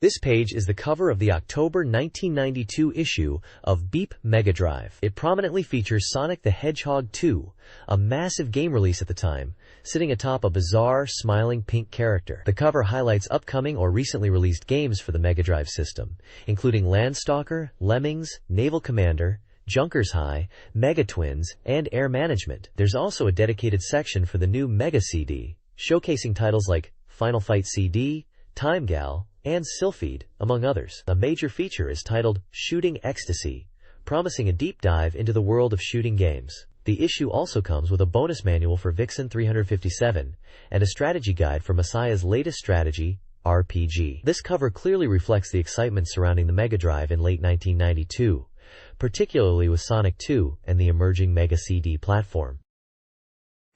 This page is the cover of the October 1992 issue of Beep Mega Drive. It prominently features Sonic the Hedgehog 2, a massive game release at the time, sitting atop a bizarre, smiling pink character. The cover highlights upcoming or recently released games for the Mega Drive system, including Landstalker, Lemmings, Naval Commander, Junkers High, Mega Twins, and Air Management. There's also a dedicated section for the new Mega CD, showcasing titles like Final Fight CD, Time Gal, and Sylphid, among others. A major feature is titled Shooting Ecstasy, promising a deep dive into the world of shooting games. The issue also comes with a bonus manual for Vixen 357 and a strategy guide for Messiah's latest strategy, RPG. This cover clearly reflects the excitement surrounding the Mega Drive in late 1992, particularly with Sonic 2 and the emerging Mega CD platform.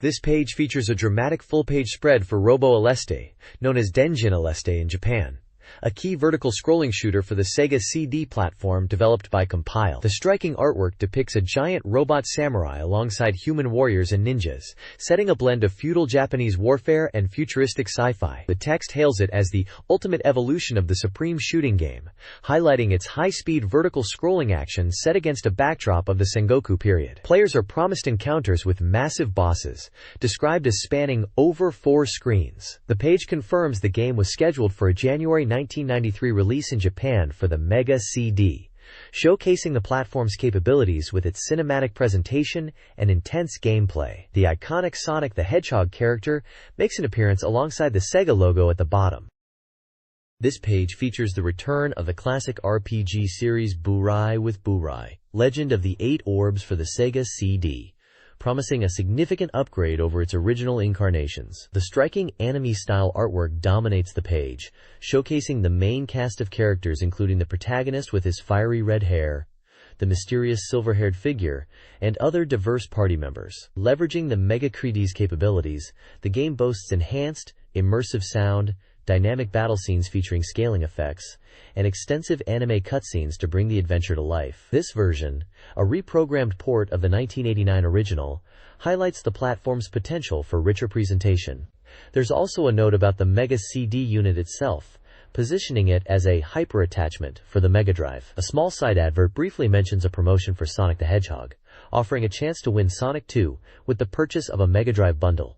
This page features a dramatic full-page spread for Robo Aleste, known as Denjin Aleste in Japan, a key vertical scrolling shooter for the Sega CD platform developed by Compile. The striking artwork depicts a giant robot samurai alongside human warriors and ninjas, setting a blend of feudal Japanese warfare and futuristic sci-fi. The text hails it as the ultimate evolution of the supreme shooting game, highlighting its high-speed vertical scrolling action set against a backdrop of the Sengoku period. Players are promised encounters with massive bosses, described as spanning over 4 screens. The page confirms the game was scheduled for a January 1993 release in Japan for the Mega CD, showcasing the platform's capabilities with its cinematic presentation and intense gameplay. The iconic Sonic the Hedgehog character makes an appearance alongside the Sega logo at the bottom. This page features the return of the classic RPG series Burai with Burai, Legend of the 8 Orbs for the Sega CD, promising a significant upgrade over its original incarnations. The striking anime-style artwork dominates the page, showcasing the main cast of characters including the protagonist with his fiery red hair, the mysterious silver-haired figure, and other diverse party members. Leveraging the Mega Creedy's capabilities, the game boasts enhanced, immersive sound, dynamic battle scenes featuring scaling effects, and extensive anime cutscenes to bring the adventure to life. This version, a reprogrammed port of the 1989 original, highlights the platform's potential for richer presentation. There's also a note about the Mega CD unit itself, positioning it as a hyper-attachment for the Mega Drive. A small side advert briefly mentions a promotion for Sonic the Hedgehog, offering a chance to win Sonic 2 with the purchase of a Mega Drive bundle.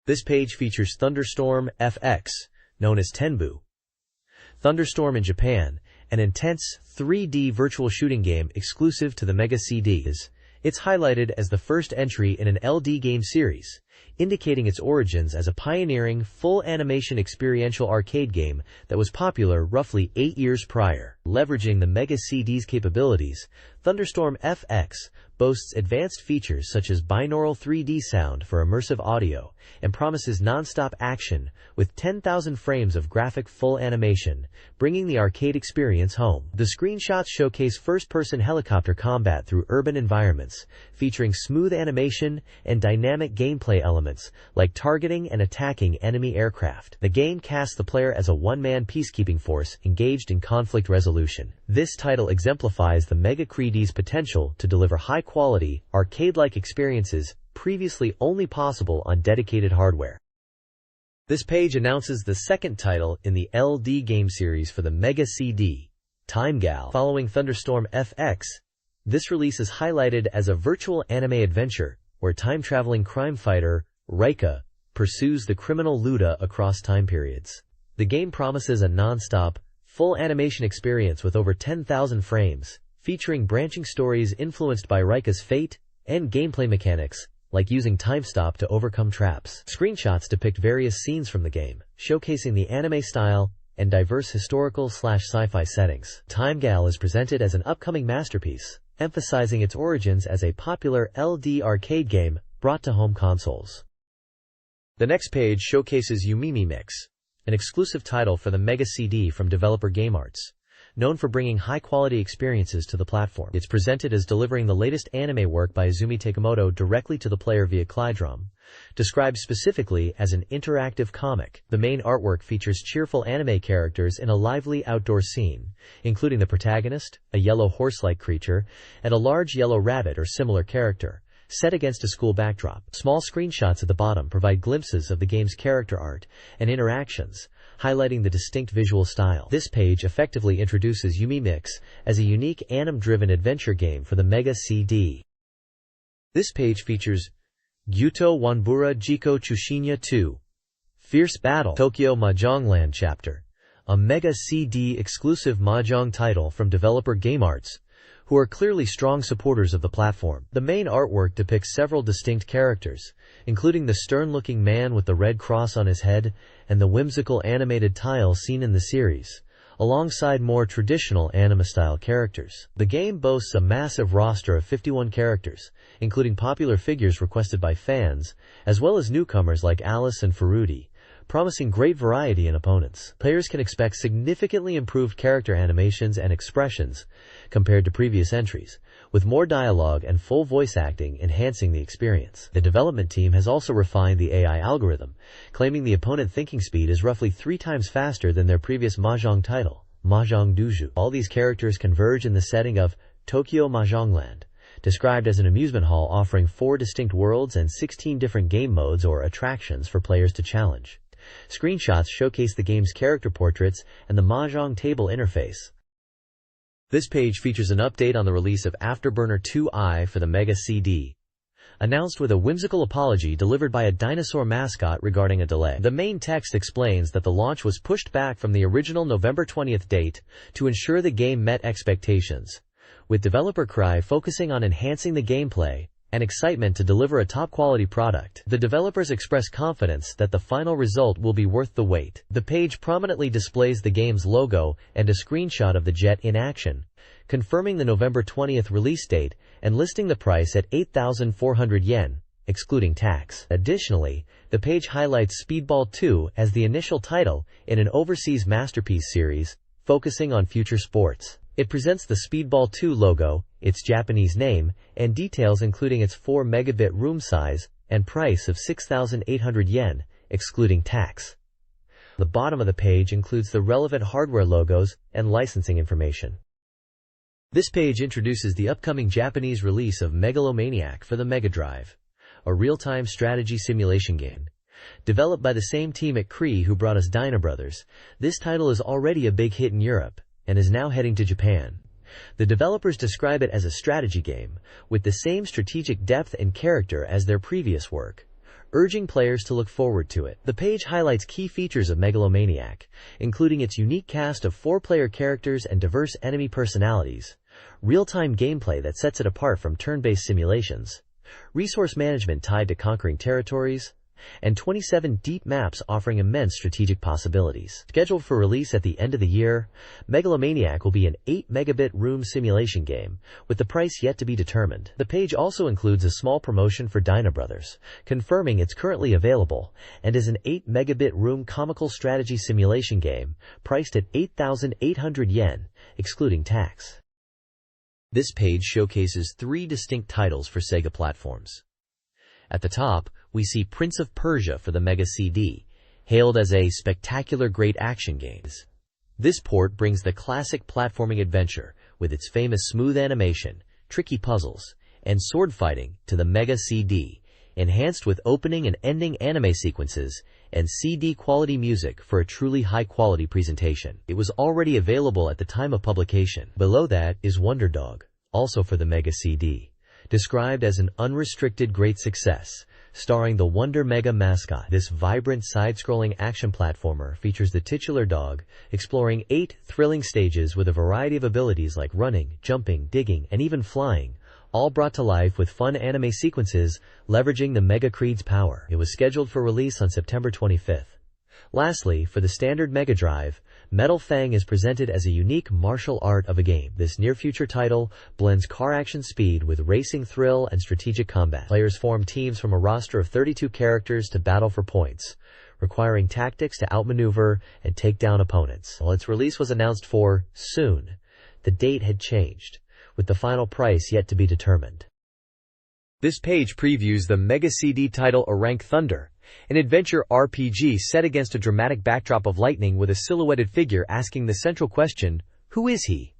This page features Thunderstorm FX, known as Tenbu. Thunderstorm in Japan, an intense 3D virtual shooting game exclusive to the Mega CD. It's highlighted as the first entry in an LD game series, indicating its origins as a pioneering, full-animation experiential arcade game that was popular roughly 8 years prior. Leveraging the Mega CD's capabilities, Thunderstorm FX boasts advanced features such as binaural 3D sound for immersive audio and promises non-stop action with 10,000 frames of graphic full animation, bringing the arcade experience home. The screenshots showcase first-person helicopter combat through urban environments, featuring smooth animation and dynamic gameplay elements like targeting and attacking enemy aircraft. The game casts the player as a one-man peacekeeping force engaged in conflict resolution. This title exemplifies the Mega Creedy's potential to deliver high-quality, arcade-like experiences previously only possible on dedicated hardware. This page announces the second title in the LD game series for the Mega CD, Time Gal. Following Thunderstorm FX, this release is highlighted as a virtual anime adventure where time-traveling crime fighter, Rika, pursues the criminal Luda across time periods. The game promises a non-stop, full animation experience with over 10,000 frames, featuring branching stories influenced by Rika's fate and gameplay mechanics, like using time stop to overcome traps. Screenshots depict various scenes from the game, showcasing the anime style and diverse historical/sci-fi settings. Time Gal is presented as an upcoming masterpiece, emphasizing its origins as a popular LD arcade game brought to home consoles. The next page showcases Yumimi Mix, an exclusive title for the Mega CD from developer GameArts, known for bringing high-quality experiences to the platform. It's presented as delivering the latest anime work by Izumi Takemoto directly to the player via Klydrum, described specifically as an interactive comic. The main artwork features cheerful anime characters in a lively outdoor scene, including the protagonist, a yellow horse-like creature, and a large yellow rabbit or similar character, set against a school backdrop. Small screenshots at the bottom provide glimpses of the game's character art and interactions, highlighting the distinct visual style. This page effectively introduces Yumi Mix as a unique anim-driven adventure game for the Mega CD. This page features Gyuto Wanbura Jiko Chushinya 2, Fierce Battle Tokyo Mahjongland Chapter, a Mega CD exclusive Mahjong title from developer Game Arts, who are clearly strong supporters of the platform. The main artwork depicts several distinct characters, including the stern-looking man with the red cross on his head and the whimsical animated tile seen in the series, alongside more traditional anime-style characters. The game boasts a massive roster of 51 characters, including popular figures requested by fans, as well as newcomers like Alice and Ferruti, promising great variety in opponents. Players can expect significantly improved character animations and expressions compared to previous entries, with more dialogue and full voice acting enhancing the experience. The development team has also refined the AI algorithm, claiming the opponent thinking speed is roughly 3 times faster than their previous Mahjong title, Mahjong Duju. All these characters converge in the setting of Tokyo Mahjongland, described as an amusement hall offering 4 distinct worlds and 16 different game modes or attractions for players to challenge. Screenshots showcase the game's character portraits and the Mahjong table interface. This page features an update on the release of Afterburner 2i for the Mega CD, announced with a whimsical apology delivered by a dinosaur mascot regarding a delay. The main text explains that the launch was pushed back from the original November 20th date to ensure the game met expectations, with developer Cry focusing on enhancing the gameplay and excitement to deliver a top-quality product. The developers express confidence that the final result will be worth the wait. The page prominently displays the game's logo and a screenshot of the jet in action, confirming the November 20th release date and listing the price at 8,400 yen, excluding tax. Additionally, the page highlights Speedball 2 as the initial title in an overseas masterpiece series, focusing on future sports. It presents the Speedball 2 logo, its Japanese name, and details including its 4 megabit room size and price of 6,800 yen, excluding tax. The bottom of the page includes the relevant hardware logos and licensing information. This page introduces the upcoming Japanese release of Megalomaniac for the Mega Drive, a real-time strategy simulation game. Developed by the same team at Cree who brought us Dyna Brothers, this title is already a big hit in Europe and is now heading to Japan. The developers describe it as a strategy game, with the same strategic depth and character as their previous work, urging players to look forward to it. The page highlights key features of Megalomaniac, including its unique cast of 4-player characters and diverse enemy personalities, real-time gameplay that sets it apart from turn-based simulations, resource management tied to conquering territories, and 27 deep maps offering immense strategic possibilities. Scheduled for release at the end of the year, Megalomaniac will be an 8 megabit room simulation game, with the price yet to be determined. The page also includes a small promotion for Dyna Brothers, confirming it's currently available, and is an 8 megabit room comical strategy simulation game, priced at 8,800 yen, excluding tax. This page showcases 3 distinct titles for Sega platforms. At the top, we see Prince of Persia for the Mega CD, hailed as a spectacular great action game. This port brings the classic platforming adventure, with its famous smooth animation, tricky puzzles, and sword fighting, to the Mega CD, enhanced with opening and ending anime sequences, and CD-quality music for a truly high-quality presentation. It was already available at the time of publication. Below that is Wonder Dog, also for the Mega CD, described as an unrestricted great success, starring the Wonder Mega mascot. This vibrant side-scrolling action platformer features the titular dog, exploring 8 thrilling stages with a variety of abilities like running, jumping, digging, and even flying, all brought to life with fun anime sequences leveraging the Mega Creed's power. It was scheduled for release on September 25th. Lastly, for the standard Mega Drive, Metal Fang is presented as a unique martial art of a game. This near-future title blends car action speed with racing thrill and strategic combat. Players form teams from a roster of 32 characters to battle for points, requiring tactics to outmaneuver and take down opponents. While its release was announced for soon, the date had changed, with the final price yet to be determined. This page previews the Mega CD title Rank Thunder, an adventure RPG set against a dramatic backdrop of lightning with a silhouetted figure asking the central question, who is he?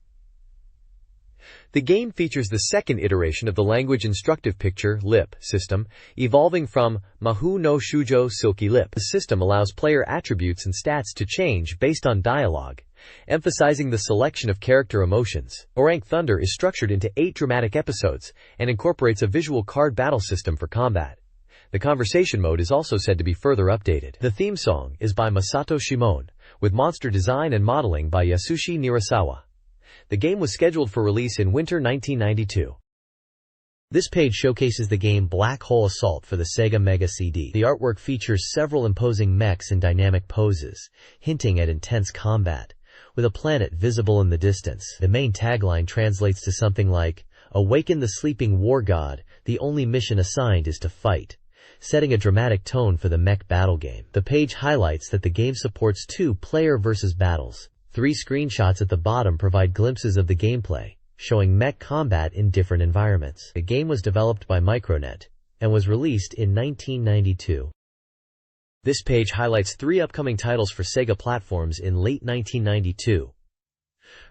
The game features the second iteration of the language instructive picture lip system, evolving from Mahu no Shujo Silky Lip. The system allows player attributes and stats to change based on dialogue, emphasizing the selection of character emotions. Orang Thunder is structured into 8 dramatic episodes and incorporates a visual card battle system for combat. The conversation mode is also said to be further updated. The theme song is by Masato Shimon, with monster design and modeling by Yasushi Nirasawa. The game was scheduled for release in winter 1992. This page showcases the game Black Hole Assault for the Sega Mega CD. The artwork features several imposing mechs in dynamic poses, hinting at intense combat, with a planet visible in the distance. The main tagline translates to something like, "Awaken the sleeping war god, the only mission assigned is to fight," setting a dramatic tone for the mech battle game. The page highlights that the game supports 2-player versus battles. 3 screenshots at the bottom provide glimpses of the gameplay, showing mech combat in different environments. The game was developed by Micronet and was released in 1992. This page highlights 3 upcoming titles for Sega platforms in late 1992.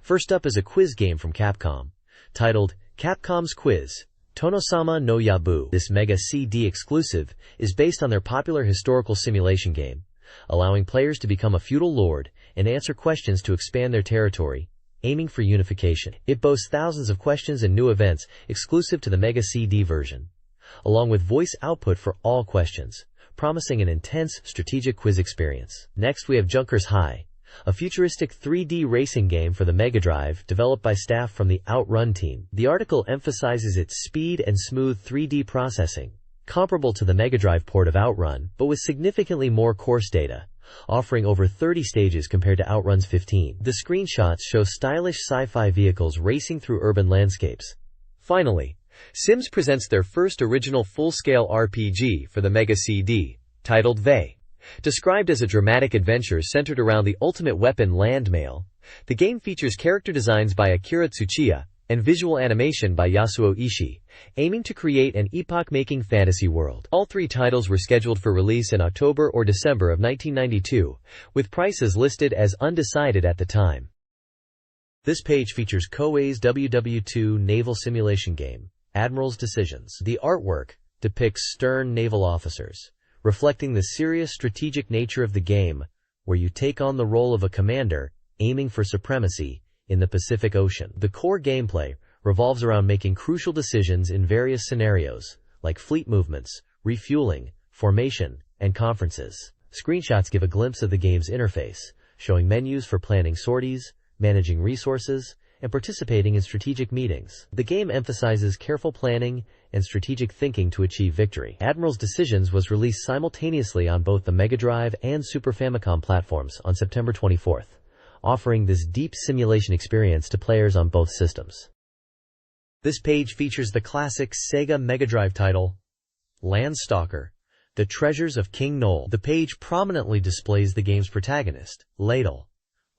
First up is a quiz game from Capcom, titled Capcom's Quiz, Tonosama no Yabu. This Mega CD exclusive is based on their popular historical simulation game, allowing players to become a feudal lord and answer questions to expand their territory, aiming for unification. It boasts thousands of questions and new events exclusive to the Mega CD version, along with voice output for all questions, promising an intense strategic quiz experience. Next we have Junkers High, a futuristic 3D racing game for the Mega Drive developed by staff from the Outrun team. The article emphasizes its speed and smooth 3D processing, comparable to the Mega Drive port of Outrun, but with significantly more course data, offering over 30 stages compared to Outrun's 15. The screenshots show stylish sci-fi vehicles racing through urban landscapes. Finally, Sims presents their first original full-scale RPG for the Mega CD, titled Vey. Described as a dramatic adventure centered around the ultimate weapon landmail, the game features character designs by Akira Tsuchiya and visual animation by Yasuo Ishii, aiming to create an epoch-making fantasy world. All 3 titles were scheduled for release in October or December of 1992, with prices listed as undecided at the time. This page features Koei's WW2 naval simulation game, Admiral's Decisions. The artwork depicts stern naval officers, reflecting the serious strategic nature of the game, where you take on the role of a commander, aiming for supremacy in the Pacific Ocean. The core gameplay revolves around making crucial decisions in various scenarios, like fleet movements, refueling, formation, and conferences. Screenshots give a glimpse of the game's interface, showing menus for planning sorties, managing resources, and participating in strategic meetings. The game emphasizes careful planning and strategic thinking to achieve victory. Admiral's Decisions was released simultaneously on both the Mega Drive and Super Famicom platforms on September 24th. Offering this deep simulation experience to players on both systems. This page features the classic Sega Mega Drive title, Landstalker, The Treasures of King Knoll. The page prominently displays the game's protagonist, Ladle,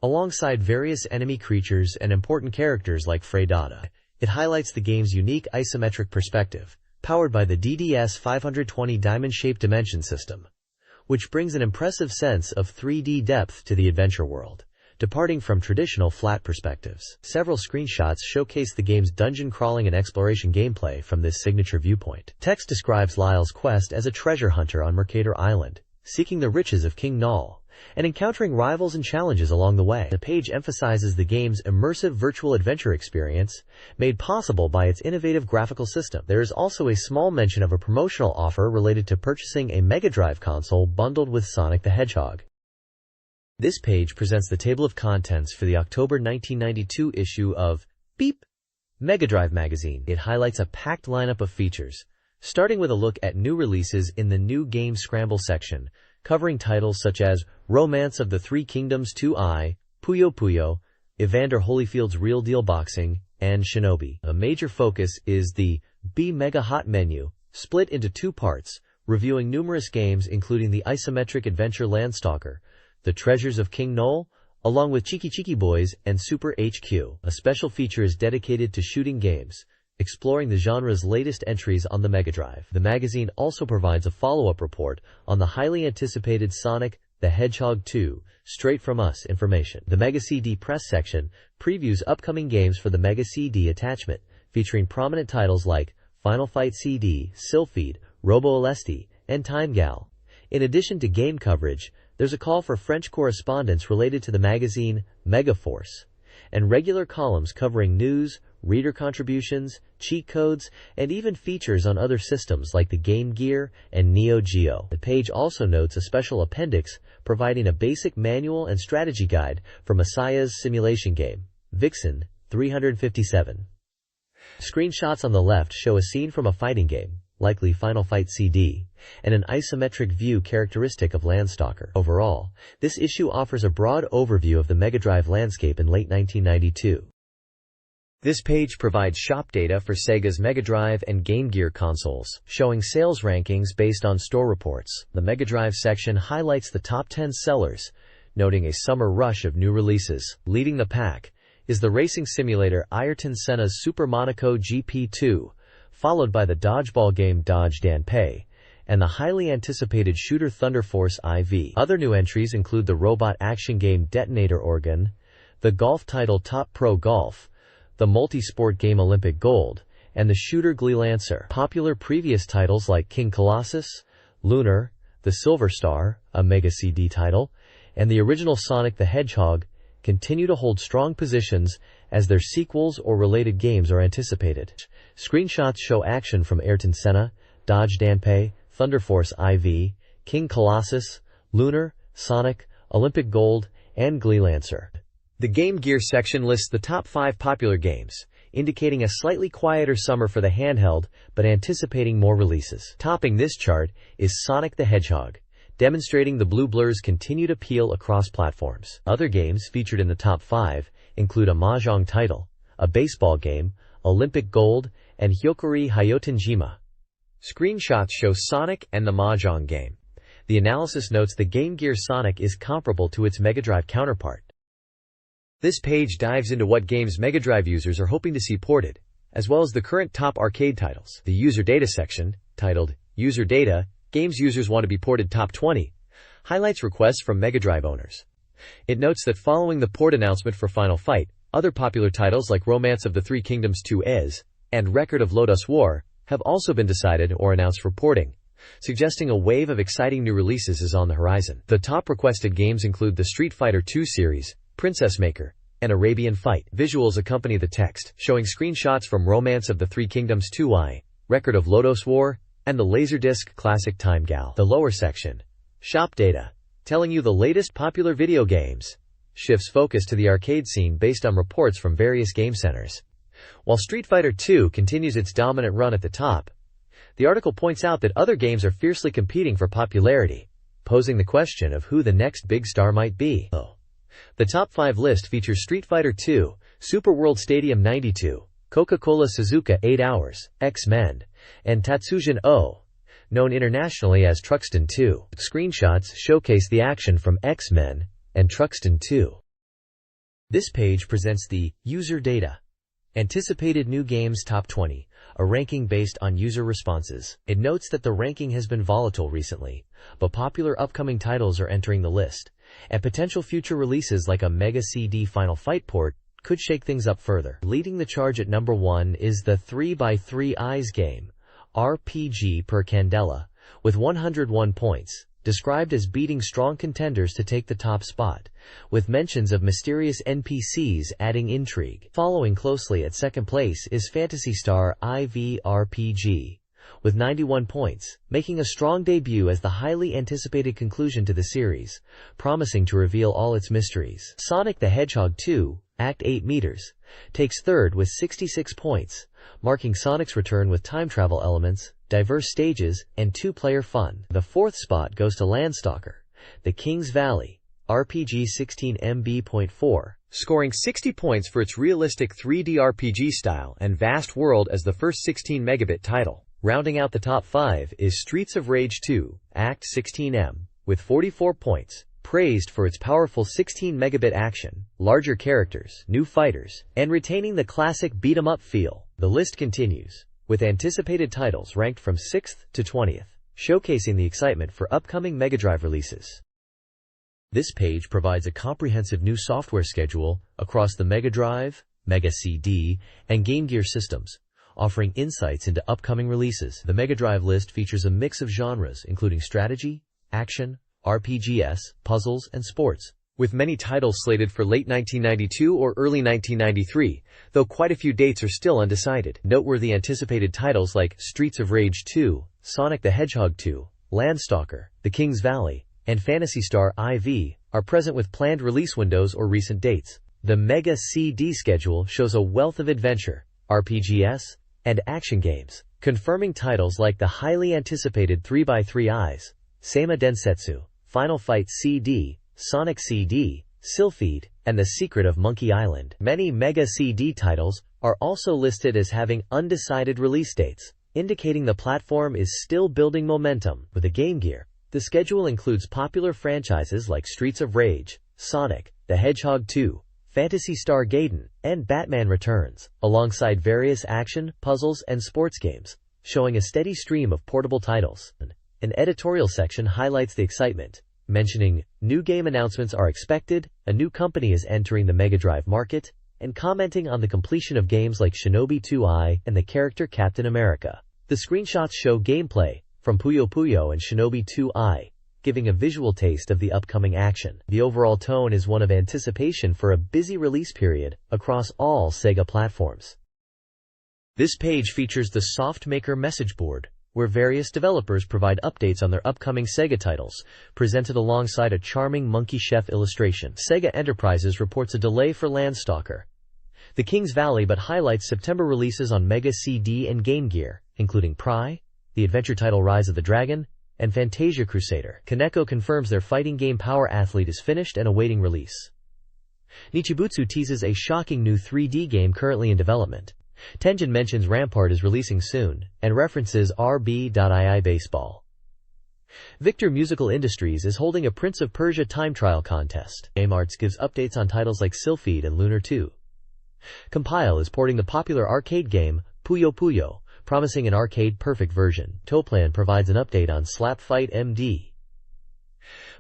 alongside various enemy creatures and important characters like Freydata. It highlights the game's unique isometric perspective, powered by the DDS 520 diamond-shaped dimension system, which brings an impressive sense of 3D depth to the adventure world, departing from traditional flat perspectives. Several screenshots showcase the game's dungeon crawling and exploration gameplay from this signature viewpoint. Text describes Lyle's quest as a treasure hunter on Mercator Island, seeking the riches of King Knoll, and encountering rivals and challenges along the way. The page emphasizes the game's immersive virtual adventure experience, made possible by its innovative graphical system. There is also a small mention of a promotional offer related to purchasing a Mega Drive console bundled with Sonic the Hedgehog. This page presents the table of contents for the October 1992 issue of BeepMD magazine. It highlights a packed lineup of features, starting with a look at new releases in the New Game Scramble section, covering titles such as Romance of the Three Kingdoms 2i, Puyo Puyo, Evander Holyfield's Real Deal Boxing, and Shinobi. A major focus is the B Mega Hot menu, split into 2 parts, reviewing numerous games including the isometric adventure Landstalker, The Treasures of King Knoll, along with Cheeky Cheeky Boys and Super HQ. A special feature is dedicated to shooting games, exploring the genre's latest entries on the Mega Drive. The magazine also provides a follow-up report on the highly anticipated Sonic the Hedgehog 2, Straight from us information. The Mega CD press section previews upcoming games for the Mega CD attachment, featuring prominent titles like Final Fight CD, Sylphid, Robo Alesti, and Time Gal. In addition to game coverage, there's a call for French correspondence related to the magazine Megaforce, and regular columns covering news, reader contributions, cheat codes, and even features on other systems like the Game Gear and Neo Geo. The page also notes a special appendix providing a basic manual and strategy guide for Messiah's simulation game, Vixen 357. Screenshots on the left show a scene from a fighting game, likely Final Fight CD, and an isometric view characteristic of Landstalker. Overall, this issue offers a broad overview of the Mega Drive landscape in late 1992. This page provides shop data for Sega's Mega Drive and Game Gear consoles, showing sales rankings based on store reports. The Mega Drive section highlights the top 10 sellers, noting a summer rush of new releases. Leading the pack is the racing simulator Ayrton Senna's Super Monaco GP2, followed by the dodgeball game Dodge Danpei, and the highly anticipated shooter Thunder Force IV. Other new entries include the robot action game Detonator Organ, the golf title Top Pro Golf, the multi-sport game Olympic Gold, and the shooter Glee-Lancer. Popular previous titles like King Colossus, Lunar, the Silver Star, a Mega CD title, and the original Sonic the Hedgehog continue to hold strong positions as their sequels or related games are anticipated. Screenshots show action from Ayrton Senna, Dodge Danpei, Thunder Force IV, King Colossus, Lunar, Sonic, Olympic Gold, and Glee-Lancer. The Game Gear section lists the top 5 popular games, indicating a slightly quieter summer for the handheld, but anticipating more releases. Topping this chart is Sonic the Hedgehog, demonstrating the blue blur's continued appeal across platforms. Other games featured in the top 5 include a Mahjong title, a baseball game, Olympic Gold, and Hyokuri Hayotenjima. Screenshots show Sonic and the Mahjong game. The analysis notes the Game Gear Sonic is comparable to its Mega Drive counterpart. This page dives into what games Mega Drive users are hoping to see ported, as well as the current top arcade titles. The User Data section, titled User Data, Games Users Want to be Ported Top 20, highlights requests from Mega Drive owners. It notes that following the port announcement for Final Fight, other popular titles like Romance of the Three Kingdoms 2 and Record of Lodoss War have also been decided or announced for porting, suggesting a wave of exciting new releases is on the horizon. The top requested games include the Street Fighter II series, Princess Maker, and Arabian Fight. Visuals accompany the text, showing screenshots from Romance of the Three Kingdoms 2, Record of Lodoss War, and the Laserdisc classic Time Gal. The lower section, Shop Data, telling you the latest popular video games, shifts focus to the arcade scene based on reports from various game centers. While Street Fighter II continues its dominant run at the top, the article points out that other games are fiercely competing for popularity, posing the question of who the next big star might be. The top 5 list features Street Fighter II, Super World Stadium 92, Coca-Cola Suzuka 8 Hours, X-Men, and Tatsujin O, known internationally as Truxton 2. Screenshots showcase the action from X-Men and Truxton 2. This page presents the User Data, Anticipated New Games Top 20, a ranking based on user responses. It notes that the ranking has been volatile recently, but popular upcoming titles are entering the list, and potential future releases like a Mega CD Final Fight port could shake things up further. Leading the charge at number 1 is the 3x3 Eyes game, RPG per Candela, with 101 points, described as beating strong contenders to take the top spot, with mentions of mysterious NPCs adding intrigue. Following closely at second place is Phantasy Star IV RPG, with 91 points, making a strong debut as the highly anticipated conclusion to the series, promising to reveal all its mysteries. Sonic the Hedgehog 2, Act 8 meters, takes third with 66 points, marking Sonic's return with time travel elements, diverse stages, and 2-player fun. The fourth spot goes to Landstalker, the King's Valley, RPG 16MB.4, scoring 60 points for its realistic 3D RPG style and vast world as the first 16-megabit title. Rounding out the top 5 is Streets of Rage 2, Act 16M, with 44 points, praised for its powerful 16-megabit action, larger characters, new fighters, and retaining the classic beat-em-up feel. The list continues, with anticipated titles ranked from 6th to 20th, showcasing the excitement for upcoming Mega Drive releases. This page provides a comprehensive new software schedule across the Mega Drive, Mega CD, and Game Gear systems, offering insights into upcoming releases. The Mega Drive list features a mix of genres, including strategy, action, RPGs, puzzles, and sports, with many titles slated for late 1992 or early 1993, though quite a few dates are still undecided. Noteworthy anticipated titles like Streets of Rage 2, Sonic the Hedgehog 2, Landstalker, The King's Valley, and Phantasy Star IV are present with planned release windows or recent dates. The Mega CD schedule shows a wealth of adventure, RPGs, and action games, confirming titles like the highly anticipated 3x3 Eyes, Seima Densetsu, Final Fight CD, Sonic CD, Sylphid, and The Secret of Monkey Island. Many Mega CD titles are also listed as having undecided release dates, indicating the platform is still building momentum. With the Game Gear, the schedule includes popular franchises like Streets of Rage, Sonic the Hedgehog 2, Phantasy Star Gaiden, and Batman Returns, alongside various action, puzzles, and sports games, showing a steady stream of portable titles. An editorial section highlights the excitement, mentioning new game announcements are expected, a new company is entering the Mega Drive market, and commenting on the completion of games like Shinobi 2i and the character Captain America. The screenshots show gameplay from Puyo Puyo and Shinobi 2i, giving a visual taste of the upcoming action. The overall tone is one of anticipation for a busy release period across all Sega platforms. This page features the SoftMaker message board, where various developers provide updates on their upcoming Sega titles, presented alongside a charming Monkey Chef illustration. Sega Enterprises reports a delay for Landstalker, The King's Valley, but highlights September releases on Mega CD and Game Gear, including Pry, the adventure title Rise of the Dragon, and Fantasia Crusader. Kaneko confirms their fighting game Power Athlete is finished and awaiting release. Nichibutsu teases a shocking new 3D game currently in development. Tenjin mentions Rampart is releasing soon, and references RB.II Baseball. Victor Musical Industries is holding a Prince of Persia time trial contest. Game Arts gives updates on titles like Sylphid and Lunar 2. Compile is porting the popular arcade game Puyo Puyo, promising an arcade-perfect version. Toplan provides an update on Slap Fight MD.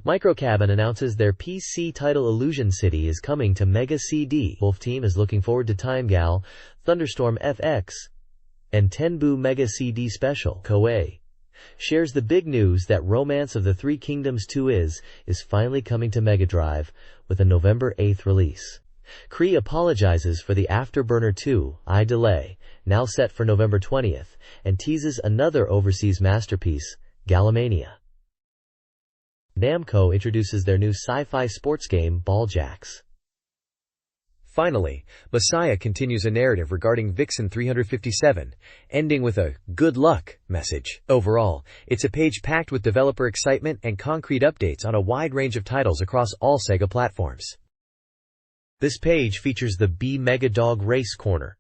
Microcabin announces their PC title Illusion City is coming to Mega CD. Wolf Team is looking forward to Time Gal, Thunderstorm FX, and Tenbu Mega CD Special. Koei shares the big news that Romance of the Three Kingdoms 2 is finally coming to Mega Drive with a November 8th release. Cree apologizes for the Afterburner 2 delay, now set for November 20th, and teases another overseas masterpiece, Gallimania. Namco introduces their new sci-fi sports game, Balljacks. Finally, Messiah continues a narrative regarding Vixen 357, ending with a "good luck" message. Overall, it's a page packed with developer excitement and concrete updates on a wide range of titles across all Sega platforms. This page features the Mega Dog Race Corner,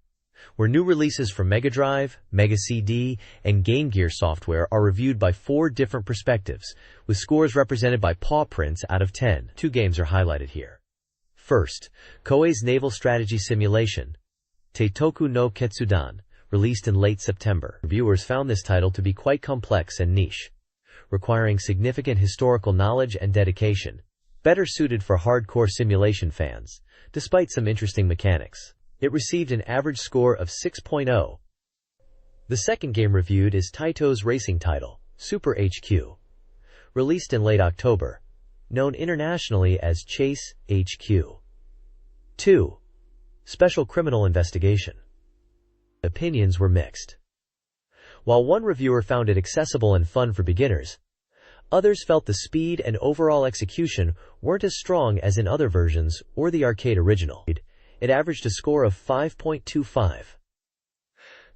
where new releases from Mega Drive, Mega CD, and Game Gear software are reviewed by 4 different perspectives, with scores represented by paw prints out of 10. 2 games are highlighted here. First, Koei's naval strategy simulation, Teitoku no Ketsudan, released in late September. Reviewers found this title to be quite complex and niche, requiring significant historical knowledge and dedication, better suited for hardcore simulation fans, despite some interesting mechanics. It received an average score of 6.0. The second game reviewed is Taito's racing title, Super HQ, released in late October, known internationally as Chase HQ. 2. Special Criminal Investigation. Opinions were mixed. While one reviewer found it accessible and fun for beginners, others felt the speed and overall execution weren't as strong as in other versions or the arcade original. It averaged a score of 5.25.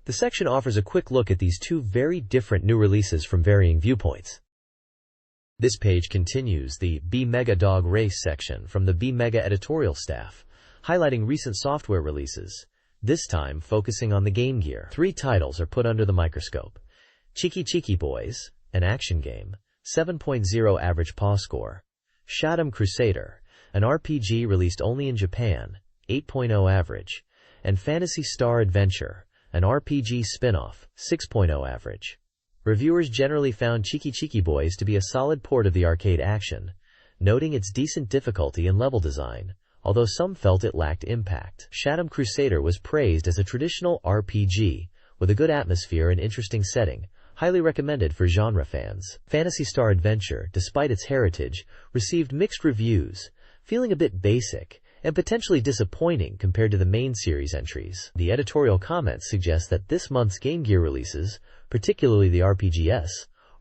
The section offers a quick look at these 2 very different new releases from varying viewpoints. This page continues the Mega Dog Race section from the Mega editorial staff, highlighting recent software releases, this time focusing on the Game Gear. 3 titles are put under the microscope. Cheeky Cheeky Boys, an action game, 7.0 average paw score. Shadow Crusader, an RPG released only in Japan, 8.0 average. And Phantasy Star Adventure, an RPG spin-off, 6.0 average. Reviewers generally found Cheeky Cheeky Boys to be a solid port of the arcade action, noting its decent difficulty and level design, although some felt it lacked impact. Shadow Crusader was praised as a traditional RPG, with a good atmosphere and interesting setting, highly recommended for genre fans. Phantasy Star Adventure, despite its heritage, received mixed reviews, feeling a bit basic and potentially disappointing compared to the main series entries. The editorial comments suggest that this month's Game Gear releases, particularly the RPGS,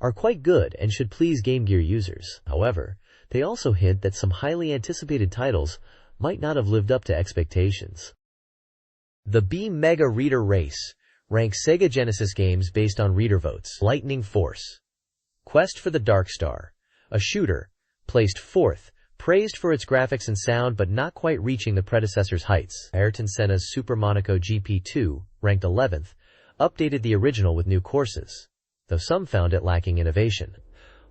are quite good and should please Game Gear users. However, they also hint that some highly anticipated titles might not have lived up to expectations. The Mega Reader Race ranks Sega Genesis games based on reader votes. Lightning Force. Quest for the Dark Star, a shooter, placed 4th, praised for its graphics and sound but not quite reaching the predecessor's heights. Ayrton Senna's Super Monaco GP2, ranked 11th, updated the original with new courses, though some found it lacking innovation.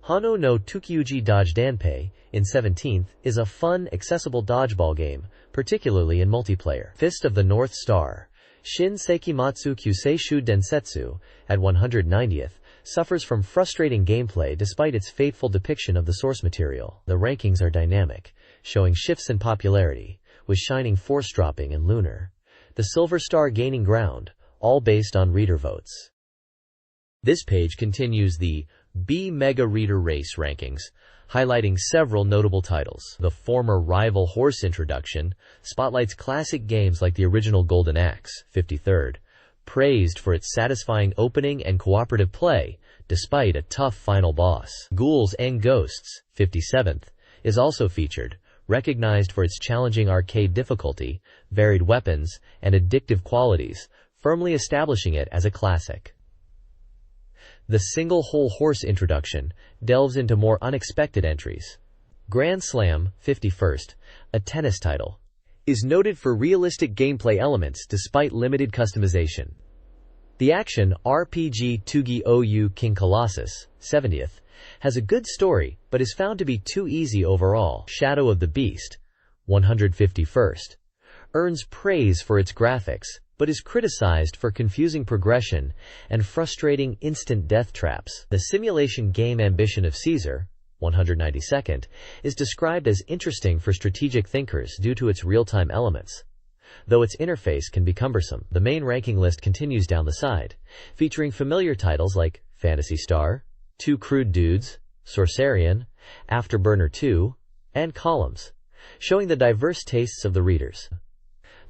Hano no Tukyuji Dodge Danpei, in 17th, is a fun, accessible dodgeball game, particularly in multiplayer. Fist of the North Star. Shin Seikimatsu Kyuseishu Densetsu, at 190th, suffers from frustrating gameplay despite its faithful depiction of the source material. The rankings are dynamic, showing shifts in popularity, with Shining Force dropping and Lunar, the Silver Star gaining ground, all based on reader votes. This page continues the Mega Reader Race rankings, highlighting several notable titles. The former rival horse introduction spotlights classic games like the original Golden Axe, 53rd, praised for its satisfying opening and cooperative play, despite a tough final boss. Ghouls and Ghosts, 57th, is also featured, recognized for its challenging arcade difficulty, varied weapons, and addictive qualities, firmly establishing it as a classic. The single-hole horse introduction delves into more unexpected entries. Grand Slam, 51st, a tennis title, is noted for realistic gameplay elements despite limited customization. The action RPG Tugi Ou King Colossus, 70th, has a good story but is found to be too easy overall. Shadow of the Beast, 151st, earns praise for its graphics, but is criticized for confusing progression and frustrating instant death traps. The simulation game Ambition of Caesar, 192nd, is described as interesting for strategic thinkers due to its real-time elements, though its interface can be cumbersome. The main ranking list continues down the side, featuring familiar titles like Phantasy Star, Two Crude Dudes, Sorcerian, Afterburner 2, and Columns, showing the diverse tastes of the readers.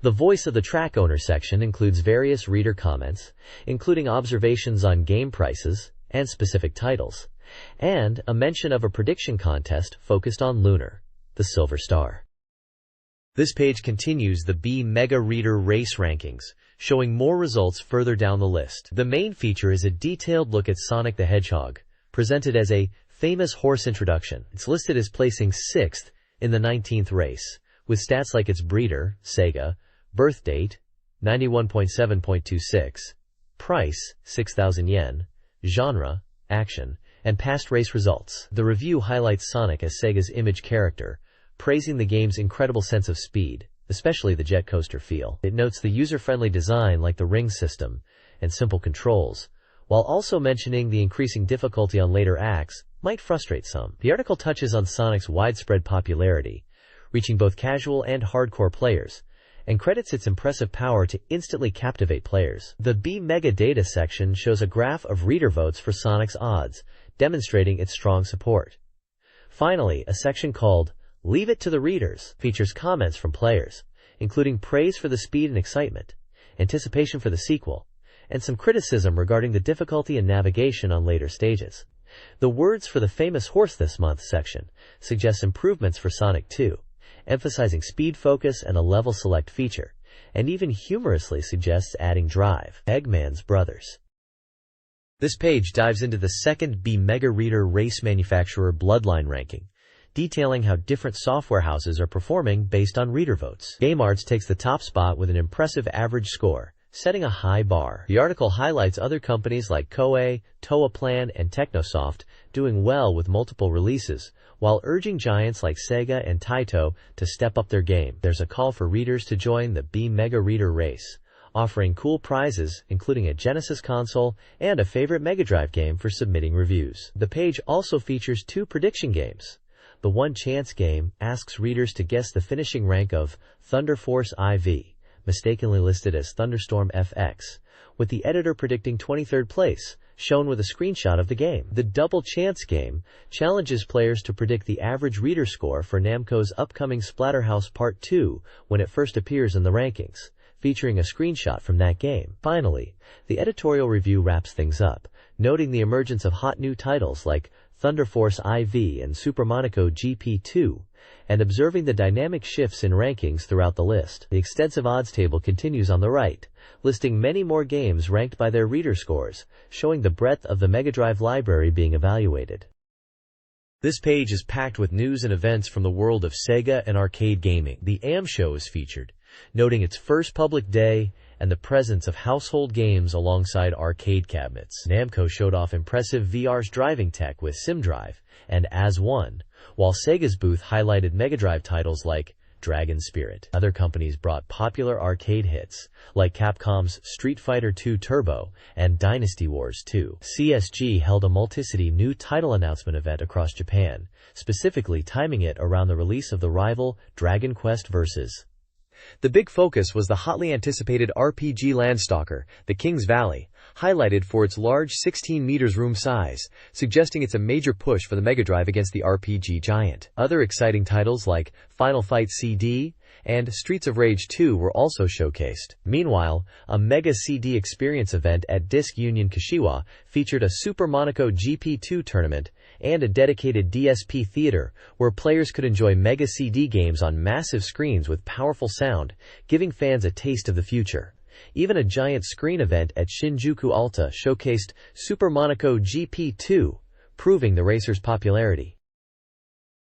The Voice of the Track Owner section includes various reader comments, including observations on game prices and specific titles, and a mention of a prediction contest focused on Lunar, the Silver Star. This page continues the Mega Reader Race rankings, showing more results further down the list. The main feature is a detailed look at Sonic the Hedgehog, presented as a famous horse introduction. It's listed as placing 6th in the 19th race, with stats like its breeder, Sega, birth date, 91.7.26, price, 6,000 yen, genre, action, and past race results. The review highlights Sonic as Sega's image character, praising the game's incredible sense of speed, especially the jet coaster feel. It notes the user-friendly design like the ring system and simple controls, while also mentioning the increasing difficulty on later acts might frustrate some. The article touches on Sonic's widespread popularity, reaching both casual and hardcore players, and credits its impressive power to instantly captivate players. The Mega Data section shows a graph of reader votes for Sonic's odds, demonstrating its strong support. Finally, a section called Leave It to the Readers features comments from players, including praise for the speed and excitement, anticipation for the sequel, and some criticism regarding the difficulty and navigation on later stages. The Words for the Famous Horse this month section suggests improvements for Sonic 2, emphasizing speed focus and a level select feature, and even humorously suggests adding drive. Eggman's Brothers. This page dives into the second Mega Reader Race manufacturer Bloodline ranking, detailing how different software houses are performing based on reader votes. GameArts takes the top spot with an impressive average score, setting a high bar. The article highlights other companies like Koei, Toaplan, and Technosoft doing well with multiple releases, while urging giants like Sega and Taito to step up their game. There's a call for readers to join the Mega Reader Race, offering cool prizes, including a Genesis console and a favorite Mega Drive game for submitting reviews. The page also features 2 prediction games, The One Chance game asks readers to guess the finishing rank of Thunder Force IV, mistakenly listed as Thunderstorm FX, with the editor predicting 23rd place, shown with a screenshot of the game. The Double Chance game challenges players to predict the average reader score for Namco's upcoming Splatterhouse Part 2 when it first appears in the rankings, featuring a screenshot from that game. Finally, the editorial review wraps things up, noting the emergence of hot new titles like Thunder Force IV and Super Monaco GP2, and observing the dynamic shifts in rankings throughout the list. The extensive odds table continues on the right, listing many more games ranked by their reader scores, showing the breadth of the Mega Drive library being evaluated. This page is packed with news and events from the world of Sega and arcade gaming. The AM show is featured, noting its first public day and the presence of household games alongside arcade cabinets. Namco showed off impressive VR's driving tech with SimDrive and As One, while Sega's booth highlighted Mega Drive titles like Dragon Spirit. Other companies brought popular arcade hits, like Capcom's Street Fighter II Turbo and Dynasty Wars 2. CSG held a multiplicity new title announcement event across Japan, specifically timing it around the release of the rival Dragon Quest Versus. The big focus was the hotly anticipated RPG Landstalker, The King's Valley, highlighted for its large 16 meters room size, suggesting it's a major push for the Mega Drive against the RPG giant. Other exciting titles like Final Fight CD and Streets of Rage 2 were also showcased. Meanwhile, a Mega CD Experience event at Disc Union Kashiwa featured a Super Monaco GP2 tournament and a dedicated DSP theater where players could enjoy Mega CD games on massive screens with powerful sound, giving fans a taste of the future. Even a giant screen event at Shinjuku Alta showcased Super Monaco GP2, proving the racer's popularity.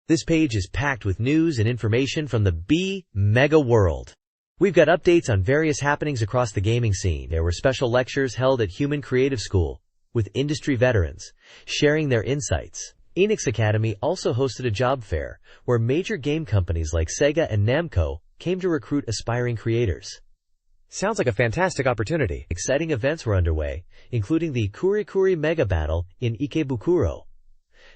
This page is packed with news and information from the BeepMD world. We've got updates on various happenings across the gaming scene. There were special lectures held at Human Creative School, with industry veterans sharing their insights. Enix Academy also hosted a job fair where major game companies like Sega and Namco came to recruit aspiring creators. Sounds like a fantastic opportunity. Exciting events were underway, including the Kurikuri Mega Battle in Ikebukuro,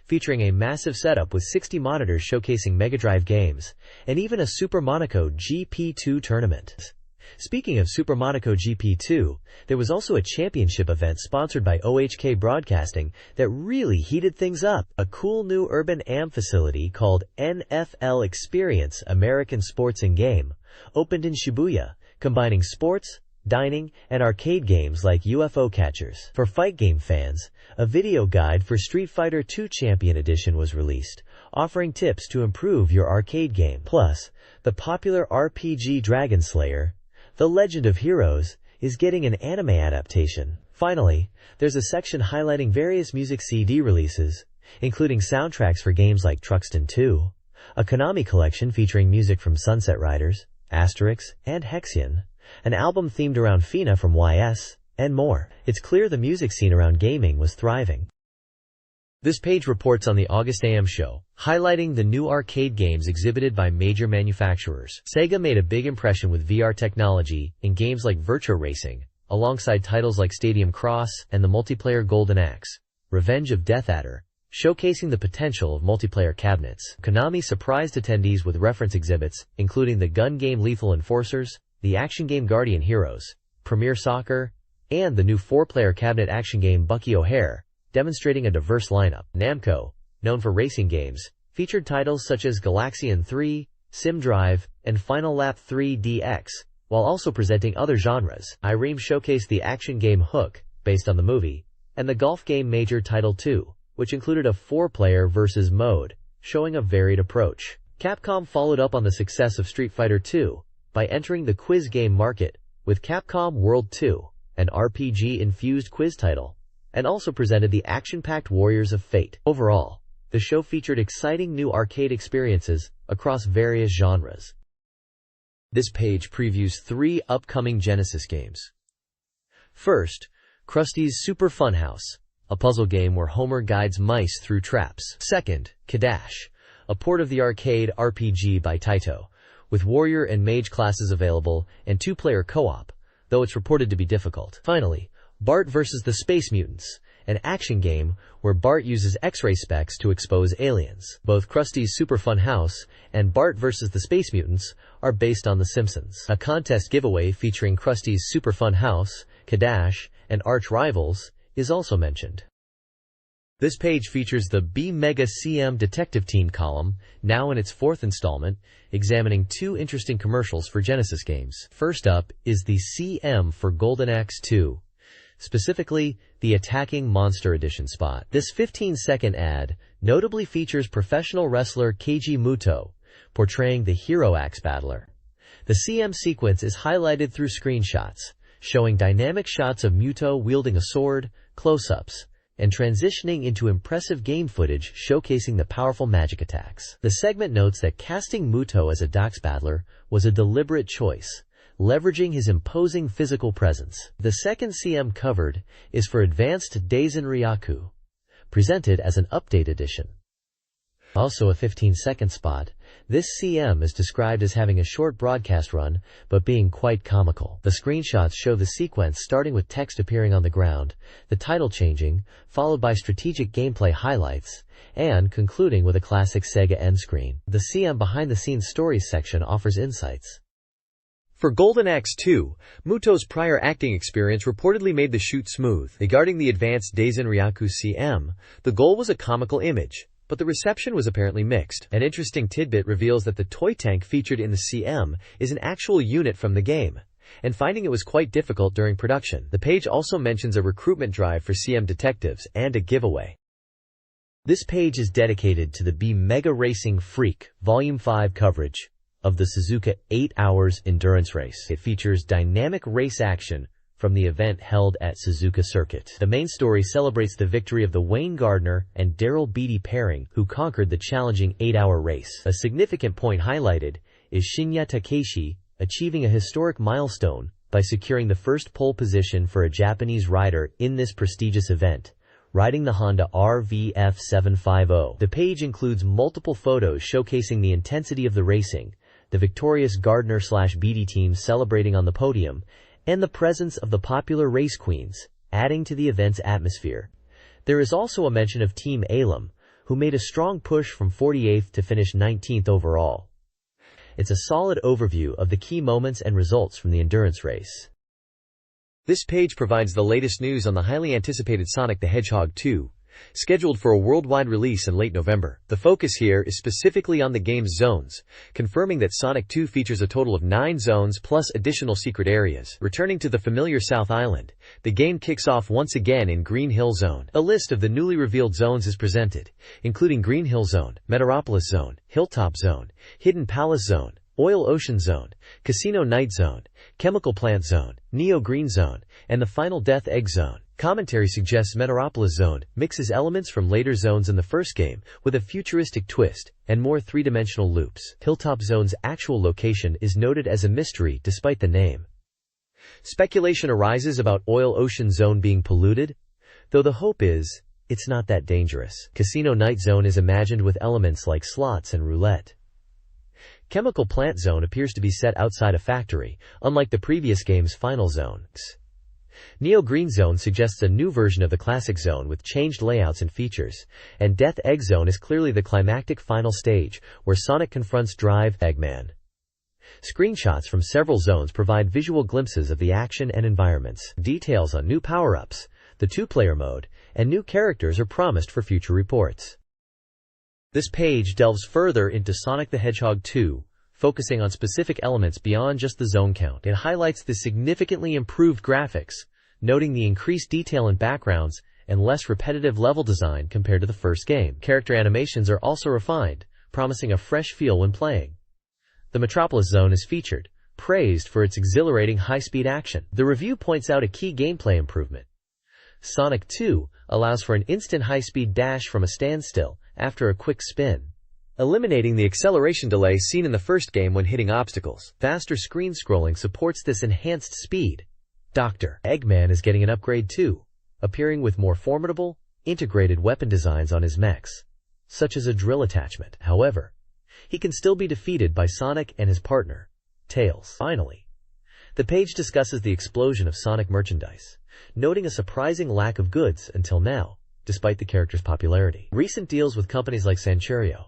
featuring a massive setup with 60 monitors showcasing Mega Drive games, and even a Super Monaco GP2 tournament. Speaking of Super Monaco GP2, there was also a championship event sponsored by OHK Broadcasting that really heated things up. A cool new urban AM facility called NFL Experience American Sports and Game opened in Shibuya, combining sports, dining, and arcade games like UFO catchers. For fight game fans, a video guide for Street Fighter II Champion Edition was released, offering tips to improve your arcade game. Plus, the popular RPG Dragon Slayer, The Legend of Heroes, is getting an anime adaptation. Finally, there's a section highlighting various music CD releases, including soundtracks for games like Truxton 2, a Konami collection featuring music from Sunset Riders, Asterix, and Hexion, an album themed around Fina from YS, and more. It's clear the music scene around gaming was thriving. This page reports on the August AM show, highlighting the new arcade games exhibited by major manufacturers. Sega made a big impression with VR technology in games like Virtua Racing, alongside titles like Stadium Cross and the multiplayer Golden Axe, Revenge of Death Adder, showcasing the potential of multiplayer cabinets. Konami surprised attendees with reference exhibits, including the gun game Lethal Enforcers, the action game Guardian Heroes, Premier Soccer, and the new 4-player cabinet action game Bucky O'Hare, demonstrating a diverse lineup. Namco, known for racing games, featured titles such as Galaxian 3, SimDrive, and Final Lap 3 DX, while also presenting other genres. Ireme showcased the action game Hook, based on the movie, and the golf game Major Title 2, which included a 4-player versus mode, showing a varied approach. Capcom followed up on the success of Street Fighter II by entering the quiz game market with Capcom World 2, an RPG-infused quiz title, and also presented the action-packed Warriors of Fate. Overall, the show featured exciting new arcade experiences across various genres. This page previews 3 upcoming Genesis games. First, Krusty's Super Funhouse, a puzzle game where Homer guides mice through traps. Second, Kadash, a port of the arcade RPG by Taito, with warrior and mage classes available and 2-player co-op, though it's reported to be difficult. Finally, Bart vs. the Space Mutants, an action game where Bart uses X-ray specs to expose aliens. Both Krusty's Super Fun House and Bart vs. the Space Mutants are based on The Simpsons. A contest giveaway featuring Krusty's Super Fun House, Kadash, and arch rivals is also mentioned. This page features the BeepMD CM Detective Team column, now in its 4th installment, examining 2 interesting commercials for Genesis games. First up is the CM for Golden Axe 2, specifically the Attacking Monster Edition spot. This 15-second ad notably features professional wrestler Keiji Muto, portraying the hero axe battler. The CM sequence is highlighted through screenshots, showing dynamic shots of Muto wielding a sword, close-ups, and transitioning into impressive game footage showcasing the powerful magic attacks. The segment notes that casting Muto as a axe battler was a deliberate choice, leveraging his imposing physical presence. The second CM covered is for Advanced Daisen Ryaku, presented as an update edition. Also a 15-second spot, this CM is described as having a short broadcast run, but being quite comical. The screenshots show the sequence starting with text appearing on the ground, the title changing, followed by strategic gameplay highlights, and concluding with a classic Sega end screen. The CM behind-the-scenes stories section offers insights. For Golden Axe 2, Muto's prior acting experience reportedly made the shoot smooth. Regarding the Advanced Daisen Ryaku CM, the goal was a comical image, but the reception was apparently mixed. An interesting tidbit reveals that the toy tank featured in the CM is an actual unit from the game, and finding it was quite difficult during production. The page also mentions a recruitment drive for CM detectives and a giveaway. This page is dedicated to the BeepMD Racing Freak Volume 5 coverage of the Suzuka 8 Hours Endurance Race. It features dynamic race action from the event held at Suzuka Circuit. The main story celebrates the victory of the Wayne Gardner and Daryl Beatty pairing, who conquered the challenging 8-hour race. A significant point highlighted is Shinya Takeshi achieving a historic milestone by securing the first pole position for a Japanese rider in this prestigious event, riding the Honda RVF 750. The page includes multiple photos showcasing the intensity of the racing, the victorious Gardner/Beatty team celebrating on the podium, and the presence of the popular race queens, adding to the event's atmosphere. There is also a mention of Team Alum, who made a strong push from 48th to finish 19th overall. It's a solid overview of the key moments and results from the endurance race. This page provides the latest news on the highly anticipated Sonic the Hedgehog 2, scheduled for a worldwide release in late November. The focus here is specifically on the game's zones, confirming that Sonic 2 features a total of 9 zones plus additional secret areas. Returning to the familiar South Island, the game kicks off once again in Green Hill Zone. A list of the newly revealed zones is presented, including Green Hill Zone, Metropolis Zone, Hilltop Zone, Hidden Palace Zone, Oil Ocean Zone, Casino Night Zone, Chemical Plant Zone, Neo Green Zone, and the final Death Egg Zone. Commentary suggests Metropolis Zone mixes elements from later zones in the first game with a futuristic twist and more three-dimensional loops. Hilltop Zone's actual location is noted as a mystery despite the name. Speculation arises about Oil Ocean Zone being polluted, though the hope is it's not that dangerous. Casino Night Zone is imagined with elements like slots and roulette. Chemical Plant Zone appears to be set outside a factory, unlike the previous game's final zones. Neo Green Zone suggests a new version of the classic zone with changed layouts and features, and Death Egg Zone is clearly the climactic final stage, where Sonic confronts Drive Eggman. Screenshots from several zones provide visual glimpses of the action and environments. Details on new power-ups, the two-player mode, and new characters are promised for future reports. This page delves further into Sonic the Hedgehog 2, focusing on specific elements beyond just the zone count. It highlights the significantly improved graphics, noting the increased detail in backgrounds and less repetitive level design compared to the first game. Character animations are also refined, promising a fresh feel when playing. The Metropolis Zone is featured, praised for its exhilarating high-speed action. The review points out a key gameplay improvement. Sonic 2 allows for an instant high-speed dash from a standstill after a quick spin, eliminating the acceleration delay seen in the first game when hitting obstacles. Faster screen scrolling supports this enhanced speed. Dr. Eggman is getting an upgrade too, appearing with more formidable, integrated weapon designs on his mechs, such as a drill attachment. However, he can still be defeated by Sonic and his partner, Tails. Finally, The page discusses the explosion of Sonic merchandise, noting a surprising lack of goods until now, despite the character's popularity. Recent deals with companies like Sanchurio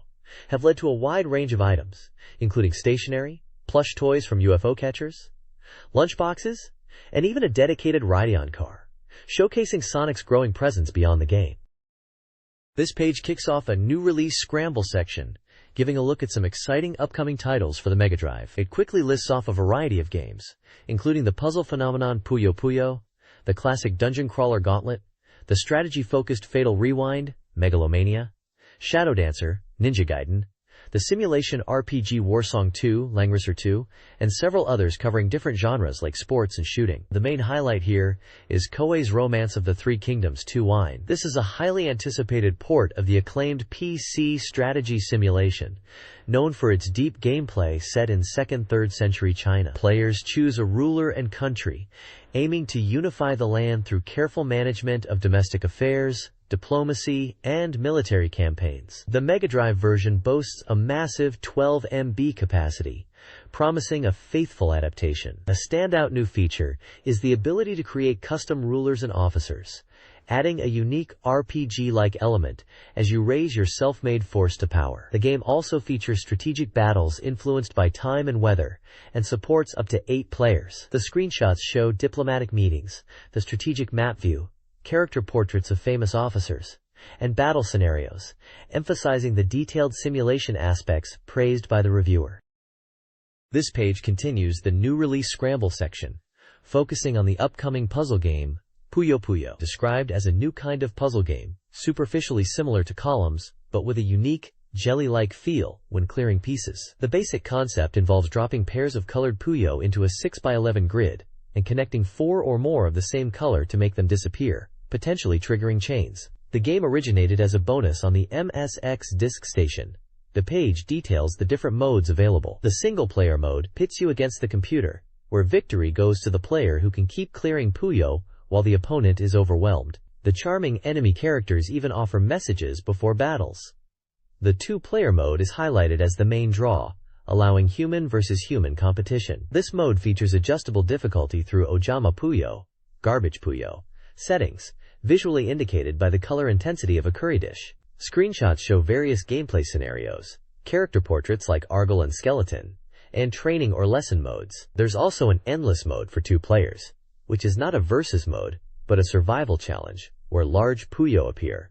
have led to a wide range of items, including stationery, plush toys from UFO catchers, lunchboxes, and even a dedicated Radeon car, showcasing Sonic's growing presence beyond the game. This page kicks off a new release scramble section, giving a look at some exciting upcoming titles for the Mega Drive. It quickly lists off a variety of games, including the puzzle phenomenon Puyo Puyo, the classic dungeon crawler Gauntlet, the strategy-focused Fatal Rewind, Megalomania, Shadow Dancer, Ninja Gaiden, the simulation RPG Warsong 2, Langrisser 2, and several others covering different genres like sports and shooting. The main highlight here is Koei's Romance of the Three Kingdoms 2 Wine. This is a highly anticipated port of the acclaimed PC strategy simulation, known for its deep gameplay set in 2nd-3rd century China. Players choose a ruler and country, aiming to unify the land through careful management of domestic affairs, diplomacy, and military campaigns. The Mega Drive version boasts a massive 12 MB capacity, promising a faithful adaptation. A standout new feature is the ability to create custom rulers and officers, adding a unique RPG-like element as you raise your self-made force to power. The game also features strategic battles influenced by time and weather, and supports up to 8 players. The screenshots show diplomatic meetings, the strategic map view, character portraits of famous officers, and battle scenarios, emphasizing the detailed simulation aspects praised by the reviewer. This page continues the new release scramble section, focusing on the upcoming puzzle game, Puyo Puyo. Described as a new kind of puzzle game, superficially similar to columns, but with a unique, jelly-like feel when clearing pieces. The basic concept involves dropping pairs of colored Puyo into a 6x11 grid, and connecting 4 or more of the same color to make them disappear, potentially triggering chains. The game originated as a bonus on the MSX disk station. The page details the different modes available. The single-player mode pits you against the computer, where victory goes to the player who can keep clearing Puyo while the opponent is overwhelmed. The charming enemy characters even offer messages before battles. The two-player mode is highlighted as the main draw, allowing human versus human competition. This mode features adjustable difficulty through Ojama Puyo, Garbage Puyo, settings, visually indicated by the color intensity of a curry dish. Screenshots show various gameplay scenarios, character portraits like Argyle and Skeleton, and training or lesson modes. There's also an endless mode for 2 players, which is not a versus mode, but a survival challenge, where large Puyo appear.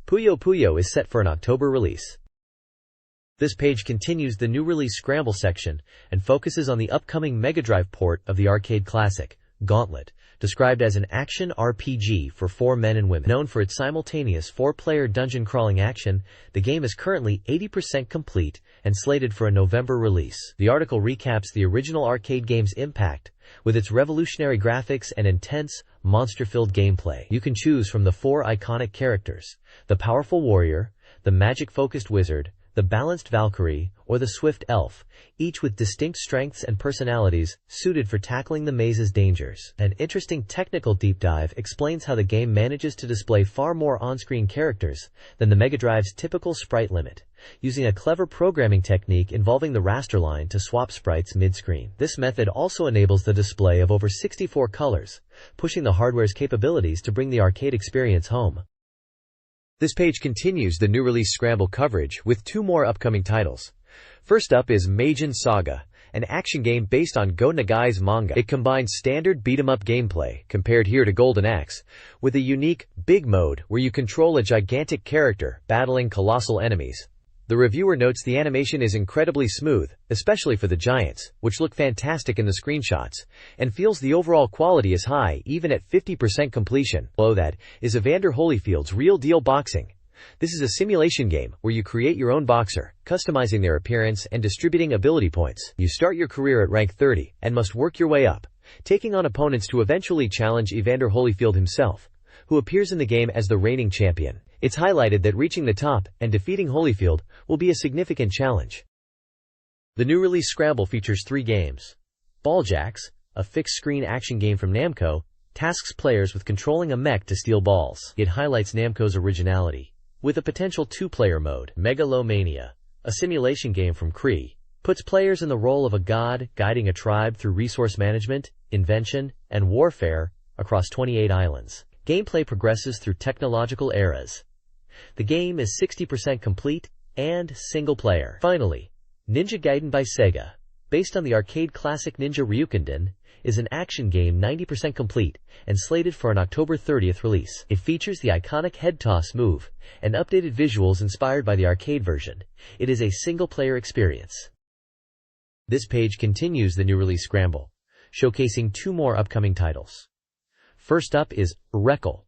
Puyo Puyo is set for an October release. This page continues the new release scramble section and focuses on the upcoming Mega Drive port of the arcade classic, Gauntlet, described as an action RPG for 4 men and women. Known for its simultaneous 4-player dungeon-crawling action, the game is currently 80% complete and slated for a November release. The article recaps the original arcade game's impact, with its revolutionary graphics and intense, monster-filled gameplay. You can choose from the 4 iconic characters: the powerful warrior, the magic-focused wizard, the balanced Valkyrie, or the swift elf, each with distinct strengths and personalities suited for tackling the maze's dangers. An interesting technical deep dive explains how the game manages to display far more on-screen characters than the Mega Drive's typical sprite limit, using a clever programming technique involving the raster line to swap sprites mid-screen. This method also enables the display of over 64 colors, pushing the hardware's capabilities to bring the arcade experience home. This page continues the new release scramble coverage with 2 more upcoming titles. First up is Meijin Saga, an action game based on Go Nagai's manga. It combines standard beat-em-up gameplay, compared here to Golden Axe, with a unique big mode where you control a gigantic character battling colossal enemies. The reviewer notes the animation is incredibly smooth, especially for the giants, which look fantastic in the screenshots, and feels the overall quality is high even at 50% completion. Below that is Evander Holyfield's Real Deal Boxing. This is a simulation game where you create your own boxer, customizing their appearance and distributing ability points. You start your career at rank 30 and must work your way up, taking on opponents to eventually challenge Evander Holyfield himself, who appears in the game as the reigning champion. It's highlighted that reaching the top and defeating Holyfield will be a significant challenge. The new release scramble features 3 games. Balljacks, a fixed-screen action game from Namco, tasks players with controlling a mech to steal balls. It highlights Namco's originality, with a potential 2-player mode. Megalomania, a simulation game from Cree, puts players in the role of a god guiding a tribe through resource management, invention, and warfare across 28 islands. Gameplay progresses through technological eras. The game is 60% complete and single-player. Finally, Ninja Gaiden by Sega, based on the arcade classic Ninja Ryukenden, is an action game 90% complete and slated for an October 30th release. It features the iconic head toss move and updated visuals inspired by the arcade version. It is a single-player experience. This page continues the new release scramble, showcasing 2 more upcoming titles. First up is Knuckle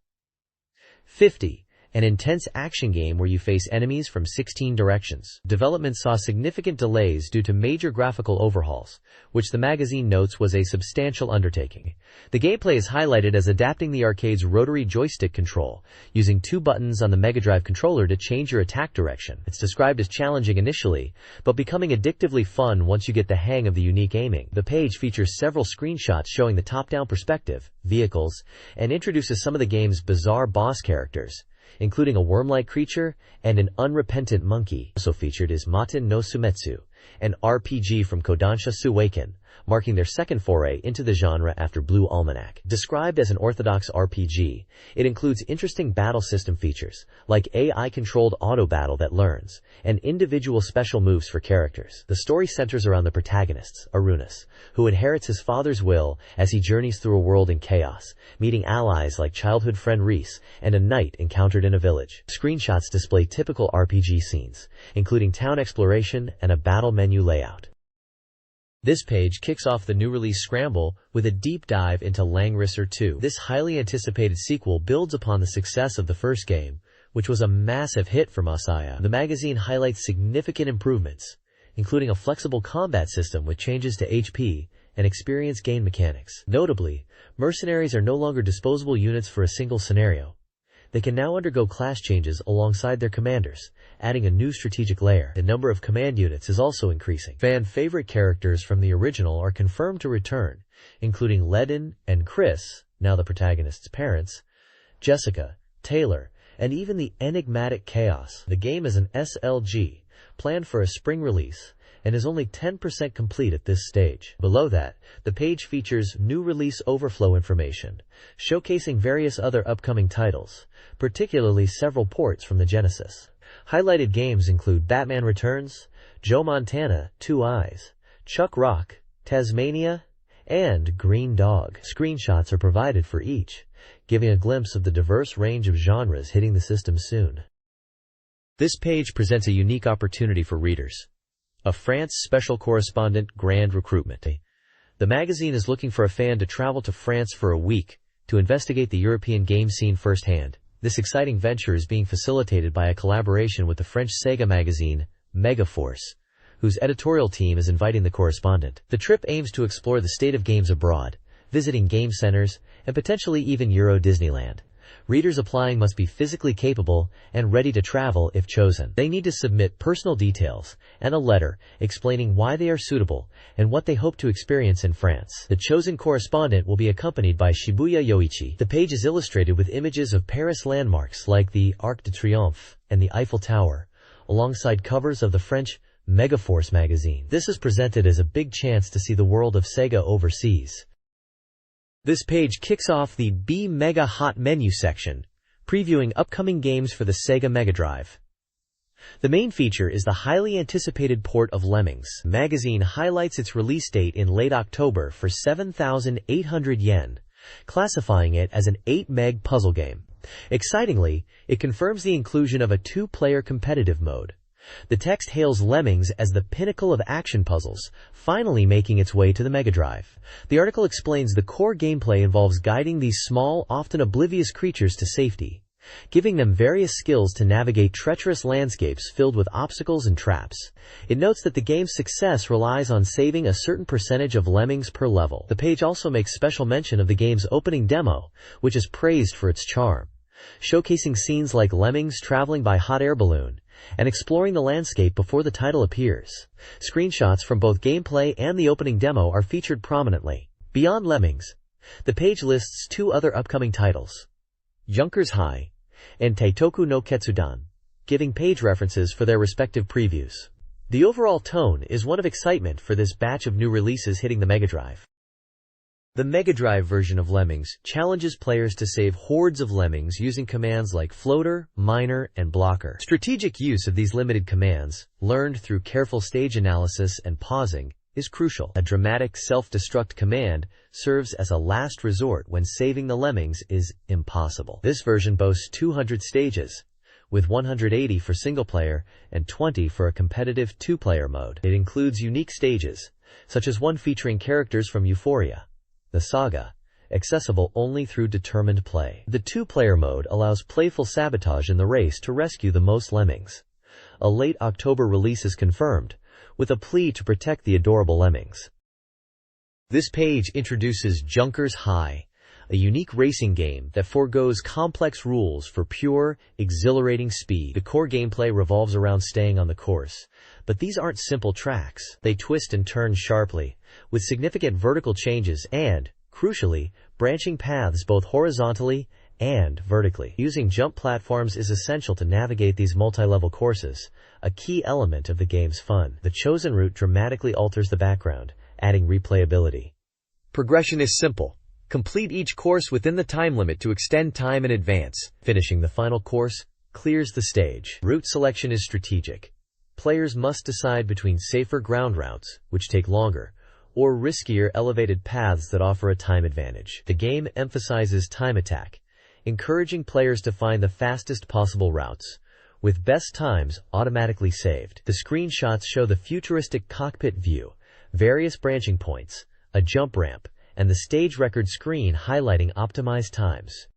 50, an intense action game where you face enemies from 16 directions. Development saw significant delays due to major graphical overhauls, which the magazine notes was a substantial undertaking. The gameplay is highlighted as adapting the arcade's rotary joystick control, using 2 buttons on the Mega Drive controller to change your attack direction. It's described as challenging initially, but becoming addictively fun once you get the hang of the unique aiming. The page features several screenshots showing the top-down perspective, vehicles, and introduces some of the game's bizarre boss characters, including a worm-like creature and an unrepentant monkey. Also featured is Maten no Sumetsu, an RPG from Kodansha Suiken, marking their second foray into the genre after Blue Almanac. Described as an orthodox RPG, it includes interesting battle system features, like AI-controlled auto-battle that learns, and individual special moves for characters. The story centers around the protagonist, Arunus, who inherits his father's will as he journeys through a world in chaos, meeting allies like childhood friend Reese and a knight encountered in a village. Screenshots display typical RPG scenes, including town exploration and a battle menu layout. This page kicks off the new release scramble with a deep dive into Langrisser 2. This highly anticipated sequel builds upon the success of the first game, which was a massive hit for Masaya. The magazine highlights significant improvements, including a flexible combat system with changes to HP and experience gain mechanics. Notably, mercenaries are no longer disposable units for a single scenario. They can now undergo class changes alongside their commanders, adding a new strategic layer. The number of command units is also increasing. Fan-favorite characters from the original are confirmed to return, including Ledin and Chris, now the protagonist's parents, Jessica, Taylor, and even the enigmatic Chaos. The game is an SLG, planned for a spring release, and is only 10% complete at this stage. Below that, the page features new release overflow information, showcasing various other upcoming titles, particularly several ports from the Genesis. Highlighted games include Batman Returns, Joe Montana, 2 Eyes, Chuck Rock, Tasmania, and Green Dog. Screenshots are provided for each, giving a glimpse of the diverse range of genres hitting the system soon. This page presents a unique opportunity for readers. A France special correspondent grand recruitment. The magazine is looking for a fan to travel to France for a week to investigate the European game scene firsthand. This exciting venture is being facilitated by a collaboration with the French Sega magazine, Megaforce, whose editorial team is inviting the correspondent. The trip aims to explore the state of games abroad, visiting game centers, and potentially even Euro Disneyland. Readers applying must be physically capable and ready to travel if chosen. They need to submit personal details and a letter explaining why they are suitable and what they hope to experience in France. The chosen correspondent will be accompanied by Shibuya Yoichi. The page is illustrated with images of Paris landmarks like the Arc de Triomphe and the Eiffel Tower, alongside covers of the French Megaforce magazine. This is presented as a big chance to see the world of Sega overseas. This page kicks off the Be Mega Hot menu section, previewing upcoming games for the Sega Mega Drive. The main feature is the highly anticipated port of Lemmings. The magazine highlights its release date in late October for 7,800 yen, classifying it as an 8-meg puzzle game. Excitingly, it confirms the inclusion of a 2-player competitive mode. The text hails Lemmings as the pinnacle of action puzzles, finally making its way to the Mega Drive. The article explains the core gameplay involves guiding these small, often oblivious creatures to safety, giving them various skills to navigate treacherous landscapes filled with obstacles and traps. It notes that the game's success relies on saving a certain percentage of lemmings per level. The page also makes special mention of the game's opening demo, which is praised for its charm, showcasing scenes like lemmings traveling by hot air balloon and exploring the landscape before the title appears. Screenshots from both gameplay and the opening demo are featured prominently. Beyond Lemmings, the page lists 2 other upcoming titles, Junkers High and Taitoku no Ketsudan, giving page references for their respective previews. The overall tone is one of excitement for this batch of new releases hitting the Mega Drive. The Mega Drive version of Lemmings challenges players to save hordes of lemmings using commands like floater, miner, and blocker. Strategic use of these limited commands, learned through careful stage analysis and pausing, is crucial. A dramatic self-destruct command serves as a last resort when saving the lemmings is impossible. This version boasts 200 stages, with 180 for single-player and 20 for a competitive two-player mode. It includes unique stages, such as one featuring characters from Euphoria, the saga, accessible only through determined play. The two-player mode allows playful sabotage in the race to rescue the most lemmings. A late October release is confirmed, with a plea to protect the adorable lemmings. This page introduces Junkers High, a unique racing game that forgoes complex rules for pure, exhilarating speed. The core gameplay revolves around staying on the course, but these aren't simple tracks. They twist and turn sharply, with significant vertical changes and, crucially, branching paths both horizontally and vertically. Using jump platforms is essential to navigate these multi-level courses, a key element of the game's fun. The chosen route dramatically alters the background, adding replayability. Progression is simple. Complete each course within the time limit to extend time in advance. Finishing the final course clears the stage. Route selection is strategic. Players must decide between safer ground routes, which take longer, or riskier elevated paths that offer a time advantage. The game emphasizes time attack, encouraging players to find the fastest possible routes, with best times automatically saved. The screenshots show the futuristic cockpit view, various branching points, a jump ramp, and the stage record screen highlighting optimized times.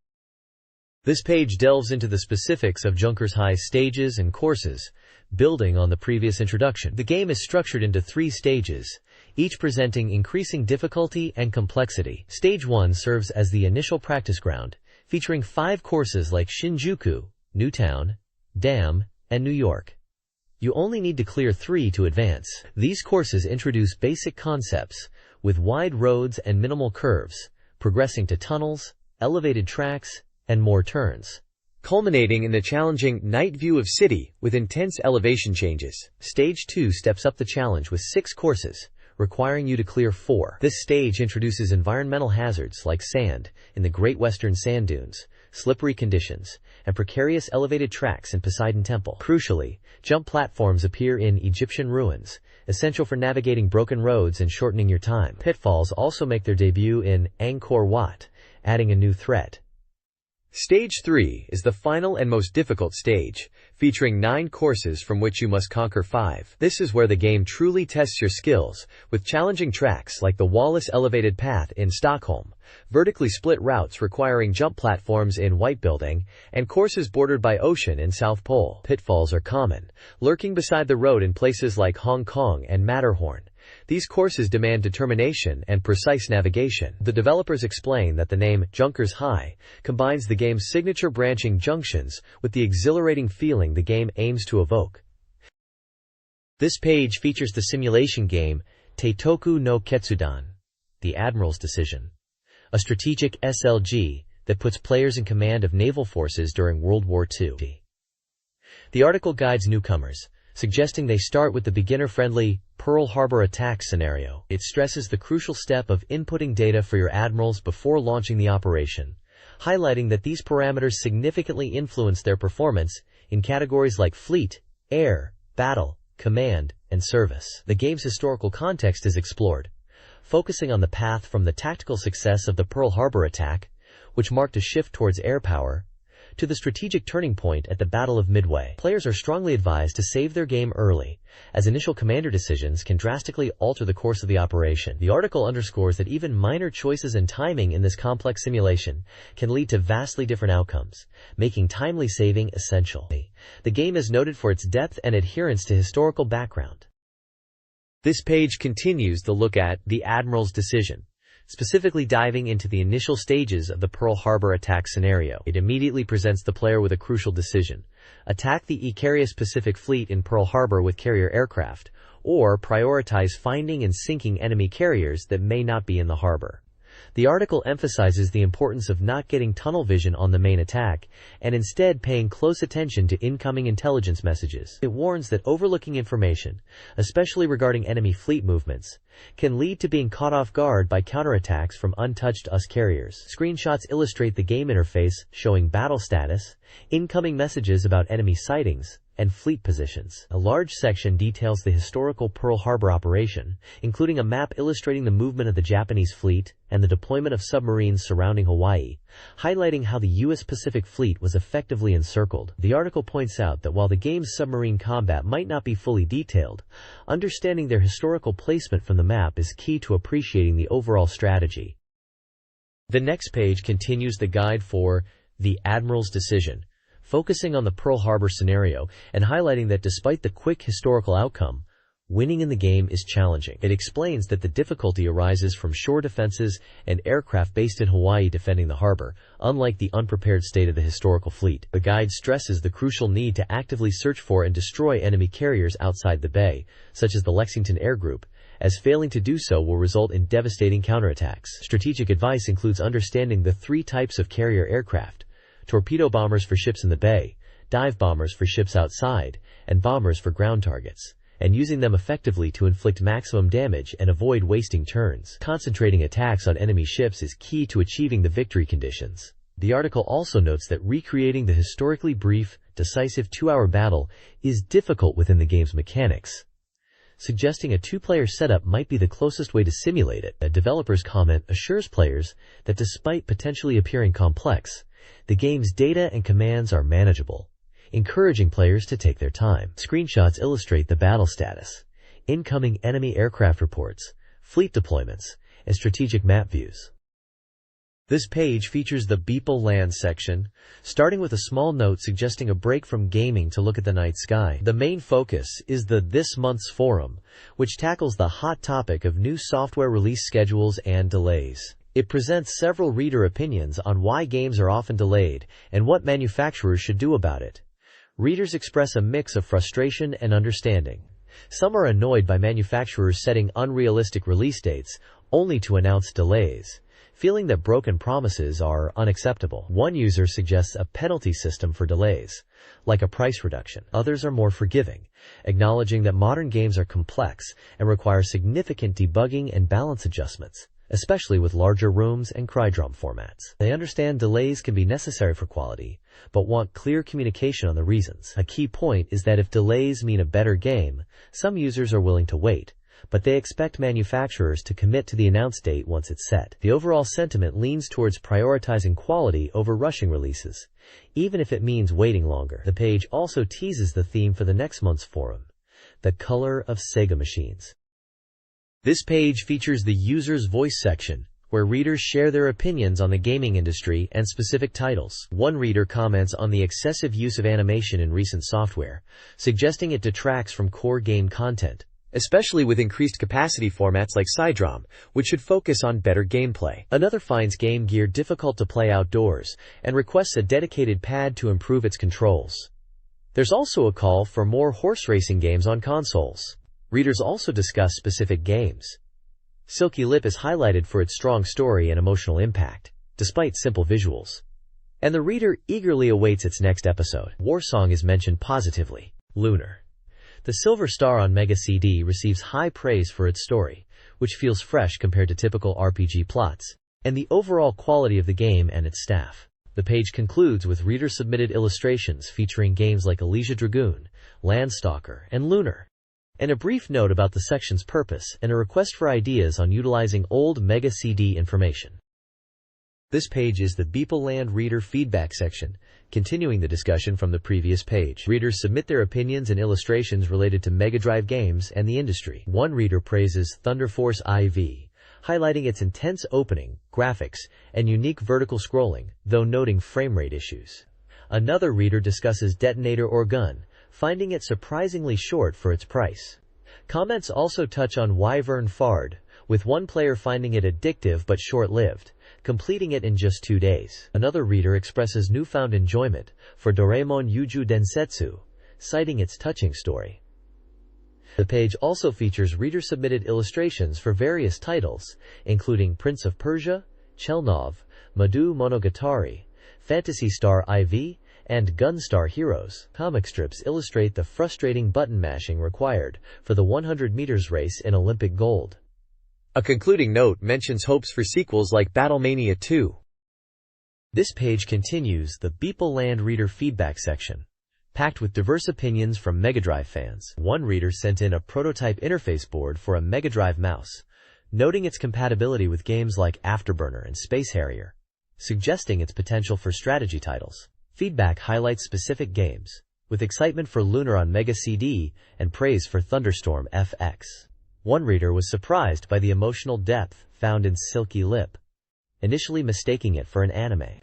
This page delves into the specifics of Junkers High's stages and courses, building on the previous introduction. The game is structured into 3 stages, each presenting increasing difficulty and complexity. Stage 1 serves as the initial practice ground, featuring 5 courses like Shinjuku, Newtown, Dam, and New York. You only need to clear 3 to advance. These courses introduce basic concepts, with wide roads and minimal curves, progressing to tunnels, elevated tracks, and more turns, culminating in the challenging night view of city with intense elevation changes. Stage 2 steps up the challenge with 6 courses, requiring you to clear 4. This stage introduces environmental hazards like sand in the Great Western Sand Dunes, slippery conditions, and precarious elevated tracks in Poseidon Temple. Crucially, jump platforms appear in Egyptian ruins, essential for navigating broken roads and shortening your time. Pitfalls also make their debut in Angkor Wat, adding a new threat. Stage 3 is the final and most difficult stage, featuring 9 courses from which you must conquer 5. This is where the game truly tests your skills, with challenging tracks like the Wallace Elevated Path in Stockholm, vertically split routes requiring jump platforms in White Building, and courses bordered by ocean in South Pole. Pitfalls are common, lurking beside the road in places like Hong Kong and Matterhorn. These courses demand determination and precise navigation. The developers explain that the name Junkers High combines the game's signature branching junctions with the exhilarating feeling the game aims to evoke. This page features the simulation game Teitoku no Ketsudan, The Admiral's Decision, a strategic SLG that puts players in command of naval forces during World War II. The article guides newcomers, suggesting they start with the beginner-friendly Pearl Harbor attack scenario. It stresses the crucial step of inputting data for your admirals before launching the operation, highlighting that these parameters significantly influence their performance in categories like fleet, air, battle, command, and service. The game's historical context is explored, focusing on the path from the tactical success of the Pearl Harbor attack, which marked a shift towards air power, to the strategic turning point at the Battle of Midway. Players are strongly advised to save their game early, as initial commander decisions can drastically alter the course of the operation. The article underscores that even minor choices in timing in this complex simulation can lead to vastly different outcomes, making timely saving essential. The game is noted for its depth and adherence to historical background. This page continues the look at The Admiral's Decision, specifically diving into the initial stages of the Pearl Harbor attack scenario. It immediately presents the player with a crucial decision: attack the Icarius Pacific Fleet in Pearl Harbor with carrier aircraft, or prioritize finding and sinking enemy carriers that may not be in the harbor. The article emphasizes the importance of not getting tunnel vision on the main attack, and instead paying close attention to incoming intelligence messages. It warns that overlooking information, especially regarding enemy fleet movements, can lead to being caught off guard by counterattacks from untouched US carriers. Screenshots illustrate the game interface showing battle status, incoming messages about enemy sightings, and fleet positions. A large section details the historical Pearl Harbor operation, including a map illustrating the movement of the Japanese fleet and the deployment of submarines surrounding Hawaii, highlighting how the U.S. Pacific Fleet was effectively encircled. The article points out that while the game's submarine combat might not be fully detailed, understanding their historical placement from the map is key to appreciating the overall strategy. The next page continues the guide for The Admiral's Decision, focusing on the Pearl Harbor scenario and highlighting that despite the quick historical outcome, winning in the game is challenging. It explains that the difficulty arises from shore defenses and aircraft based in Hawaii defending the harbor, unlike the unprepared state of the historical fleet. The guide stresses the crucial need to actively search for and destroy enemy carriers outside the bay, such as the Lexington Air Group, as failing to do so will result in devastating counterattacks. Strategic advice includes understanding the 3 types of carrier aircraft: torpedo bombers for ships in the bay, dive bombers for ships outside, and bombers for ground targets, and using them effectively to inflict maximum damage and avoid wasting turns. Concentrating attacks on enemy ships is key to achieving the victory conditions. The article also notes that recreating the historically brief, decisive 2-hour battle is difficult within the game's mechanics, suggesting a 2-player setup might be the closest way to simulate it. A developer's comment assures players that despite potentially appearing complex, the game's data and commands are manageable, encouraging players to take their time. Screenshots illustrate the battle status, incoming enemy aircraft reports, fleet deployments, and strategic map views. This page features the BeepMD section, starting with a small note suggesting a break from gaming to look at the night sky. The main focus is the This Month's Forum, which tackles the hot topic of new software release schedules and delays. It presents several reader opinions on why games are often delayed and what manufacturers should do about it. Readers express a mix of frustration and understanding. Some are annoyed by manufacturers setting unrealistic release dates only to announce delays, feeling that broken promises are unacceptable. One user suggests a penalty system for delays, like a price reduction. Others are more forgiving, acknowledging that modern games are complex and require significant debugging and balance adjustments, especially with larger rooms and cry-drum formats. They understand delays can be necessary for quality, but want clear communication on the reasons. A key point is that if delays mean a better game, some users are willing to wait, but they expect manufacturers to commit to the announced date once it's set. The overall sentiment leans towards prioritizing quality over rushing releases, even if it means waiting longer. The page also teases the theme for the next month's forum: the color of Sega machines. This page features the User's Voice section, where readers share their opinions on the gaming industry and specific titles. One reader comments on the excessive use of animation in recent software, suggesting it detracts from core game content, especially with increased capacity formats like CD-ROM, which should focus on better gameplay. Another finds Game Gear difficult to play outdoors and requests a dedicated pad to improve its controls. There's also a call for more horse racing games on consoles. Readers also discuss specific games. Silky Lip is highlighted for its strong story and emotional impact, despite simple visuals, and the reader eagerly awaits its next episode. Warsong is mentioned positively. Lunar. The Silver Star on Mega CD receives high praise for its story, which feels fresh compared to typical RPG plots, and the overall quality of the game and its staff. The page concludes with reader-submitted illustrations featuring games like Elysia Dragoon, Landstalker, and Lunar, and a brief note about the section's purpose and a request for ideas on utilizing old Mega CD information. This page is the BeepMD reader feedback section, continuing the discussion from the previous page. Readers submit their opinions and illustrations related to Mega Drive games and the industry. One reader praises Thunder Force IV, highlighting its intense opening, graphics, and unique vertical scrolling, though noting frame rate issues. Another reader discusses Detonator or Gun, finding it surprisingly short for its price. Comments also touch on Wyvern Fard, with one player finding it addictive but short-lived, completing it in just 2 days. Another reader expresses newfound enjoyment for Doraemon Yuju Densetsu, citing its touching story. The page also features reader-submitted illustrations for various titles, including Prince of Persia, Chelnov, Madhu Monogatari, Phantasy Star IV, and Gunstar Heroes. Comic strips illustrate the frustrating button mashing required for the 100 meters race in Olympic gold. A concluding note mentions hopes for sequels like Battlemania 2. This page continues the BeepMD reader feedback section, packed with diverse opinions from MegaDrive fans. One reader sent in a prototype interface board for a MegaDrive mouse, noting its compatibility with games like Afterburner and Space Harrier, suggesting its potential for strategy titles. Feedback highlights specific games, with excitement for Lunar on Mega CD and praise for Thunderstorm FX. One reader was surprised by the emotional depth found in Silky Lip, initially mistaking it for an anime.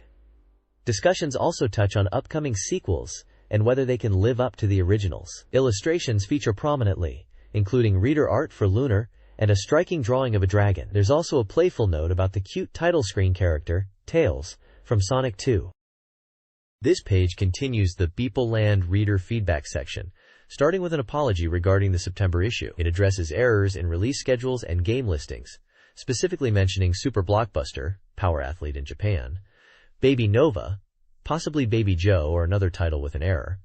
Discussions also touch on upcoming sequels and whether they can live up to the originals. Illustrations feature prominently, including reader art for Lunar and a striking drawing of a dragon. There's also a playful note about the cute title screen character, Tails, from Sonic 2. This page continues the BeepMD reader feedback section, starting with an apology regarding the September issue. It addresses errors in release schedules and game listings, specifically mentioning Super Blockbuster, Power Athlete in Japan, Baby Nova, possibly Baby Joe or another title with an error,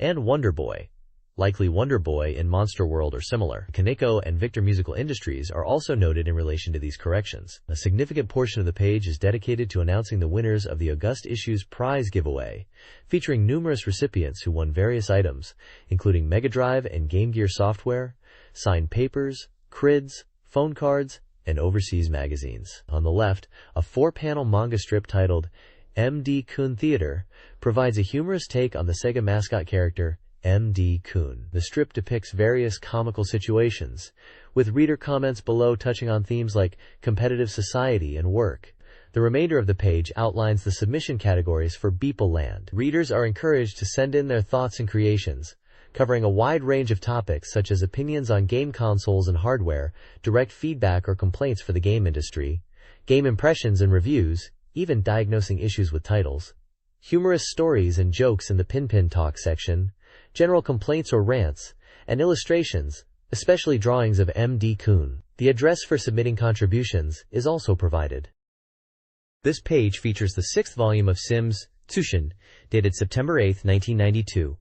and Wonder Boy, likely Wonder Boy in Monster World or similar. Kaneko and Victor Musical Industries are also noted in relation to these corrections. A significant portion of the page is dedicated to announcing the winners of the August issue's prize giveaway, featuring numerous recipients who won various items, including Mega Drive and Game Gear software, signed papers, crids, phone cards, and overseas magazines. On the left, a 4-panel manga strip titled MD-kun Theater provides a humorous take on the Sega mascot character MD-kun. The strip depicts various comical situations, with reader comments below touching on themes like competitive society and work. The remainder of the page outlines the submission categories for BeepMD. Readers are encouraged to send in their thoughts and creations, covering a wide range of topics such as opinions on game consoles and hardware, direct feedback or complaints for the game industry, game impressions and reviews, even diagnosing issues with titles, humorous stories and jokes in the Pin Talk section, general complaints or rants, and illustrations, especially drawings of MD-kun. The address for submitting contributions is also provided. This page features the 6th volume of Sims Tsushin, dated September 8, 1992,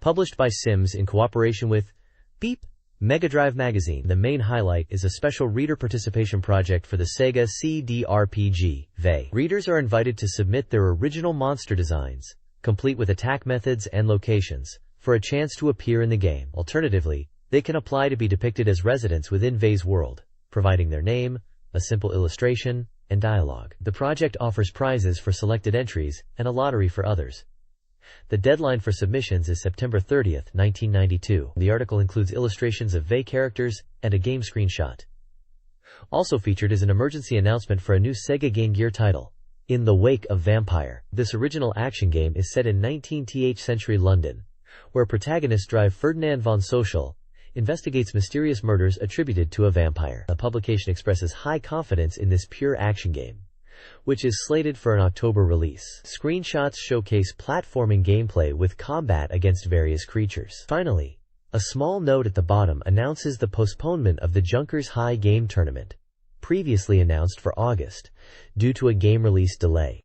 published by Sims in cooperation with BeepMD magazine. The main highlight is a special reader participation project for the Sega CD-RPG VE. Readers are invited to submit their original monster designs, complete with attack methods and locations, for a chance to appear in the game. Alternatively, they can apply to be depicted as residents within VE's world, providing their name, a simple illustration, and dialogue. The project offers prizes for selected entries and a lottery for others. The deadline for submissions is September 30, 1992. The article includes illustrations of VE characters and a game screenshot. Also featured is an emergency announcement for a new Sega Game Gear title, In the Wake of Vampire. This original action game is set in 19th century London, where protagonist Drive Ferdinand von Social investigates mysterious murders attributed to a vampire. The publication expresses high confidence in this pure action game, which is slated for an October release. Screenshots showcase platforming gameplay with combat against various creatures. Finally, a small note at the bottom announces the postponement of the Junkers High Game Tournament, previously announced for August, due to a game release delay.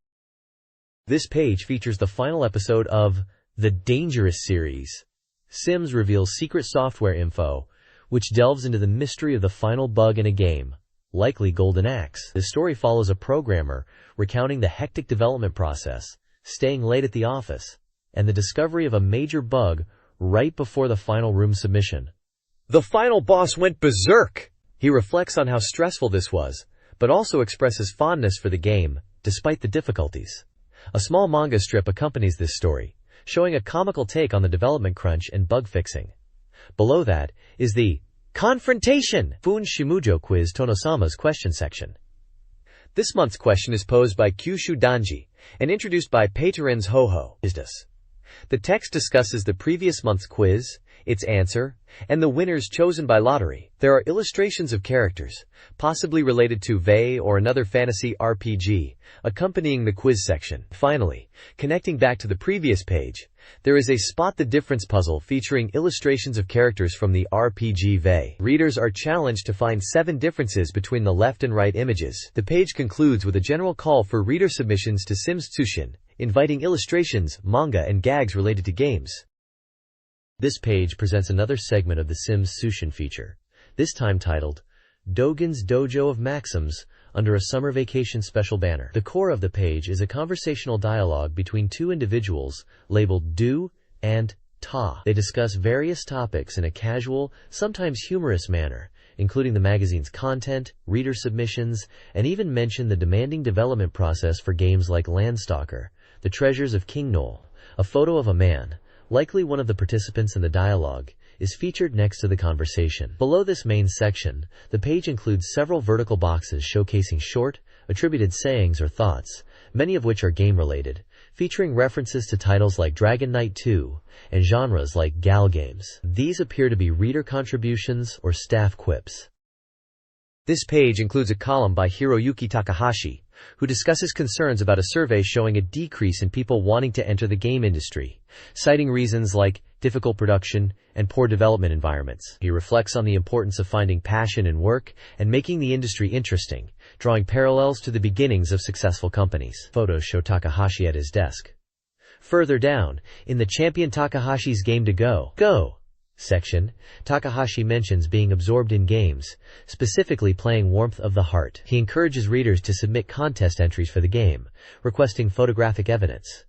This page features the final episode of The Dangerous series. Sims reveals secret software info, which delves into the mystery of the final bug in a game, likely Golden Axe. The story follows a programmer recounting the hectic development process, staying late at the office, and the discovery of a major bug right before the final room submission. The final boss went berserk! He reflects on how stressful this was, but also expresses fondness for the game, despite the difficulties. A small manga strip accompanies this story, showing a comical take on the development crunch and bug fixing. Below that is the Confrontation! Fun Shimujo Quiz Tonosama's question section. This month's question is posed by Kyushu Danji and introduced by Paterins Hoho. The text discusses the previous month's quiz, its answer, and the winners chosen by lottery. There are illustrations of characters, possibly related to VE or another fantasy RPG, accompanying the quiz section. Finally, connecting back to the previous page, there is a Spot the Difference puzzle featuring illustrations of characters from the RPG VE. Readers are challenged to find 7 differences between the left and right images. The page concludes with a general call for reader submissions to Sims Tsushin, inviting illustrations, manga, and gags related to games. This page presents another segment of the Sims Tsushin feature, this time titled, Dogen's Dojo of Maxims, under a summer vacation special banner. The core of the page is a conversational dialogue between 2 individuals, labeled Do and Ta. They discuss various topics in a casual, sometimes humorous manner, including the magazine's content, reader submissions, and even mention the demanding development process for games like Landstalker, The Treasures of King Knoll. A photo of a man, likely one of the participants in the dialogue, is featured next to the conversation. Below this main section, the page includes several vertical boxes showcasing short, attributed sayings or thoughts, many of which are game-related, featuring references to titles like Dragon Knight 2 and genres like gal games. These appear to be reader contributions or staff quips. This page includes a column by Hiroyuki Takahashi, who discusses concerns about a survey showing a decrease in people wanting to enter the game industry, citing reasons like difficult production and poor development environments. He reflects on the importance of finding passion in work and making the industry interesting, drawing parallels to the beginnings of successful companies. Photos show Takahashi at his desk. Further down, in the Champion Takahashi's Game to Go section, Takahashi mentions being absorbed in games, specifically playing Warmth of the Heart. He encourages readers to submit contest entries for the game, requesting photographic evidence.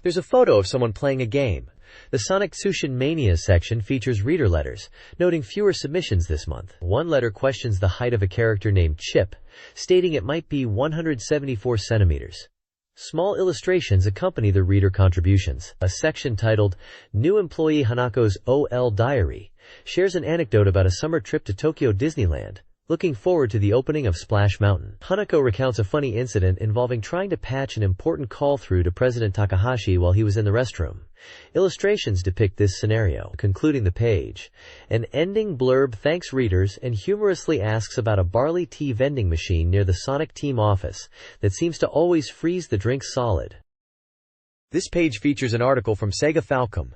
There's a photo of someone playing a game. The Sonic Tsushin Mania section features reader letters, noting fewer submissions this month. One letter questions the height of a character named Chip, stating it might be 174 centimeters. Small illustrations accompany the reader contributions. A section titled, New Employee Hanako's OL Diary, shares an anecdote about a summer trip to Tokyo Disneyland, looking forward to the opening of Splash Mountain. Hanako recounts a funny incident involving trying to patch an important call through to President Takahashi while he was in the restroom. Illustrations depict this scenario. Concluding the page, an ending blurb thanks readers and humorously asks about a barley tea vending machine near the Sonic team office that seems to always freeze the drink solid. This page features an article from Sega Falcom,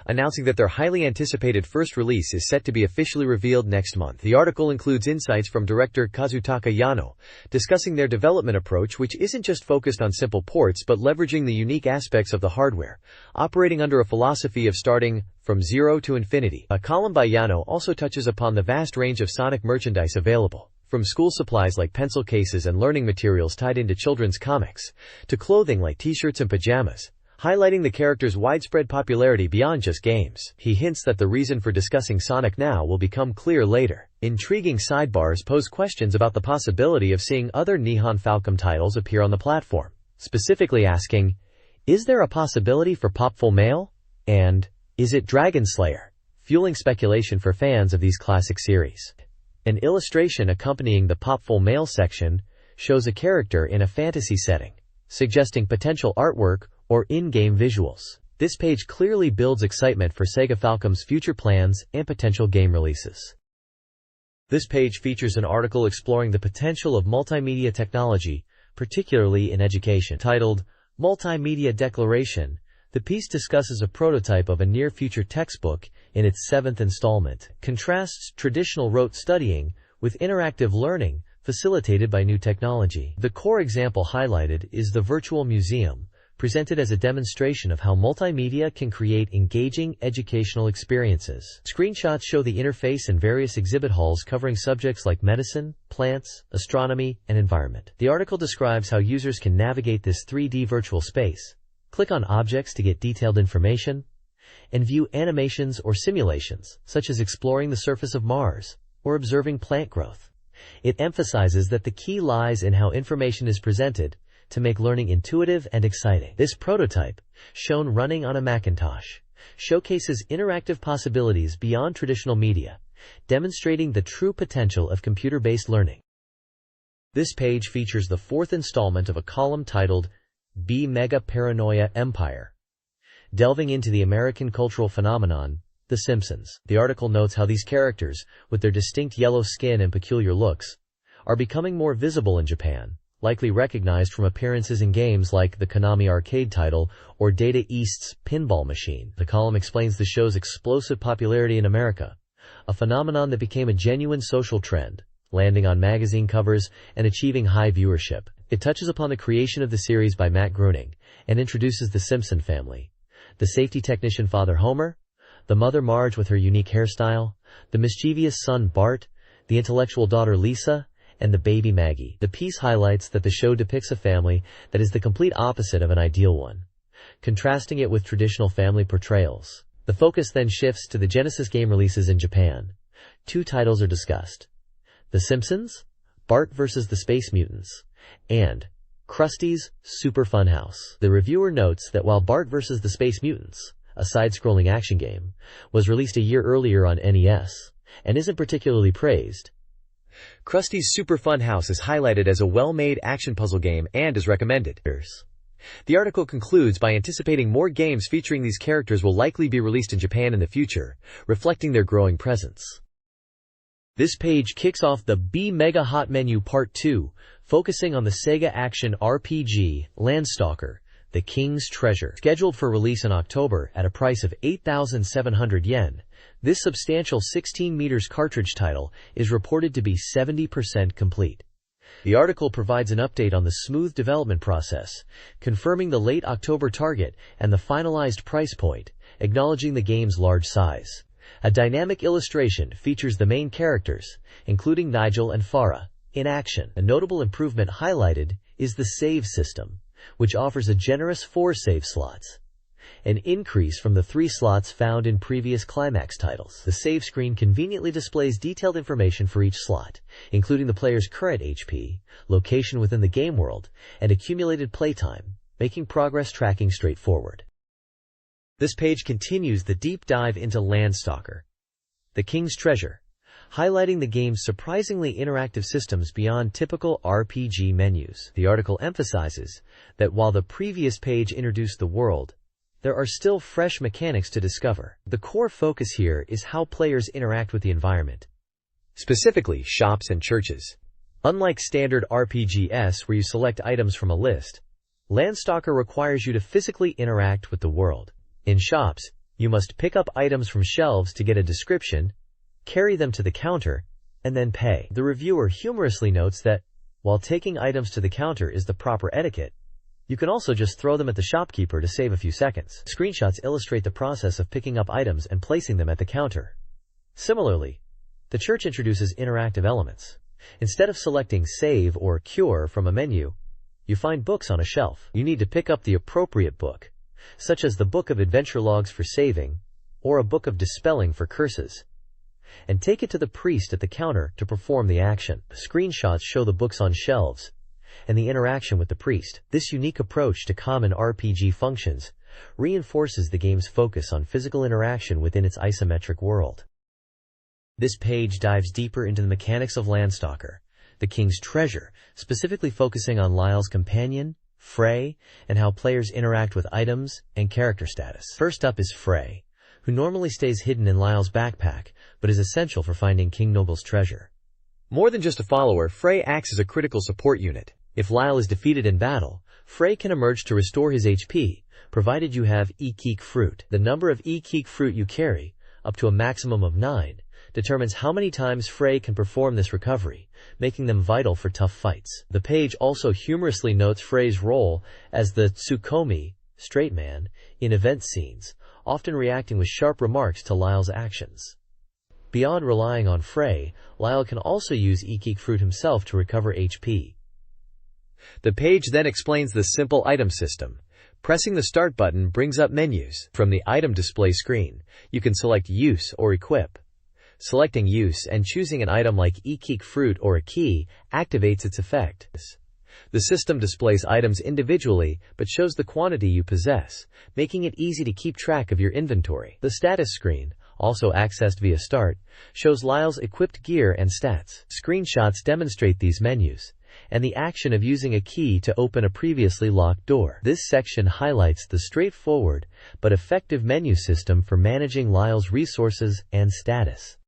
announcing that their highly anticipated first release is set to be officially revealed next month. The article includes insights from director Kazutaka Yano, discussing their development approach, which isn't just focused on simple ports but leveraging the unique aspects of the hardware, operating under a philosophy of starting from zero to infinity. A column by Yano also touches upon the vast range of Sonic merchandise available, from school supplies like pencil cases and learning materials tied into children's comics, to clothing like t-shirts and pajamas, highlighting the character's widespread popularity beyond just games. He hints that the reason for discussing Sonic now will become clear later. Intriguing sidebars pose questions about the possibility of seeing other Nihon Falcom titles appear on the platform, specifically asking, is there a possibility for Popful Mail? And, is it Dragon Slayer? Fueling speculation for fans of these classic series. An illustration accompanying the Popful Mail section shows a character in a fantasy setting, suggesting potential artwork or in-game visuals. This page clearly builds excitement for Sega Falcom's future plans and potential game releases. This page features an article exploring the potential of multimedia technology, particularly in education. Titled, Multimedia Declaration, the piece discusses a prototype of a near-future textbook in its 7th installment, contrasts traditional rote studying with interactive learning facilitated by new technology. The core example highlighted is the Virtual Museum, presented as a demonstration of how multimedia can create engaging educational experiences. Screenshots show the interface in various exhibit halls covering subjects like medicine, plants, astronomy, and environment. The article describes how users can navigate this 3D virtual space, click on objects to get detailed information, and view animations or simulations, such as exploring the surface of Mars or observing plant growth. It emphasizes that the key lies in how information is presented to make learning intuitive and exciting. This prototype, shown running on a Macintosh, showcases interactive possibilities beyond traditional media, demonstrating the true potential of computer-based learning. This page features the 4th installment of a column titled B Mega Paranoia Empire. delving into the American cultural phenomenon, The Simpsons. The article notes how these characters, with their distinct yellow skin and peculiar looks, are becoming more visible in Japan, likely recognized from appearances in games like the Konami arcade title or Data East's pinball machine. The column explains the show's explosive popularity in America, a phenomenon that became a genuine social trend, landing on magazine covers and achieving high viewership. It touches upon the creation of the series by Matt Groening and introduces the Simpson family, the safety technician Father Homer, the mother Marge with her unique hairstyle, the mischievous son Bart, the intellectual daughter Lisa, and the baby Maggie. The piece highlights that the show depicts a family that is the complete opposite of an ideal one, contrasting it with traditional family portrayals. The focus then shifts to the Genesis game releases in Japan. 2 titles are discussed: The Simpsons, Bart vs. the Space Mutants, and Krusty's Super Fun House. The reviewer notes that while Bart vs. the Space Mutants, a side-scrolling action game, was released a year earlier on NES, and isn't particularly praised, Krusty's Super Fun House is highlighted as a well-made action puzzle game and is recommended. The article concludes by anticipating more games featuring these characters will likely be released in Japan in the future, reflecting their growing presence. This page kicks off the B Mega Hot Menu Part 2, focusing on the Sega action RPG, Landstalker, The King's Treasure. Scheduled for release in October at a price of 8,700 yen, this substantial 16 meters cartridge title is reported to be 70% complete. The article provides an update on the smooth development process, confirming the late October target and the finalized price point, acknowledging the game's large size. A dynamic illustration features the main characters, including Nigel and Farah, in action. A notable improvement highlighted is the save system, which offers a generous 4 save slots, an increase from the 3 slots found in previous Climax titles. The save screen conveniently displays detailed information for each slot, including the player's current HP, location within the game world, and accumulated playtime, making progress tracking straightforward. This page continues the deep dive into Landstalker, The King's Treasure, highlighting the game's surprisingly interactive systems beyond typical RPG menus. The article emphasizes that while the previous page introduced the world, there are still fresh mechanics to discover. The core focus here is how players interact with the environment, specifically shops and churches. Unlike standard RPGs where you select items from a list, Landstalker requires you to physically interact with the world. In shops, you must pick up items from shelves to get a description, carry them to the counter, and then pay. The reviewer humorously notes that, while taking items to the counter is the proper etiquette, you can also just throw them at the shopkeeper to save a few seconds. Screenshots illustrate the process of picking up items and placing them at the counter. Similarly, the church introduces interactive elements. Instead of selecting Save or Cure from a menu, you find books on a shelf. You need to pick up the appropriate book, such as the Book of Adventure Logs for saving, or a Book of Dispelling for curses, and take it to the priest at the counter to perform the action. Screenshots show the books on shelves and the interaction with the priest. This unique approach to common RPG functions reinforces the game's focus on physical interaction within its isometric world. This page dives deeper into the mechanics of Landstalker, The King's Treasure, specifically focusing on Lyle's companion, Frey, and how players interact with items and character status. First up is Frey, who normally stays hidden in Lyle's backpack, but is essential for finding King Noble's treasure. More than just a follower, Frey acts as a critical support unit. If Lyle is defeated in battle, Frey can emerge to restore his HP, provided you have E-Keek fruit. The number of E-Keek fruit you carry, up to a maximum of 9, determines how many times Frey can perform this recovery, making them vital for tough fights. The page also humorously notes Frey's role as the Tsukomi, straight man, in event scenes, often reacting with sharp remarks to Lyle's actions. Beyond relying on Frey, Lyle can also use E-Keek fruit himself to recover HP. The page then explains the simple item system. Pressing the Start button brings up menus. From the item display screen, you can select Use or Equip. Selecting Use and choosing an item like E-Keek fruit or a key activates its effect. The system displays items individually but shows the quantity you possess, making it easy to keep track of your inventory. The status screen, also accessed via Start, shows Lyle's equipped gear and stats. Screenshots demonstrate these menus, and the action of using a key to open a previously locked door. This section highlights the straightforward but effective menu system for managing Lyle's resources and status.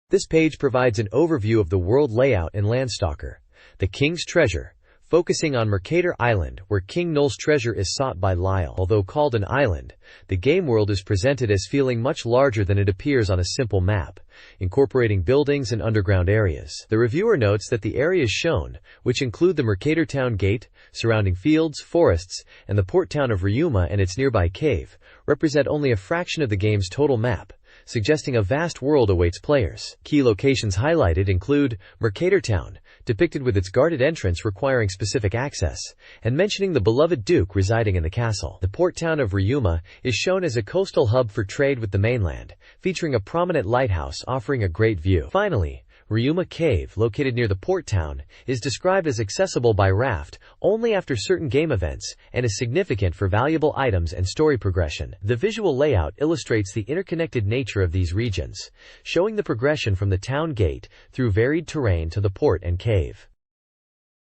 This page provides an overview of the world layout in Landstalker, the King's Treasure, focusing on Mercator Island, where King Null's treasure is sought by Lyle. Although called an island, the game world is presented as feeling much larger than it appears on a simple map, incorporating buildings and underground areas. The reviewer notes that the areas shown, which include the Mercator Town Gate, surrounding fields, forests, and the port town of Ryuma and its nearby cave, represent only a fraction of the game's total map, suggesting a vast world awaits players. Key locations highlighted include Mercator Town, depicted with its guarded entrance requiring specific access, and mentioning the beloved Duke residing in the castle. The port town of Ryuma is shown as a coastal hub for trade with the mainland, featuring a prominent lighthouse offering a great view. Finally, Ryuma Cave, located near the port town, is described as accessible by raft only after certain game events and is significant for valuable items and story progression. The visual layout illustrates the interconnected nature of these regions, showing the progression from the town gate through varied terrain to the port and cave.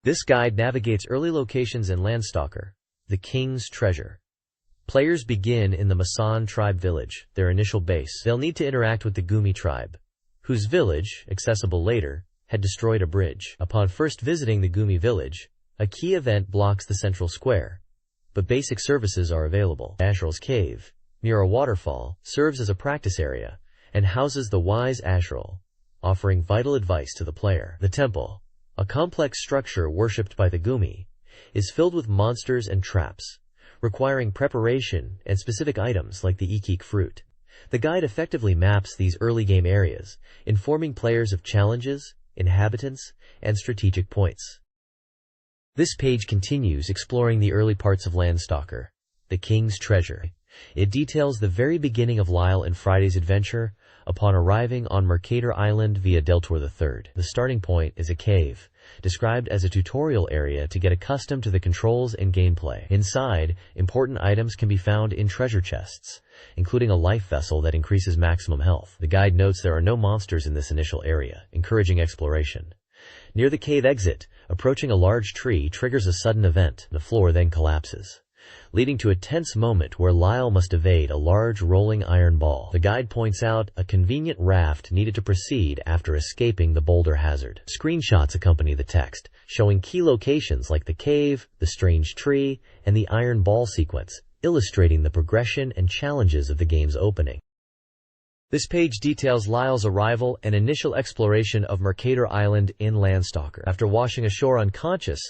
This guide navigates early locations in Landstalker, the King's Treasure. Players begin in the Masan tribe village, their initial base. They'll need to interact with the Gumi tribe, whose village, accessible later, had destroyed a bridge. Upon first visiting the Gumi village, a key event blocks the central square, but basic services are available. Ashral's Cave, near a waterfall, serves as a practice area and houses the wise Ashral, offering vital advice to the player. The temple, a complex structure worshipped by the Gumi, is filled with monsters and traps, requiring preparation and specific items like the Ikik fruit. The guide effectively maps these early game areas, informing players of challenges, inhabitants, and strategic points. This page continues exploring the early parts of Landstalker, the King's Treasure. It details the very beginning of Lyle and Friday's adventure upon arriving on Mercator Island via Deltor III. The starting point is a cave, described as a tutorial area to get accustomed to the controls and gameplay. Inside, important items can be found in treasure chests, including a life vessel that increases maximum health. The guide notes there are no monsters in this initial area, encouraging exploration. Near the cave exit, approaching a large tree triggers a sudden event. The floor then collapses, leading to a tense moment where Lyle must evade a large rolling iron ball. The guide points out a convenient raft needed to proceed after escaping the boulder hazard. Screenshots accompany the text, showing key locations like the cave, the strange tree, and the iron ball sequence, illustrating the progression and challenges of the game's opening. This page details Lyle's arrival and initial exploration of Mercator Island in Landstalker. After washing ashore unconscious,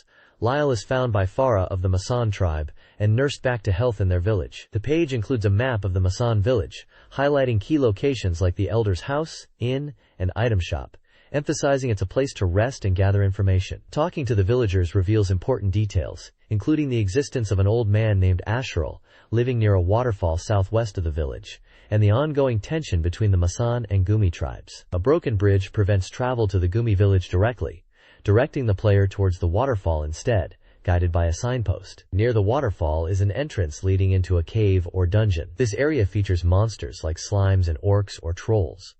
Lyle is found by Farah of the Masan tribe and nursed back to health in their village. The page includes a map of the Masan village, highlighting key locations like the elder's house, inn, and item shop, emphasizing it's a place to rest and gather information. Talking to the villagers reveals important details, including the existence of an old man named Ashral, living near a waterfall southwest of the village, and the ongoing tension between the Masan and Gumi tribes. A broken bridge prevents travel to the Gumi village directly, directing the player towards the waterfall instead, guided by a signpost. Near the waterfall is an entrance leading into a cave or dungeon. This area features monsters like slimes and orcs or trolls,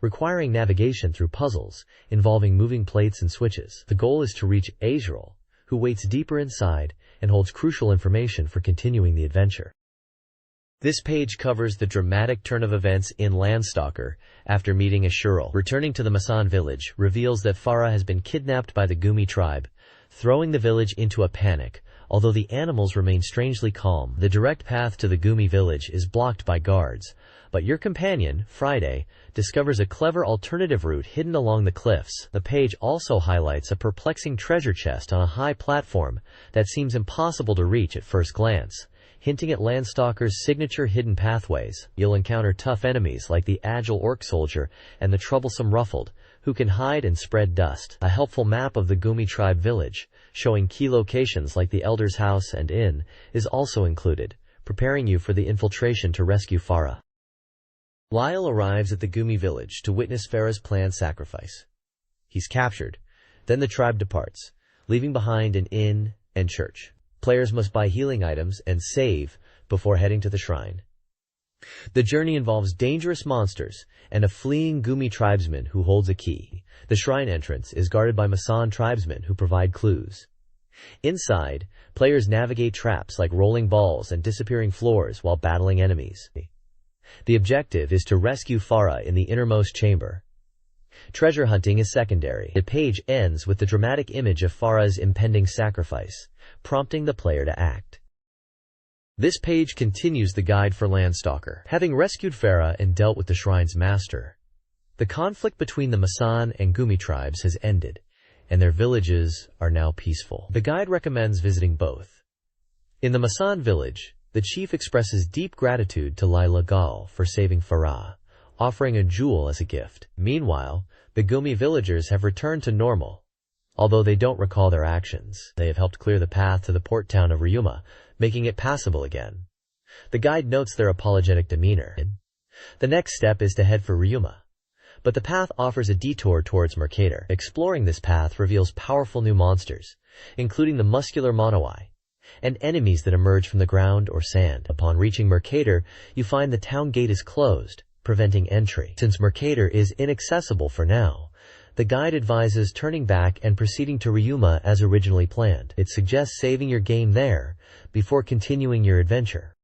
requiring navigation through puzzles involving moving plates and switches. The goal is to reach Ashral, who waits deeper inside and holds crucial information for continuing the adventure. This page covers the dramatic turn of events in Landstalker after meeting Ashral. Returning to the Masan village reveals that Farah has been kidnapped by the Gumi tribe, throwing the village into a panic. Although the animals remain strangely calm, the direct path to the Gumi village is blocked by guards, but your companion, Friday, discovers a clever alternative route hidden along the cliffs. The page also highlights a perplexing treasure chest on a high platform that seems impossible to reach at first glance, hinting at Landstalker's signature hidden pathways. You'll encounter tough enemies like the agile orc soldier and the troublesome Ruffled, who can hide and spread dust. A helpful map of the Gumi tribe village, showing key locations like the elder's house and inn, is also included, preparing you for the infiltration to rescue Farah. Lyle arrives at the Gumi village to witness Farah's planned sacrifice. He's captured. Then the tribe departs, leaving behind an inn and church. Players must buy healing items and save before heading to the shrine. The journey involves dangerous monsters and a fleeing Gumi tribesman who holds a key, The shrine entrance is guarded by Masan tribesmen who provide clues. Inside, players navigate traps like rolling balls and disappearing floors while battling enemies. The objective is to rescue Farah in the innermost chamber. Treasure hunting is secondary. The page ends with the dramatic image of Farah's impending sacrifice, prompting the player to act. This page continues the guide for Landstalker. Having rescued Farah and dealt with the shrine's master, the conflict between the Masan and Gumi tribes has ended, and their villages are now peaceful. The guide recommends visiting both. In the Masan village, the chief expresses deep gratitude to Laila Gal for saving Farah, offering a jewel as a gift. Meanwhile, the Gumi villagers have returned to normal. Although they don't recall their actions, they have helped clear the path to the port town of Ryuma, making it passable again. The guide notes their apologetic demeanor. The next step is to head for Ryuma, but the path offers a detour towards Mercator. Exploring this path reveals powerful new monsters, including the muscular Monowai, and enemies that emerge from the ground or sand. Upon reaching Mercator, you find the town gate is closed, preventing entry. Since Mercator is inaccessible for now, the guide advises turning back and proceeding to Ryuma as originally planned. It suggests saving your game there before continuing your adventure.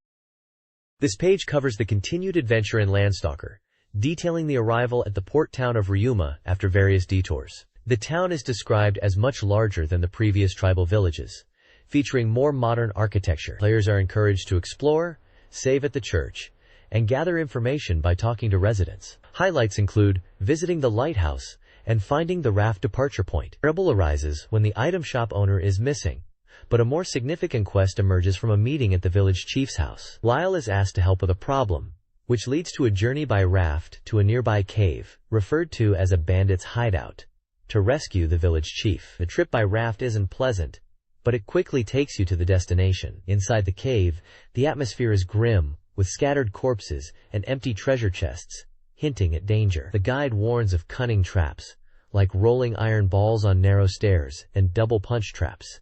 This page covers the continued adventure in Landstalker, detailing the arrival at the port town of Ryuma after various detours. The town is described as much larger than the previous tribal villages, featuring more modern architecture. Players are encouraged to explore, save at the church, and gather information by talking to residents. Highlights include visiting the lighthouse and finding the raft departure point. Trouble arises when the item shop owner is missing, but a more significant quest emerges from a meeting at the village chief's house. Lyle is asked to help with a problem, which leads to a journey by raft to a nearby cave, referred to as a bandit's hideout, to rescue the village chief. The trip by raft isn't pleasant, but it quickly takes you to the destination. Inside the cave, the atmosphere is grim, with scattered corpses and empty treasure chests, hinting at danger. The guide warns of cunning traps, like rolling iron balls on narrow stairs and double punch traps,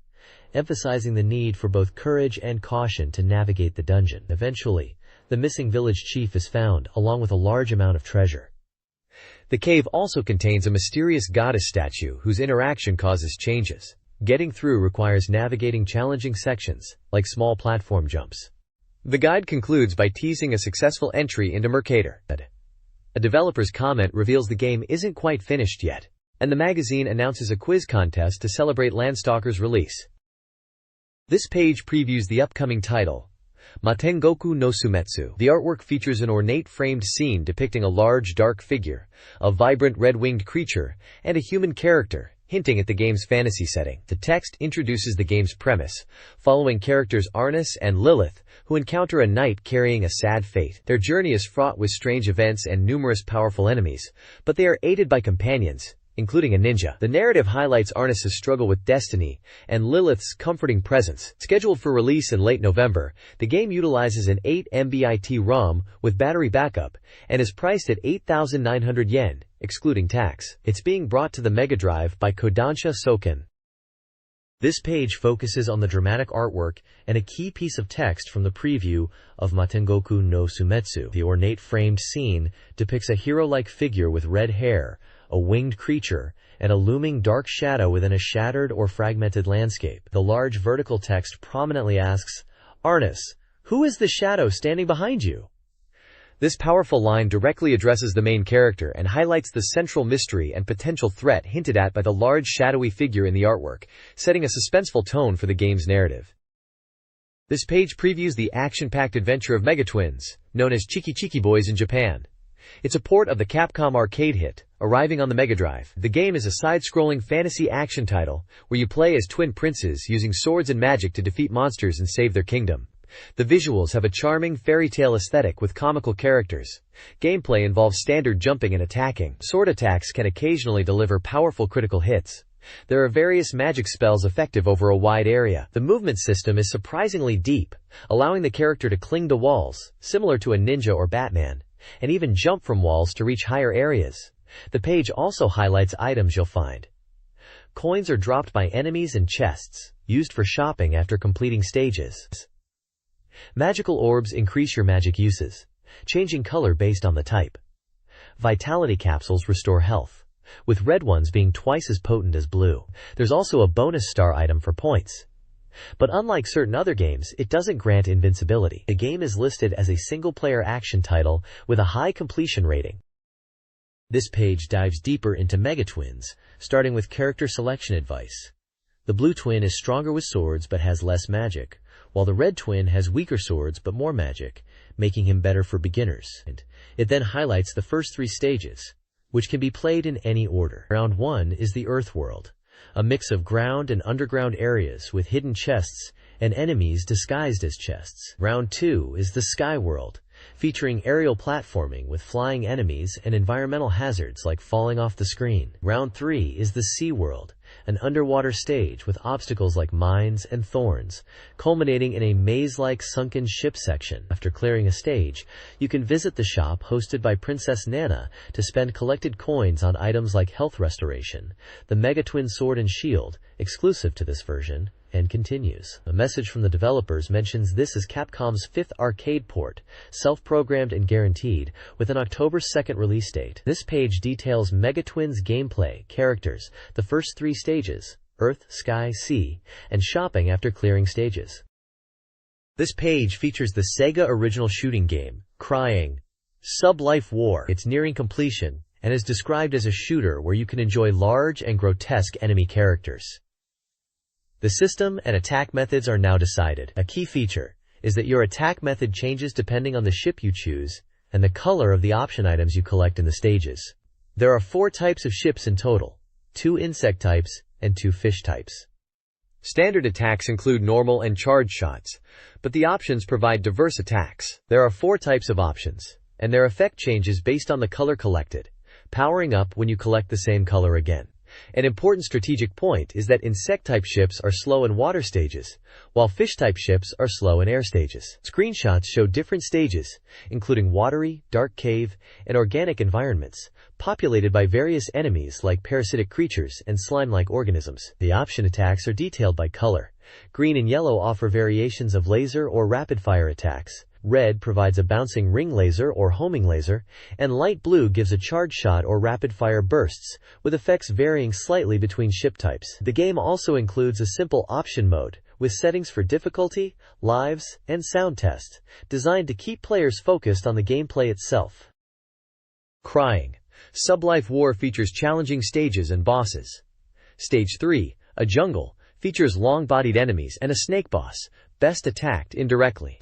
emphasizing the need for both courage and caution to navigate the dungeon. Eventually, the missing village chief is found, along with a large amount of treasure. The cave also contains a mysterious goddess statue whose interaction causes changes. Getting through requires navigating challenging sections, like small platform jumps. The guide concludes by teasing a successful entry into Mercator. A developer's comment reveals the game isn't quite finished yet, and the magazine announces a quiz contest to celebrate Landstalker's release. This page previews the upcoming title, Matengoku no Sumetsu. The artwork features an ornate framed scene depicting a large dark figure, a vibrant red-winged creature, and a human character, hinting at the game's fantasy setting. The text introduces the game's premise, following characters Arnis and Lilith, who encounter a knight carrying a sad fate. Their journey is fraught with strange events and numerous powerful enemies, but they are aided by companions, including a ninja. The narrative highlights Arnis' struggle with destiny and Lilith's comforting presence. Scheduled for release in late November, the game utilizes an 8 MB ROM with battery backup and is priced at 8,900 yen, excluding tax. It's being brought to the Mega Drive by Kodansha Soken. This page focuses on the dramatic artwork and a key piece of text from the preview of Matengoku no Sumetsu. The ornate framed scene depicts a hero-like figure with red hair, a winged creature, and a looming dark shadow within a shattered or fragmented landscape. The large vertical text prominently asks, "Arnis, who is the shadow standing behind you?" This powerful line directly addresses the main character and highlights the central mystery and potential threat hinted at by the large shadowy figure in the artwork, setting a suspenseful tone for the game's narrative. This page previews the action-packed adventure of Megatwins, known as Chiki Chiki Boys in Japan. It's a port of the Capcom arcade hit, arriving on the Mega Drive. The game is a side-scrolling fantasy action title, where you play as twin princes using swords and magic to defeat monsters and save their kingdom. The visuals have a charming fairy tale aesthetic with comical characters. Gameplay involves standard jumping and attacking. Sword attacks can occasionally deliver powerful critical hits. There are various magic spells effective over a wide area. The movement system is surprisingly deep, allowing the character to cling to walls, similar to a ninja or Batman, and even jump from walls to reach higher areas. The page also highlights items you'll find. Coins are dropped by enemies and chests, used for shopping after completing stages. Magical orbs increase your magic uses, changing color based on the type. Vitality capsules restore health, with red ones being twice as potent as blue. There's also a bonus star item for points. But unlike certain other games, it doesn't grant invincibility. The game is listed as a single-player action title with a high completion rating. This page dives deeper into Mega Twins, starting with character selection advice. The blue twin is stronger with swords but has less magic, while the red twin has weaker swords but more magic, making him better for beginners. It then highlights the first 3 stages, which can be played in any order. Round 1 is the Earth world, a mix of ground and underground areas with hidden chests and enemies disguised as chests. Round 2 is the Sky world, featuring aerial platforming with flying enemies and environmental hazards like falling off the screen. Round 3 is the Sea world, an underwater stage with obstacles like mines and thorns, culminating in a maze-like sunken ship section. After clearing a stage, you can visit the shop hosted by Princess Nana to spend collected coins on items like health restoration, the Mega Twin sword and shield, exclusive to this version, and continues. A message from the developers mentions this is Capcom's 5th arcade port, self-programmed and guaranteed, with an October 2nd release date. This page details Mega Twins gameplay, characters, the first 3 stages, Earth, Sky, Sea, and shopping after clearing stages. This page features the Sega original shooting game, Crying Sub-Life War. It's nearing completion, and is described as a shooter where you can enjoy large and grotesque enemy characters. The system and attack methods are now decided. A key feature is that your attack method changes depending on the ship you choose and the color of the option items you collect in the stages. There are 4 types of ships in total, 2 insect types and 2 fish types. Standard attacks include normal and charged shots, but the options provide diverse attacks. There are 4 types of options, and their effect changes based on the color collected, powering up when you collect the same color again. An important strategic point is that insect-type ships are slow in water stages, while fish-type ships are slow in air stages. Screenshots show different stages, including watery, dark cave, and organic environments, populated by various enemies like parasitic creatures and slime-like organisms. The option attacks are detailed by color. Green and yellow offer variations of laser or rapid-fire attacks. Red provides a bouncing ring laser or homing laser, and light blue gives a charge shot or rapid-fire bursts, with effects varying slightly between ship types. The game also includes a simple option mode, with settings for difficulty, lives, and sound test, designed to keep players focused on the gameplay itself. Crying Sub-Life War features challenging stages and bosses. Stage 3, a jungle, features long-bodied enemies and a snake boss, best attacked indirectly.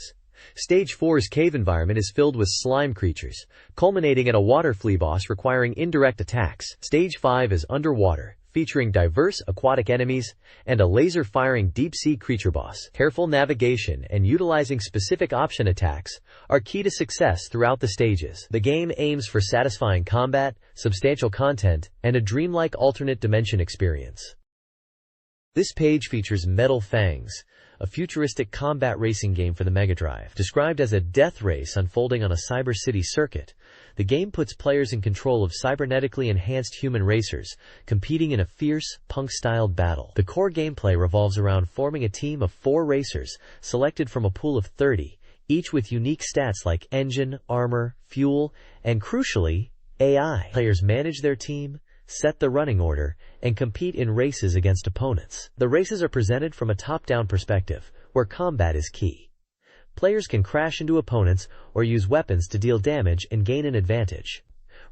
Stage 4's cave environment is filled with slime creatures, culminating in a water flea boss requiring indirect attacks. Stage 5 is underwater, featuring diverse aquatic enemies and a laser-firing deep-sea creature boss. Careful navigation and utilizing specific option attacks are key to success throughout the stages. The game aims for satisfying combat, substantial content, and a dreamlike alternate dimension experience. This page features Metal Fangs, a futuristic combat racing game for the Mega Drive. Described as a death race unfolding on a Cyber City circuit, the game puts players in control of cybernetically enhanced human racers, competing in a fierce, punk-styled battle. The core gameplay revolves around forming a team of 4 racers, selected from a pool of 30, each with unique stats like engine, armor, fuel, and crucially, AI. Players manage their team, set the running order, and compete in races against opponents. The races are presented from a top-down perspective, where combat is key. Players can crash into opponents or use weapons to deal damage and gain an advantage.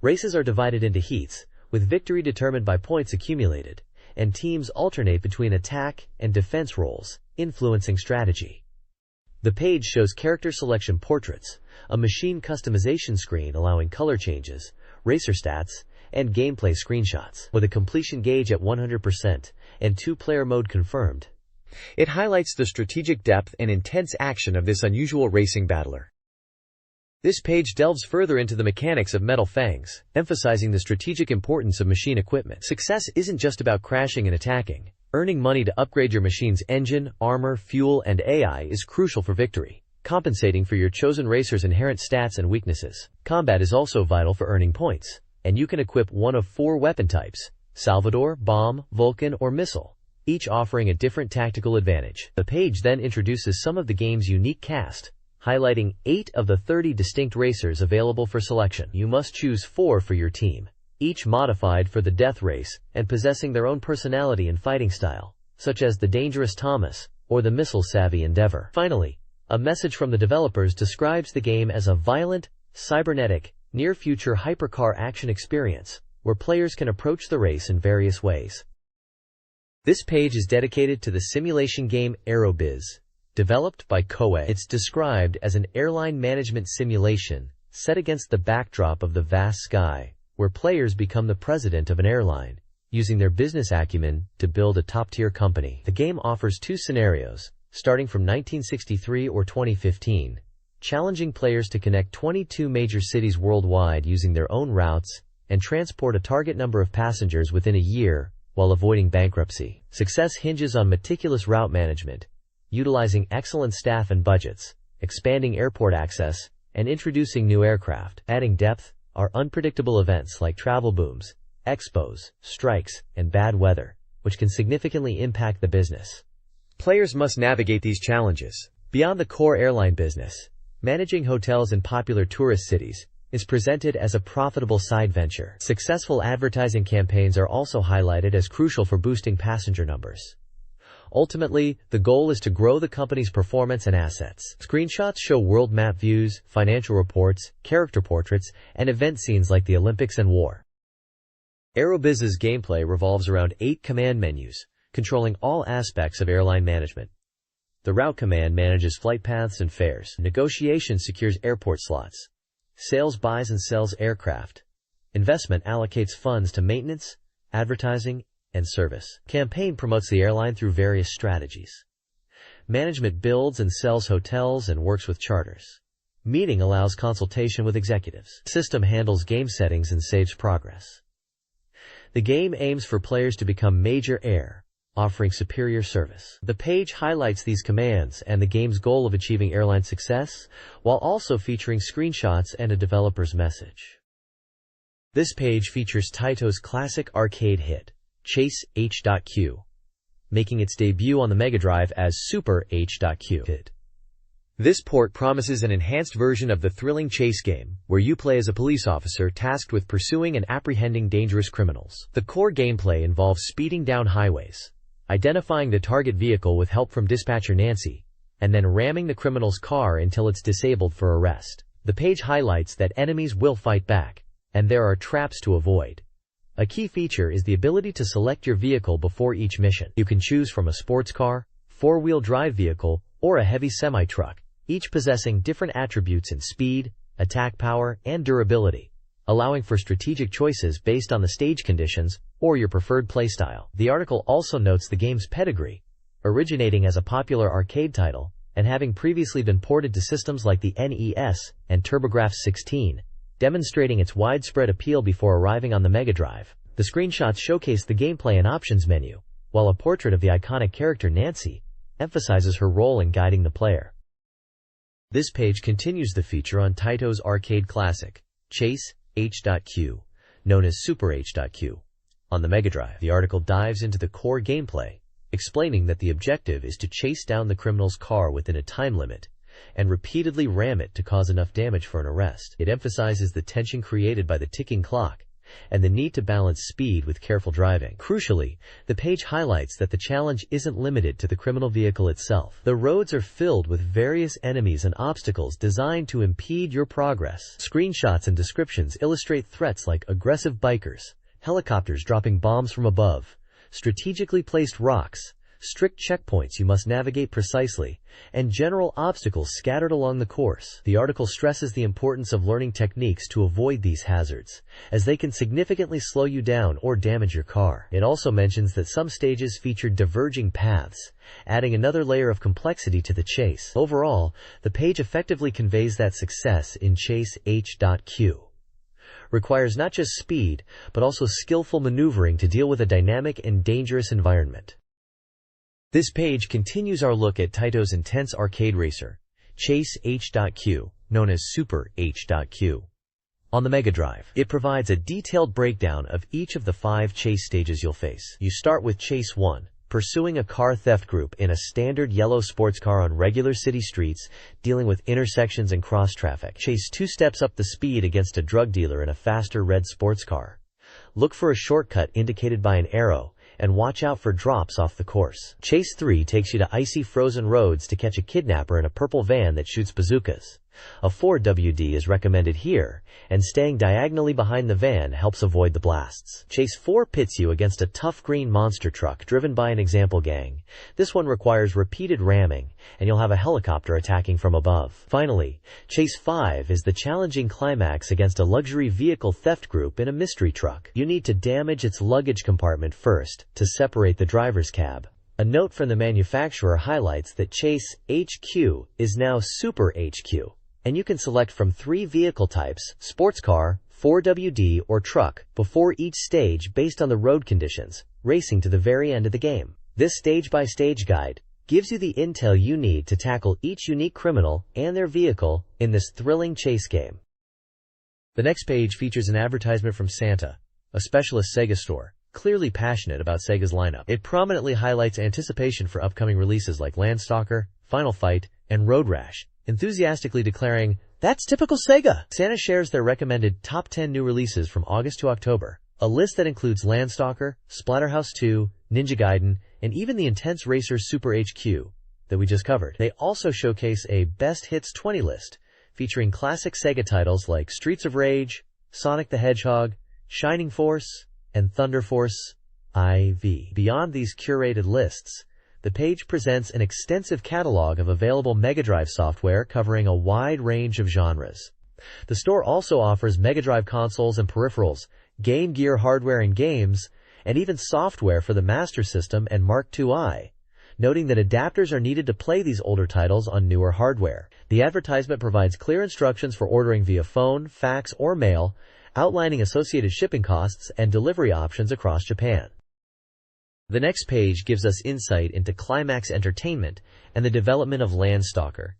Races are divided into heats, with victory determined by points accumulated, and teams alternate between attack and defense roles, influencing strategy. The page shows character selection portraits, a machine customization screen allowing color changes, racer stats, and gameplay screenshots, with a completion gauge at 100% and 2-player mode confirmed. It highlights the strategic depth and intense action of this unusual racing battler. This page delves further into the mechanics of Metal Fangs, emphasizing the strategic importance of machine equipment. Success isn't just about crashing and attacking. Earning money to upgrade your machine's engine, armor, fuel, and AI is crucial for victory, compensating for your chosen racer's inherent stats and weaknesses. Combat is also vital for earning points, and you can equip one of 4 weapon types: Salvador, Bomb, Vulcan, or Missile, each offering a different tactical advantage. The page then introduces some of the game's unique cast, highlighting 8 of the 30 distinct racers available for selection. You must choose 4 for your team, each modified for the death race and possessing their own personality and fighting style, such as the Dangerous Thomas or the Missile-Savvy Endeavor. Finally, a message from the developers describes the game as a violent, cybernetic, near-future hypercar action experience, where players can approach the race in various ways. This page is dedicated to the simulation game Aerobiz, developed by Koei. It's described as an airline management simulation set against the backdrop of the vast sky, where players become the president of an airline, using their business acumen to build a top-tier company. The game offers two scenarios, starting from 1963 or 2015, challenging players to connect 22 major cities worldwide using their own routes and transport a target number of passengers within a year while avoiding bankruptcy. Success hinges on meticulous route management, utilizing excellent staff and budgets, expanding airport access, and introducing new aircraft. Adding depth are unpredictable events like travel booms, expos, strikes, and bad weather, which can significantly impact the business. Players must navigate these challenges. Beyond the core airline business, managing hotels in popular tourist cities is presented as a profitable side venture. Successful advertising campaigns are also highlighted as crucial for boosting passenger numbers. Ultimately, the goal is to grow the company's performance and assets. Screenshots show world map views, financial reports, character portraits, and event scenes like the Olympics and war. Aerobiz's gameplay revolves around 8 command menus, controlling all aspects of airline management. The route command manages flight paths and fares. Negotiation secures airport slots. Sales buys and sells aircraft. Investment allocates funds to maintenance, advertising, and service. Campaign promotes the airline through various strategies. Management builds and sells hotels and works with charters. Meeting allows consultation with executives. System handles game settings and saves progress. The game aims for players to become Major Air, offering superior service. The page highlights these commands and the game's goal of achieving airline success, while also featuring screenshots and a developer's message. This page features Taito's classic arcade hit, Chase H.Q, making its debut on the Mega Drive as Super H.Q. This port promises an enhanced version of the thrilling chase game, where you play as a police officer tasked with pursuing and apprehending dangerous criminals. The core gameplay involves speeding down highways, identifying the target vehicle with help from dispatcher Nancy, and then ramming the criminal's car until it's disabled for arrest. The page highlights that enemies will fight back, and there are traps to avoid. A key feature is the ability to select your vehicle before each mission. You can choose from a sports car, four-wheel drive vehicle, or a heavy semi-truck, each possessing different attributes in speed, attack power, and durability, allowing for strategic choices based on the stage conditions or your preferred playstyle. The article also notes the game's pedigree, originating as a popular arcade title and having previously been ported to systems like the NES and TurboGrafx-16, demonstrating its widespread appeal before arriving on the Mega Drive. The screenshots showcase the gameplay and options menu, while a portrait of the iconic character Nancy emphasizes her role in guiding the player. This page continues the feature on Taito's arcade classic, Chase H.Q, known as Super H.Q, on the Mega Drive. The article dives into the core gameplay, explaining that the objective is to chase down the criminal's car within a time limit and repeatedly ram it to cause enough damage for an arrest. It emphasizes the tension created by the ticking clock and the need to balance speed with careful driving. Crucially, the page highlights that the challenge isn't limited to the criminal vehicle itself. The roads are filled with various enemies and obstacles designed to impede your progress. Screenshots and descriptions illustrate threats like aggressive bikers, helicopters dropping bombs from above, strategically placed rocks, strict checkpoints you must navigate precisely, and general obstacles scattered along the course. The article stresses the importance of learning techniques to avoid these hazards, as they can significantly slow you down or damage your car. It also mentions that some stages feature diverging paths, adding another layer of complexity to the chase. Overall, the page effectively conveys that success in Chase H.Q requires not just speed, but also skillful maneuvering to deal with a dynamic and dangerous environment. This page continues our look at Taito's intense arcade racer, Chase H.Q, known as Super H.Q, on the Mega Drive. It provides a detailed breakdown of each of the 5 chase stages you'll face. You start with Chase 1, pursuing a car theft group in a standard yellow sports car on regular city streets, dealing with intersections and cross-traffic. Chase 2 steps up the speed against a drug dealer in a faster red sports car, Look for a shortcut indicated by an arrow, and watch out for drops off the course. Chase 3 takes you to icy frozen roads to catch a kidnapper in a purple van that shoots bazookas. A 4WD is recommended here, and staying diagonally behind the van helps avoid the blasts. Chase 4 pits you against a tough green monster truck driven by an example gang. This one requires repeated ramming, and you'll have a helicopter attacking from above. Finally, Chase 5 is the challenging climax against a luxury vehicle theft group in a mystery truck. You need to damage its luggage compartment first to separate the driver's cab. A note from the manufacturer highlights that Chase HQ is now Super HQ. And you can select from 3 vehicle types, sports car, 4WD, or truck, before each stage based on the road conditions, racing to the very end of the game. This stage-by-stage guide gives you the intel you need to tackle each unique criminal and their vehicle in this thrilling chase game. The next page features an advertisement from Santa, a specialist Sega store, clearly passionate about Sega's lineup. It prominently highlights anticipation for upcoming releases like Landstalker, Final Fight, and Road Rash, enthusiastically declaring, "That's typical Sega!" Santa shares their recommended top 10 new releases from August to October, a list that includes Landstalker, Splatterhouse 2, Ninja Gaiden, and even the intense racer Super HQ that we just covered. They also showcase a Best Hits 20 list, featuring classic Sega titles like Streets of Rage, Sonic the Hedgehog, Shining Force, and Thunder Force IV. Beyond these curated lists, the page presents an extensive catalog of available MegaDrive software covering a wide range of genres. The store also offers MegaDrive consoles and peripherals, Game Gear hardware and games, and even software for the Master System and Mark II-I, noting that adapters are needed to play these older titles on newer hardware. The advertisement provides clear instructions for ordering via phone, fax, or mail, outlining associated shipping costs and delivery options across Japan. The next page gives us insight into Climax Entertainment and the development of Landstalker,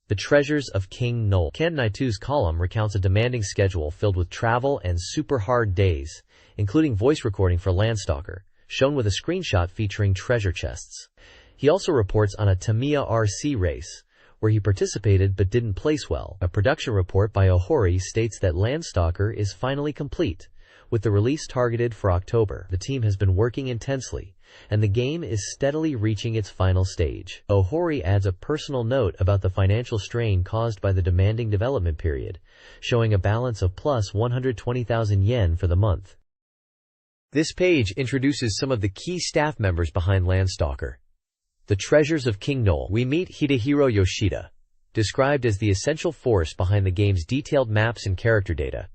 The Treasures of King Knuckle. Ken Naitu's column recounts a demanding schedule filled with travel and super hard days, including voice recording for Landstalker, shown with a screenshot featuring treasure chests. He also reports on a Tamiya RC race, where he participated but didn't place well. A production report by Ohori states that Landstalker is finally complete, with the release targeted for October. The team has been working intensely, and the game is steadily reaching its final stage. Ohori adds a personal note about the financial strain caused by the demanding development period, showing a balance of plus 120,000 yen for the month. This page introduces some of the key staff members behind Landstalker. The Treasures of King Knuckle. We meet Hidehiro Yoshida, described as the essential force behind the game's detailed maps and character data.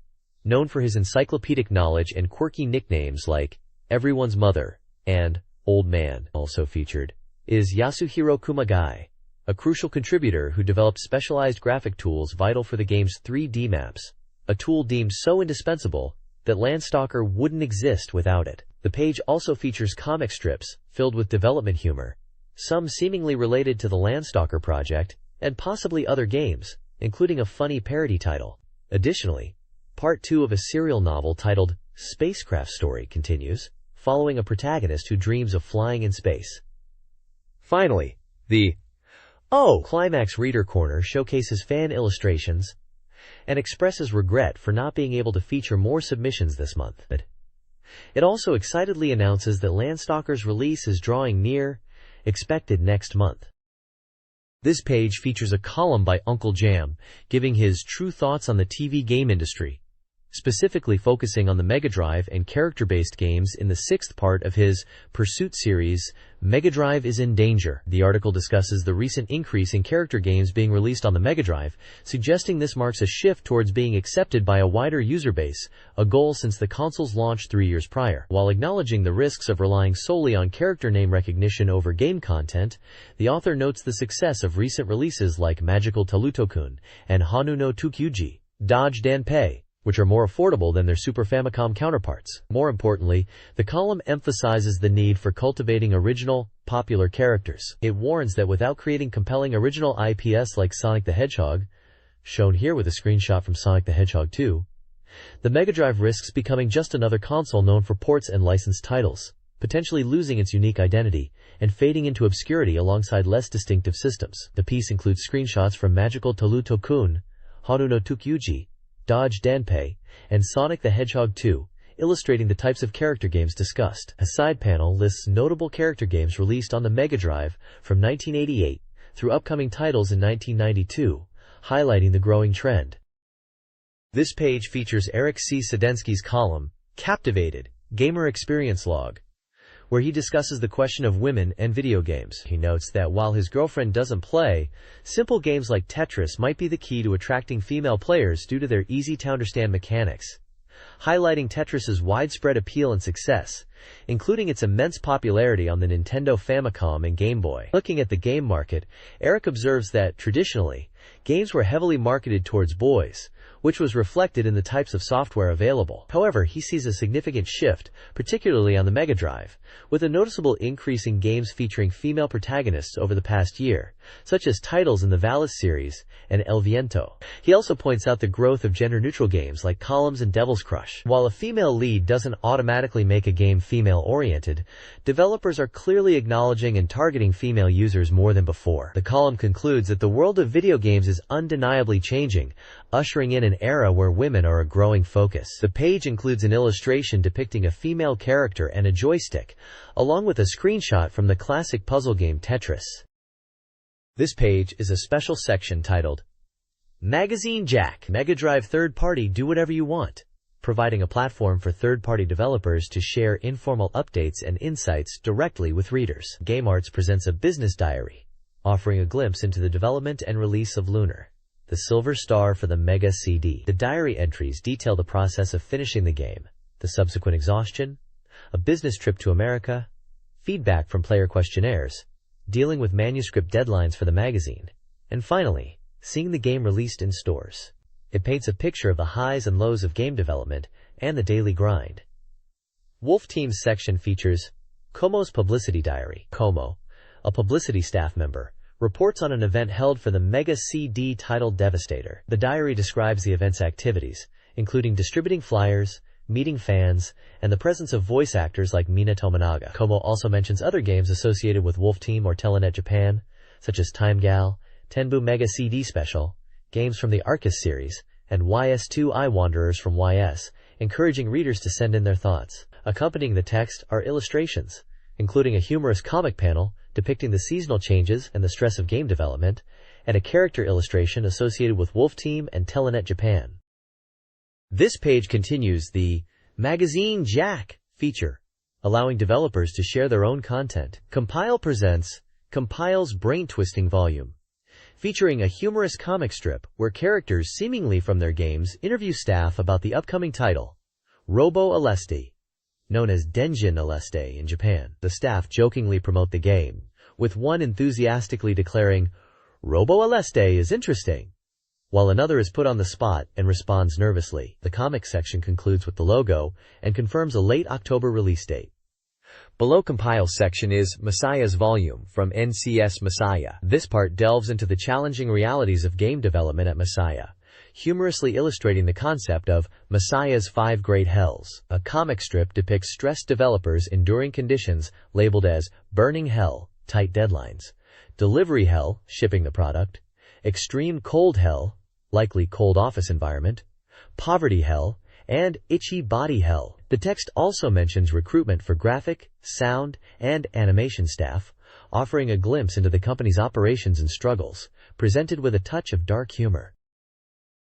Known for his encyclopedic knowledge and quirky nicknames like Everyone's Mother and Old Man. Also featured is Yasuhiro Kumagai, a crucial contributor who developed specialized graphic tools vital for the game's 3D maps, a tool deemed so indispensable that Landstalker wouldn't exist without it. The page also features comic strips filled with development humor, some seemingly related to the Landstalker project and possibly other games, including a funny parody title. Additionally, Part 2 of a serial novel titled Spacecraft Story continues, following a protagonist who dreams of flying in space. Finally, the Climax Reader Corner showcases fan illustrations and expresses regret for not being able to feature more submissions this month. It also excitedly announces that Landstalker's release is drawing near, expected next month. This page features a column by Uncle Jam, giving his true thoughts on the TV game industry, specifically focusing on the Mega Drive and character-based games in the 6th part of his Pursuit series, Mega Drive is in Danger. The article discusses the recent increase in character games being released on the Mega Drive, suggesting this marks a shift towards being accepted by a wider user base, a goal since the console's launch 3 years prior. While acknowledging the risks of relying solely on character name recognition over game content, the author notes the success of recent releases like Magical Talutokun and Hanu no Tukyuji, Dodge Danpei, which are more affordable than their Super Famicom counterparts. More importantly, the column emphasizes the need for cultivating original, popular characters. It warns that without creating compelling original IPs like Sonic the Hedgehog, shown here with a screenshot from Sonic the Hedgehog 2, the Mega Drive risks becoming just another console known for ports and licensed titles, potentially losing its unique identity and fading into obscurity alongside less distinctive systems. The piece includes screenshots from Magical Talutokun, Hanu no Tukyuji, Dodge Danpei, and Sonic the Hedgehog 2, illustrating the types of character games discussed. A side panel lists notable character games released on the Mega Drive from 1988 through upcoming titles in 1992, highlighting the growing trend. This page features Eric C. Sedensky's column, Captivated, Gamer Experience Log, where he discusses the question of women and video games. He notes that while his girlfriend doesn't play, simple games like Tetris might be the key to attracting female players due to their easy-to-understand mechanics, highlighting Tetris's widespread appeal and success, including its immense popularity on the Nintendo Famicom and Game Boy. Looking at the game market, Eric observes that, traditionally, games were heavily marketed towards boys, which was reflected in the types of software available. However, he sees a significant shift, particularly on the Mega Drive, with a noticeable increase in games featuring female protagonists over the past year, such as titles in the Valis series and El Viento. He also points out the growth of gender-neutral games like Columns and Devil's Crush. While a female lead doesn't automatically make a game female-oriented, developers are clearly acknowledging and targeting female users more than before. The column concludes that the world of video games is undeniably changing, ushering in an era where women are a growing focus. The page includes an illustration depicting a female character and a joystick, along with a screenshot from the classic puzzle game Tetris. This page is a special section titled Magazine Jack, Mega Drive Third Party Do Whatever You Want, providing a platform for third-party developers to share informal updates and insights directly with readers. Game Arts presents a business diary, offering a glimpse into the development and release of Lunar, the Silver Star for the Mega CD. The diary entries detail the process of finishing the game, the subsequent exhaustion, a business trip to America, feedback from player questionnaires, dealing with manuscript deadlines for the magazine, and finally, seeing the game released in stores. It paints a picture of the highs and lows of game development and the daily grind. Wolf Team's section features Como's publicity diary. Como, a publicity staff member, reports on an event held for the Mega CD titled Devastator. The diary describes the event's activities, including distributing flyers, meeting fans, and the presence of voice actors like Mina Tominaga. Como also mentions other games associated with Wolf Team or Telenet Japan, such as Time Gal, Tenbu Mega CD Special, games from the Arcus series, and YS2 Eye Wanderers from YS, encouraging readers to send in their thoughts. Accompanying the text are illustrations, including a humorous comic panel depicting the seasonal changes and the stress of game development, and a character illustration associated with Wolf Team and Telenet Japan. This page continues the Magazine Jack feature, allowing developers to share their own content. Compile presents Compile's brain-twisting volume, featuring a humorous comic strip where characters seemingly from their games interview staff about the upcoming title, Robo Aleste, known as Denjin Aleste in Japan. The staff jokingly promote the game, with one enthusiastically declaring, "Robo Aleste is interesting," while another is put on the spot and responds nervously. The comic section concludes with the logo and confirms a late October release date. Below Compile's section is Messiah's Volume from NCS Messiah. This part delves into the challenging realities of game development at Messiah, humorously illustrating the concept of Messiah's 5 Great Hells. A comic strip depicts stressed developers enduring conditions labeled as Burning Hell, tight deadlines, Delivery Hell, shipping the product, Extreme Cold Hell, likely cold office environment, Poverty Hell, and Itchy Body Hell. The text also mentions recruitment for graphic, sound, and animation staff, offering a glimpse into the company's operations and struggles, presented with a touch of dark humor.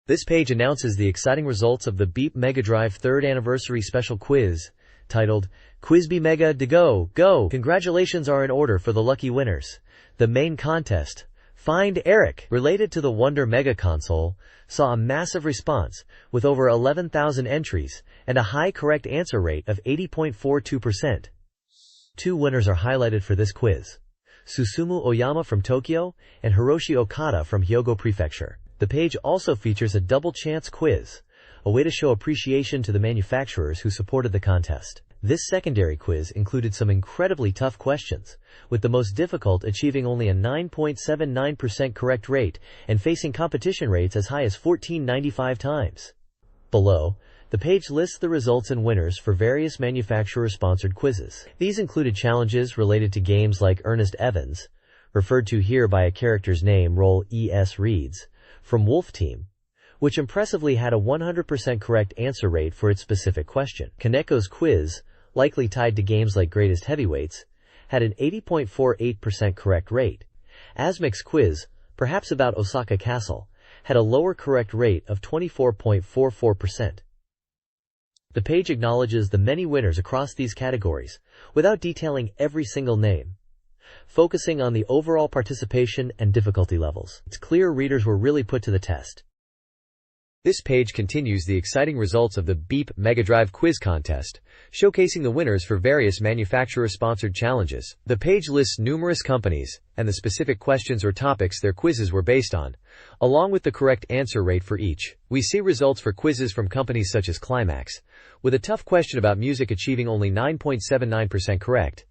This page announces the exciting results of the Beep Mega Drive 3rd Anniversary Special Quiz, titled Quizby Mega de Go, Go! Congratulations are in order for the lucky winners. The main contest, Find Eric, related to the Wonder Mega Console, saw a massive response, with over 11,000 entries, and a high correct answer rate of 80.42%. 2 winners are highlighted for this quiz: Susumu Oyama from Tokyo and Hiroshi Okada from Hyogo Prefecture. The page also features a double chance quiz, a way to show appreciation to the manufacturers who supported the contest. This secondary quiz included some incredibly tough questions, with the most difficult achieving only a 9.79% correct rate and facing competition rates as high as 1495 times. Below, the page lists the results and winners for various manufacturer-sponsored quizzes. These included challenges related to games like Ernest Evans, referred to here by a character's name role E.S. Reeds, from Wolf Team, which impressively had a 100% correct answer rate for its specific question. Kaneko's quiz, likely tied to games like Greatest Heavyweights, had an 80.48% correct rate. Asmic's quiz, perhaps about Osaka Castle, had a lower correct rate of 24.44%. The page acknowledges the many winners across these categories, without detailing every single name, focusing on the overall participation and difficulty levels. It's clear readers were really put to the test. This page continues the exciting results of the BeepMD Drive quiz contest, showcasing the winners for various manufacturer-sponsored challenges. The page lists numerous companies and the specific questions or topics their quizzes were based on, along with the correct answer rate for each. We see results for quizzes from companies such as Climax, with a tough question about music achieving only 9.79% correct.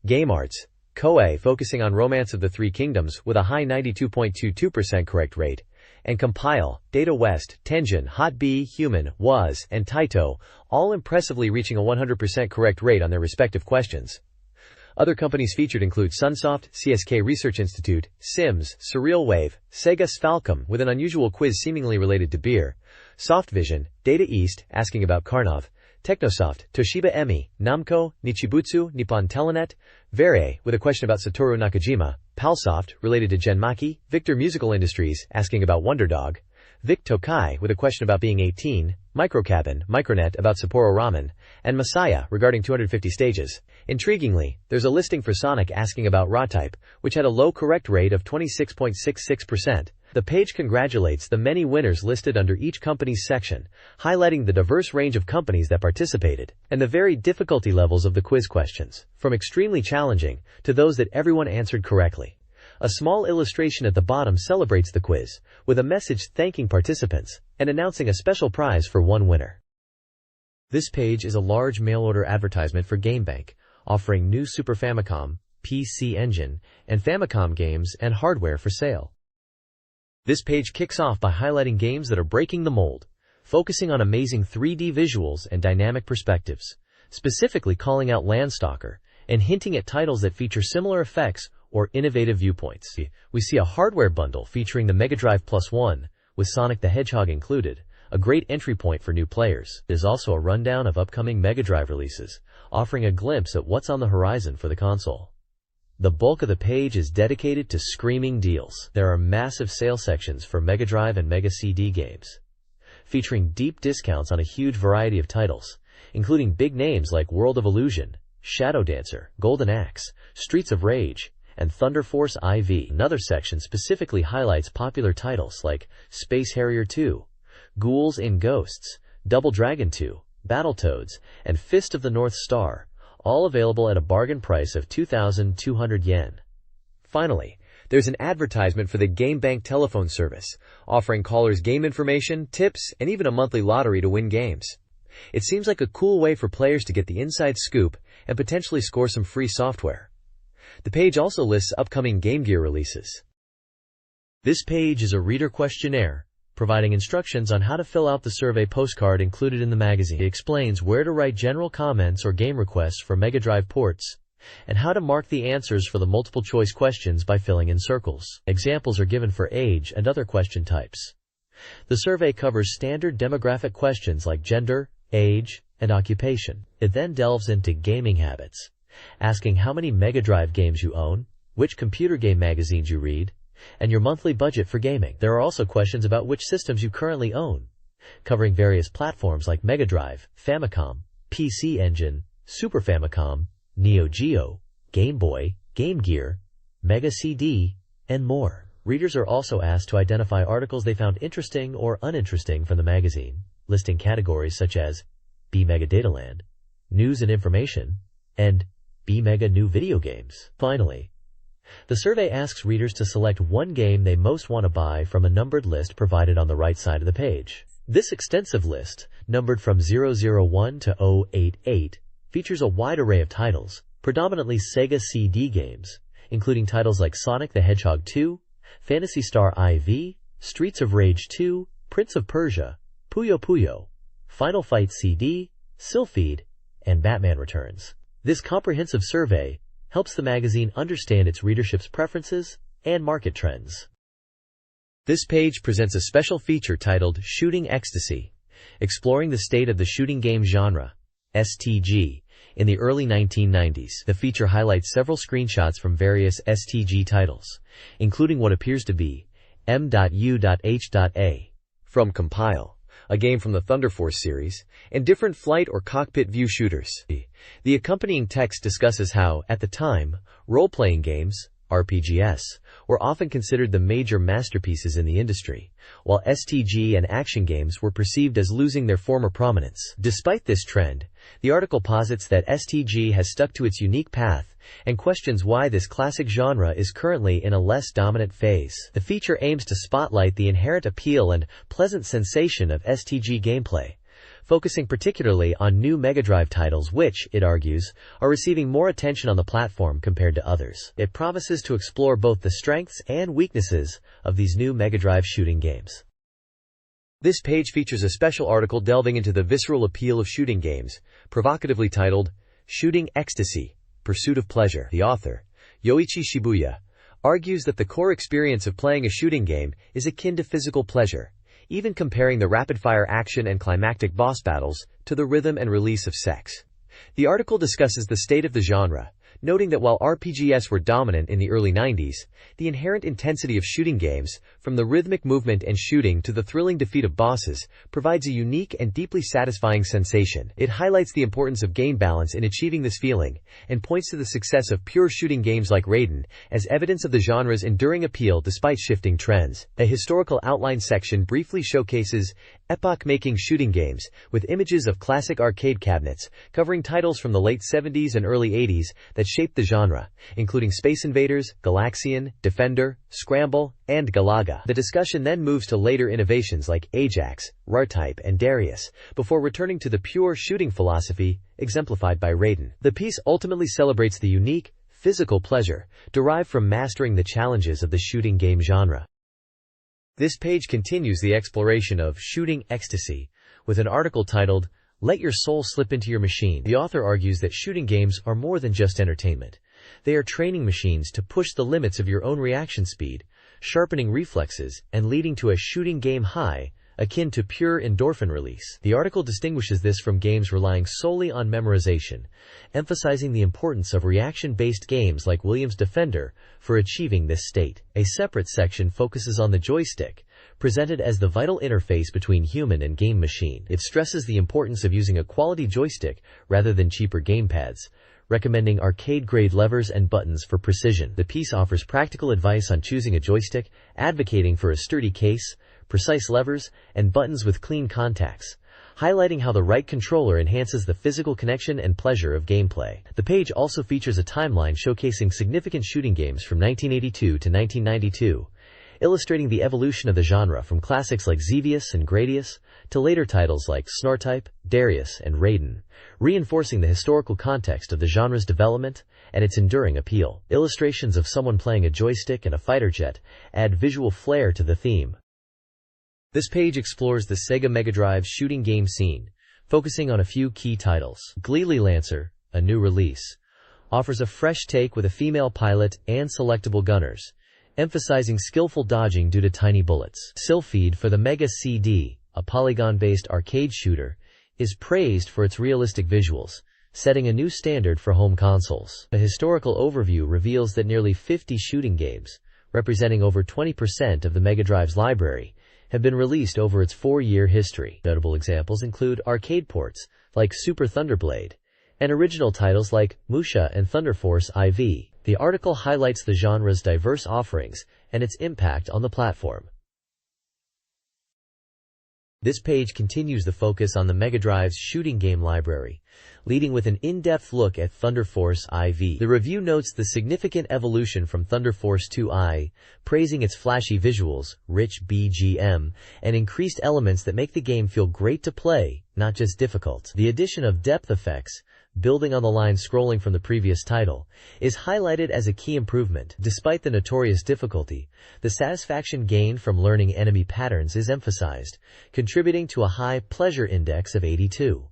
Game Arts, Koei focusing on Romance of the Three Kingdoms with a high 92.22% correct rate, and Compile, Data West, Tenjin, Hot B, Human, Was, and Taito, all impressively reaching a 100% correct rate on their respective questions. Other companies featured include Sunsoft, CSK Research Institute, Sims, Surreal Wave, Sega Falcom with an unusual quiz seemingly related to beer, Softvision, Data East asking about Karnov, Technosoft, Toshiba Emi, Namco, Nichibutsu, Nippon Telenet, Vere with a question about Satoru Nakajima, Palsoft related to Genmaki, Victor Musical Industries asking about Wonderdog, Vic Tokai with a question about being 18, Microcabin, Micronet about Sapporo Ramen, and Messiah regarding 250 stages. Intriguingly, there's a listing for Sonic asking about Raw-Type, which had a low correct rate of 26.66%. The page congratulates the many winners listed under each company's section, highlighting the diverse range of companies that participated, and the varied difficulty levels of the quiz questions, from extremely challenging to those that everyone answered correctly. A small illustration at the bottom celebrates the quiz, with a message thanking participants and announcing a special prize for one winner. This page is a large mail-order advertisement for GameBank, offering new Super Famicom, PC Engine, and Famicom games and hardware for sale. This page kicks off by highlighting games that are breaking the mold, focusing on amazing 3D visuals and dynamic perspectives, specifically calling out Landstalker, and hinting at titles that feature similar effects or innovative viewpoints. We see a hardware bundle featuring the MegaDrive Plus 1, with Sonic the Hedgehog included, a great entry point for new players. There's also a rundown of upcoming MegaDrive releases, offering a glimpse at what's on the horizon for the console. The bulk of the page is dedicated to screaming deals. There are massive sale sections for MegaDrive and Mega CD games, featuring deep discounts on a huge variety of titles, including big names like World of Illusion, Shadow Dancer, Golden Axe, Streets of Rage, and Thunder Force IV. Another section specifically highlights popular titles like Space Harrier 2, Ghouls in Ghosts, Double Dragon 2, Battletoads, and Fist of the North Star, all available at a bargain price of 2,200 yen. Finally, there's an advertisement for the GameBank telephone service, offering callers game information, tips, and even a monthly lottery to win games. It seems like a cool way for players to get the inside scoop and potentially score some free software. The page also lists upcoming Game Gear releases. This page is a reader questionnaire, providing instructions on how to fill out the survey postcard included in the magazine. It explains where to write general comments or game requests for Mega Drive ports, and how to mark the answers for the multiple choice questions by filling in circles. Examples are given for age and other question types. The survey covers standard demographic questions like gender, age, and occupation. It then delves into gaming habits, asking how many Mega Drive games you own, which computer game magazines you read, and your monthly budget for gaming. There are also questions about which systems you currently own, covering various platforms like Mega Drive, Famicom, PC Engine, Super Famicom, Neo Geo, Game Boy, Game Gear, Mega CD, and more. Readers are also asked to identify articles they found interesting or uninteresting from the magazine, listing categories such as B-Mega Dataland, News and Information, and B-Mega New Video Games. Finally, the survey asks readers to select one game they most want to buy from a numbered list provided on the right side of the page. This extensive list, numbered from 001 to 088, features a wide array of titles, predominantly Sega CD games, including titles like Sonic the Hedgehog 2, Phantasy Star IV, Streets of Rage 2, Prince of Persia, Puyo Puyo, Final Fight CD, Sylphid, and Batman Returns. This comprehensive survey helps the magazine understand its readership's preferences and market trends. This page presents a special feature titled Shooting Ecstasy, exploring the state of the shooting game genre, STG, in the early 1990s. The feature highlights several screenshots from various STG titles, including what appears to be M.U.H.A. from Compile, a game from the Thunder Force series, and different flight or cockpit view shooters. The accompanying text discusses how, at the time, role-playing games, RPGs, were often considered the major masterpieces in the industry, while STG and action games were perceived as losing their former prominence. Despite this trend, the article posits that STG has stuck to its unique path and questions why this classic genre is currently in a less dominant phase. The feature aims to spotlight the inherent appeal and pleasant sensation of STG gameplay, focusing particularly on new Mega Drive titles which, it argues, are receiving more attention on the platform compared to others. It promises to explore both the strengths and weaknesses of these new Mega Drive shooting games. This page features a special article delving into the visceral appeal of shooting games, provocatively titled, Shooting Ecstasy, Pursuit of Pleasure. The author, Yoichi Shibuya, argues that the core experience of playing a shooting game is akin to physical pleasure, even comparing the rapid-fire action and climactic boss battles to the rhythm and release of sex. The article discusses the state of the genre, noting that while RPGs were dominant in the early 90s, the inherent intensity of shooting games, from the rhythmic movement and shooting to the thrilling defeat of bosses, provides a unique and deeply satisfying sensation. It highlights the importance of game balance in achieving this feeling, and points to the success of pure shooting games like Raiden as evidence of the genre's enduring appeal despite shifting trends. A historical outline section briefly showcases epoch-making shooting games, with images of classic arcade cabinets, covering titles from the late 70s and early 80s that shaped the genre, including Space Invaders, Galaxian, Defender, Scramble, and Galaga. The discussion then moves to later innovations like Ajax, R-Type, and Darius, before returning to the pure shooting philosophy, exemplified by Raiden. The piece ultimately celebrates the unique, physical pleasure derived from mastering the challenges of the shooting game genre. This page continues the exploration of shooting ecstasy with an article titled, Let Your Soul Slip Into Your Machine. The author argues that shooting games are more than just entertainment. They are training machines to push the limits of your own reaction speed, sharpening reflexes, and leading to a shooting game high, akin to pure endorphin release. The article distinguishes this from games relying solely on memorization, emphasizing the importance of reaction-based games like Williams Defender for achieving this state. A separate section focuses on the joystick, presented as the vital interface between human and game machine. It stresses the importance of using a quality joystick rather than cheaper gamepads, recommending arcade-grade levers and buttons for precision. The piece offers practical advice on choosing a joystick, advocating for a sturdy case, precise levers, and buttons with clean contacts, highlighting how the right controller enhances the physical connection and pleasure of gameplay. The page also features a timeline showcasing significant shooting games from 1982 to 1992, illustrating the evolution of the genre from classics like Xevious and Gradius to later titles like Snortype, Darius, and Raiden, reinforcing the historical context of the genre's development and its enduring appeal. Illustrations of someone playing a joystick and a fighter jet add visual flair to the theme. This page explores the Sega Mega Drive shooting game scene, focusing on a few key titles. Gleely Lancer, a new release, offers a fresh take with a female pilot and selectable gunners, emphasizing skillful dodging due to tiny bullets. Sylphid for the Mega CD, a polygon-based arcade shooter, is praised for its realistic visuals, setting a new standard for home consoles. A historical overview reveals that nearly 50 shooting games, representing over 20% of the Mega Drive's library, have been released over its 4-year history. Notable examples include arcade ports like Super Thunderblade and original titles like Musha and Thunder Force IV. The article highlights the genre's diverse offerings and its impact on the platform. This page continues the focus on the Mega Drive's shooting game library, leading with an in-depth look at Thunder Force IV. The review notes the significant evolution from Thunder Force 2i, praising its flashy visuals, rich BGM, and increased elements that make the game feel great to play, not just difficult. The addition of depth effects, building on the line scrolling from the previous title, is highlighted as a key improvement. Despite the notorious difficulty, the satisfaction gained from learning enemy patterns is emphasized, contributing to a high pleasure index of 82.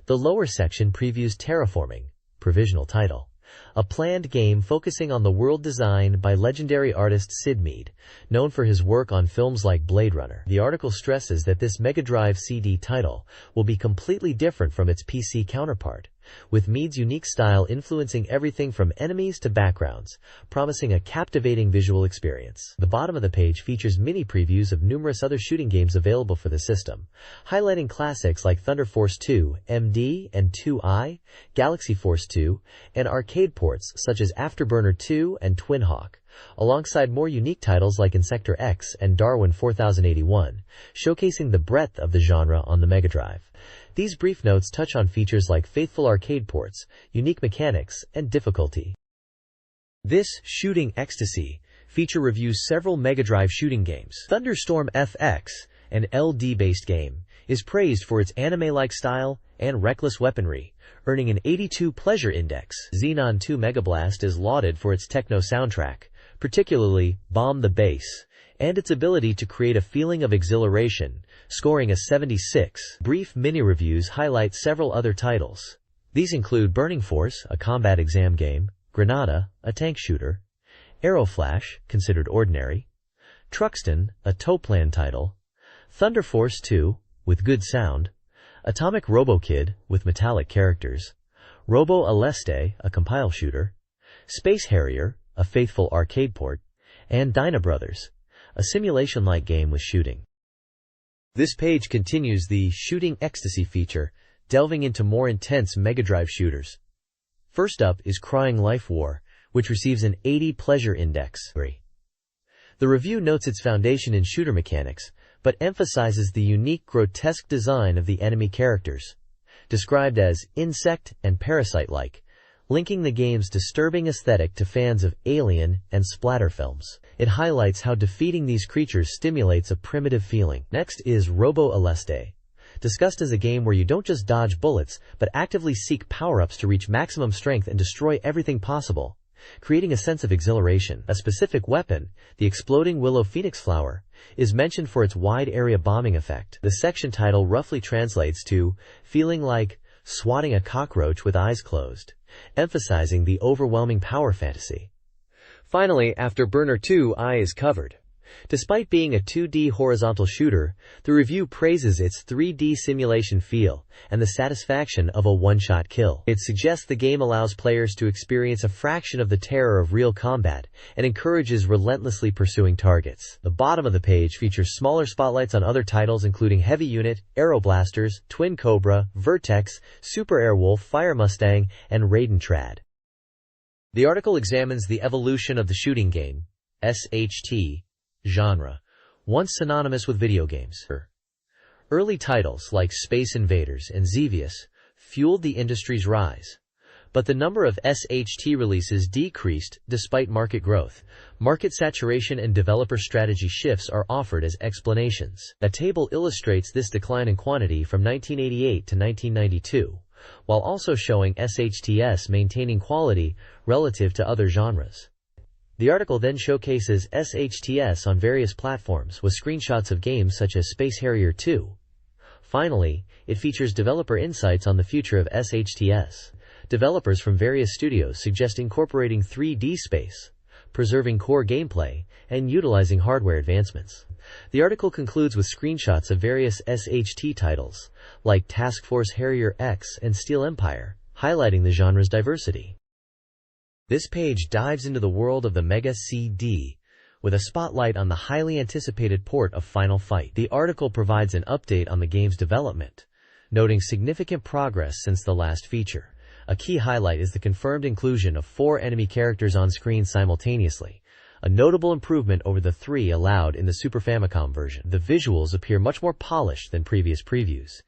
The lower section previews Terraforming, provisional title, a planned game focusing on the world design by legendary artist Sid Mead, known for his work on films like Blade Runner. The article stresses that this Mega Drive CD title will be completely different from its PC counterpart, with Mead's unique style influencing everything from enemies to backgrounds, promising a captivating visual experience. The bottom of the page features mini previews of numerous other shooting games available for the system, highlighting classics like Thunder Force 2, MD and 2i, Galaxy Force 2, and arcade ports such as Afterburner 2 and Twin Hawk, alongside more unique titles like Insector X and Darwin 4081, showcasing the breadth of the genre on the Mega Drive. These brief notes touch on features like faithful arcade ports, unique mechanics, and difficulty. This Shooting Ecstasy feature reviews several Mega Drive shooting games. Thunderstorm FX, an LD-based game, is praised for its anime-like style and reckless weaponry, earning an 82 pleasure index. Xenon 2 Mega Blast is lauded for its techno soundtrack, particularly Bomb the Bass, and its ability to create a feeling of exhilaration, scoring a 76. Brief mini-reviews highlight several other titles. These include Burning Force, a combat exam game, Granada, a tank shooter, Aeroflash, considered ordinary, Truxton, a Toplan title, Thunder Force 2, with good sound, Atomic RoboKid, with metallic characters, Robo Aleste, a compile shooter, Space Harrier, a faithful arcade port, and Dyna Brothers, a simulation-like game with shooting. This page continues the Shooting Ecstasy feature, delving into more intense Mega Drive shooters. First up is Crying Life War, which receives an 80 pleasure index. The review notes its foundation in shooter mechanics, but emphasizes the unique grotesque design of the enemy characters, described as insect and parasite-like, linking the game's disturbing aesthetic to fans of Alien and splatter films. It highlights how defeating these creatures stimulates a primitive feeling. Next is Robo Aleste, discussed as a game where you don't just dodge bullets, but actively seek power-ups to reach maximum strength and destroy everything possible, creating a sense of exhilaration. A specific weapon, the exploding willow phoenix flower, is mentioned for its wide-area bombing effect. The section title roughly translates to feeling like swatting a cockroach with eyes closed, emphasizing the overwhelming power fantasy. Finally, Afterburner 2i is covered. Despite being a 2D horizontal shooter, the review praises its 3D simulation feel and the satisfaction of a one-shot kill. It suggests the game allows players to experience a fraction of the terror of real combat and encourages relentlessly pursuing targets. The bottom of the page features smaller spotlights on other titles including Heavy Unit, Aeroblasters, Twin Cobra, Vertex, Super Airwolf, Fire Mustang, and Raiden Trad. The article examines the evolution of the shooting game, SHT, genre, once synonymous with video games. Early titles like Space Invaders and Xevious fueled the industry's rise, but the number of SHT releases decreased despite market growth. Market saturation and developer strategy shifts are offered as explanations. A table illustrates this decline in quantity from 1988 to 1992, while also showing SHTs maintaining quality relative to other genres. The article then showcases SHTs on various platforms with screenshots of games such as Space Harrier 2. Finally, it features developer insights on the future of SHTs. Developers from various studios suggest incorporating 3D space, preserving core gameplay, and utilizing hardware advancements. The article concludes with screenshots of various SHT titles, like Task Force Harrier X and Steel Empire, highlighting the genre's diversity. This page dives into the world of the Mega CD, with a spotlight on the highly anticipated port of Final Fight. The article provides an update on the game's development, noting significant progress since the last feature. A key highlight is the confirmed inclusion of 4 enemy characters on screen simultaneously, a notable improvement over the 3 allowed in the Super Famicom version. The visuals appear much more polished than previous previews,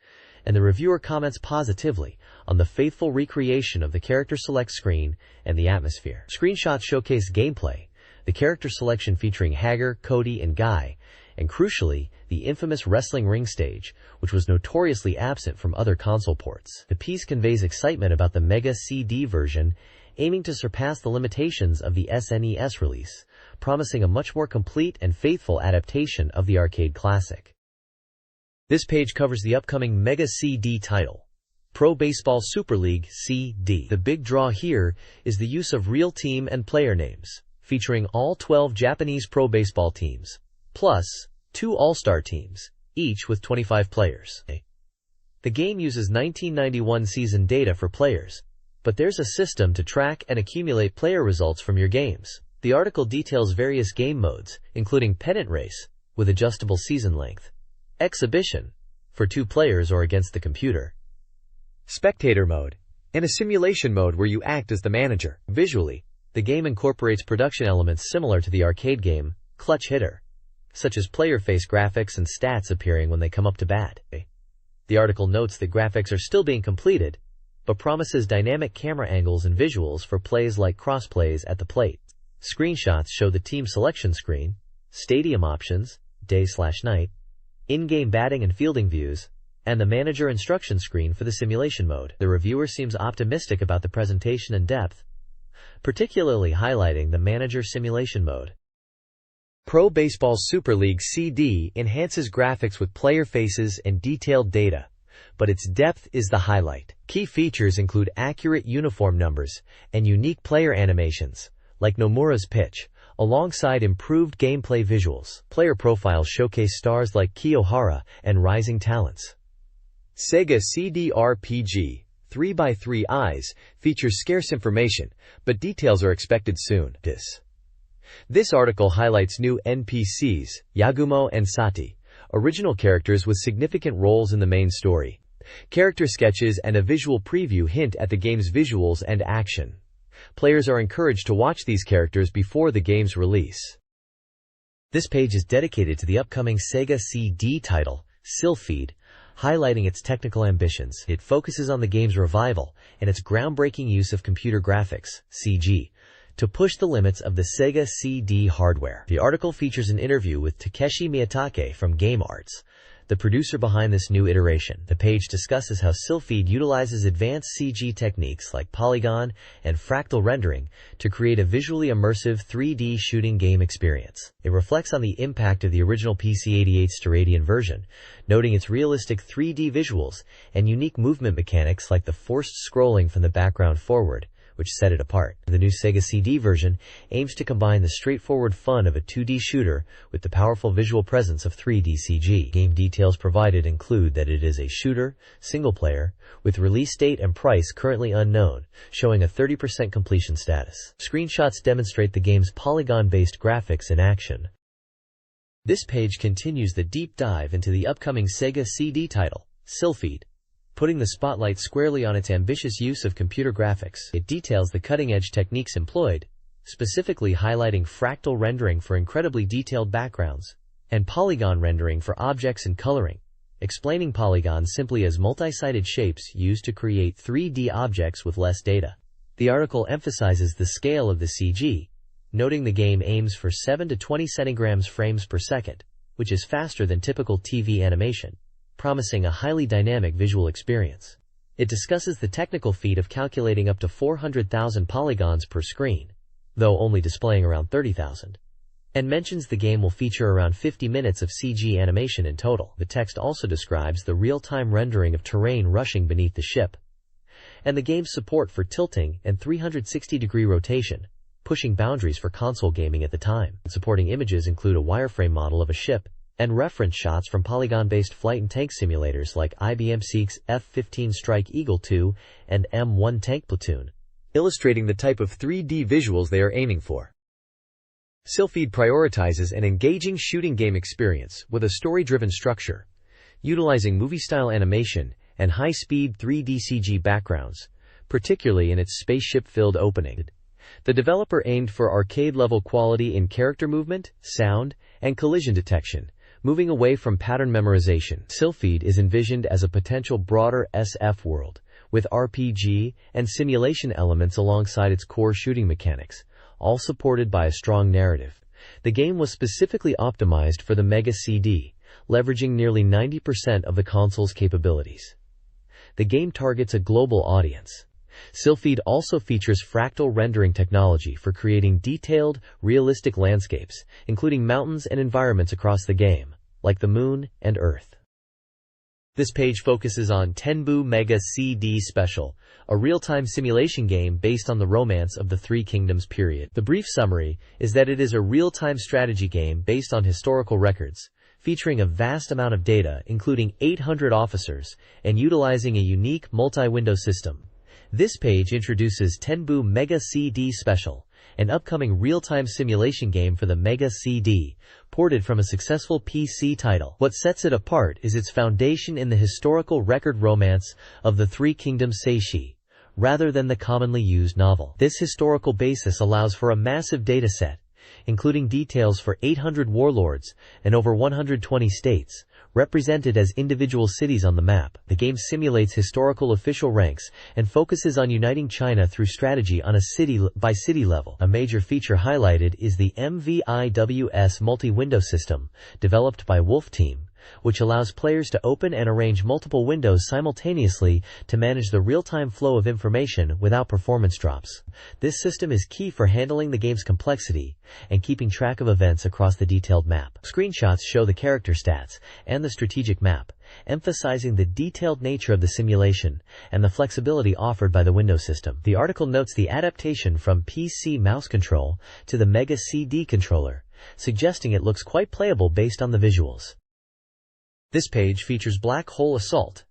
and the reviewer comments positively on the faithful recreation of the character select screen and the atmosphere. Screenshots showcase gameplay, the character selection featuring Hager, Cody, and Guy, and crucially, the infamous wrestling ring stage, which was notoriously absent from other console ports. The piece conveys excitement about the Mega CD version, aiming to surpass the limitations of the SNES release, promising a much more complete and faithful adaptation of the arcade classic. This page covers the upcoming Mega CD title, Pro Baseball Super League CD. The big draw here is the use of real team and player names, featuring all 12 Japanese pro baseball teams, plus 2 all-star teams, each with 25 players. The game uses 1991 season data for players, but there's a system to track and accumulate player results from your games. The article details various game modes, including pennant race, with adjustable season length, exhibition, for 2 players or against the computer, spectator mode, and a simulation mode where you act as the manager. Visually, the game incorporates production elements similar to the arcade game Clutch Hitter, such as player face graphics and stats appearing when they come up to bat. The article notes that graphics are still being completed, but promises dynamic camera angles and visuals for plays like cross-plays at the plate. Screenshots show the team selection screen, stadium options, day/night, in-game batting and fielding views, and the manager instruction screen for the simulation mode. The reviewer seems optimistic about the presentation and depth, particularly highlighting the manager simulation mode. Pro Baseball Super League CD enhances graphics with player faces and detailed data, but its depth is the highlight. Key features include accurate uniform numbers and unique player animations, like Nomura's pitch, alongside improved gameplay visuals. Player profiles showcase stars like Kiyohara and rising talents. Sega CD RPG 3x3 Eyes features scarce information, but details are expected soon. This article highlights new NPCs, Yagumo and Sati, original characters with significant roles in the main story. Character sketches and a visual preview hint at the game's visuals and action. Players are encouraged to watch these characters before the game's release. This page is dedicated to the upcoming Sega CD title, Sylphid, highlighting its technical ambitions. It focuses on the game's revival and its groundbreaking use of computer graphics, CG, to push the limits of the Sega CD hardware. The article features an interview with Takeshi Miyatake from Game Arts, the producer behind this new iteration. The page discusses how Sylphid utilizes advanced CG techniques like polygon and fractal rendering to create a visually immersive 3D shooting game experience. It reflects on the impact of the original PC-88's Steradian version, noting its realistic 3D visuals and unique movement mechanics like the forced scrolling from the background forward, which set it apart. The new Sega CD version aims to combine the straightforward fun of a 2D shooter with the powerful visual presence of 3D CG. Game details provided include that it is a shooter, single-player, with release date and price currently unknown, showing a 30% completion status. Screenshots demonstrate the game's polygon-based graphics in action. This page continues the deep dive into the upcoming Sega CD title, Sylphid, putting the spotlight squarely on its ambitious use of computer graphics. It details the cutting-edge techniques employed, specifically highlighting fractal rendering for incredibly detailed backgrounds, and polygon rendering for objects and coloring, explaining polygons simply as multi-sided shapes used to create 3D objects with less data. The article emphasizes the scale of the CG, noting the game aims for 7 to 20 centigrams frames per second, which is faster than typical TV animation, promising a highly dynamic visual experience. It discusses the technical feat of calculating up to 400,000 polygons per screen, though only displaying around 30,000, and mentions the game will feature around 50 minutes of CG animation in total. The text also describes the real-time rendering of terrain rushing beneath the ship, and the game's support for tilting and 360-degree rotation, pushing boundaries for console gaming at the time. Supporting images include a wireframe model of a ship, and reference shots from polygon-based flight and tank simulators like IBM Seek's F-15 Strike Eagle II and M1 Tank Platoon, illustrating the type of 3D visuals they are aiming for. Sylphid prioritizes an engaging shooting game experience with a story-driven structure, utilizing movie-style animation and high-speed 3D CG backgrounds, particularly in its spaceship-filled opening. The developer aimed for arcade-level quality in character movement, sound, and collision detection, moving away from pattern memorization. Sylphid is envisioned as a potential broader SF world, with RPG and simulation elements alongside its core shooting mechanics, all supported by a strong narrative. The game was specifically optimized for the Mega CD, leveraging nearly 90% of the console's capabilities. The game targets a global audience. Sylphid also features fractal rendering technology for creating detailed, realistic landscapes, including mountains and environments across the game, like the Moon and Earth. This page focuses on Tenbu Mega CD Special, a real-time simulation game based on the romance of the Three Kingdoms period. The brief summary is that it is a real-time strategy game based on historical records, featuring a vast amount of data, including 800 officers, and utilizing a unique multi-window system. This page introduces Tenbu Mega CD Special, an upcoming real-time simulation game for the Mega CD, ported from a successful PC title. What sets it apart is its foundation in the historical record romance of the Three Kingdoms Seishi, rather than the commonly used novel. This historical basis allows for a massive dataset, including details for 800 warlords and over 120 states, represented as individual cities on the map. The game simulates historical official ranks and focuses on uniting China through strategy on a city-by-city level. A major feature highlighted is the MVIWS multi-window system, developed by Wolf Team, which allows players to open and arrange multiple windows simultaneously to manage the real-time flow of information without performance drops. This system is key for handling the game's complexity and keeping track of events across the detailed map. Screenshots show the character stats and the strategic map, emphasizing the detailed nature of the simulation and the flexibility offered by the window system. The article notes the adaptation from PC mouse control to the Mega CD controller, suggesting it looks quite playable based on the visuals. This page features Black Hole Assault,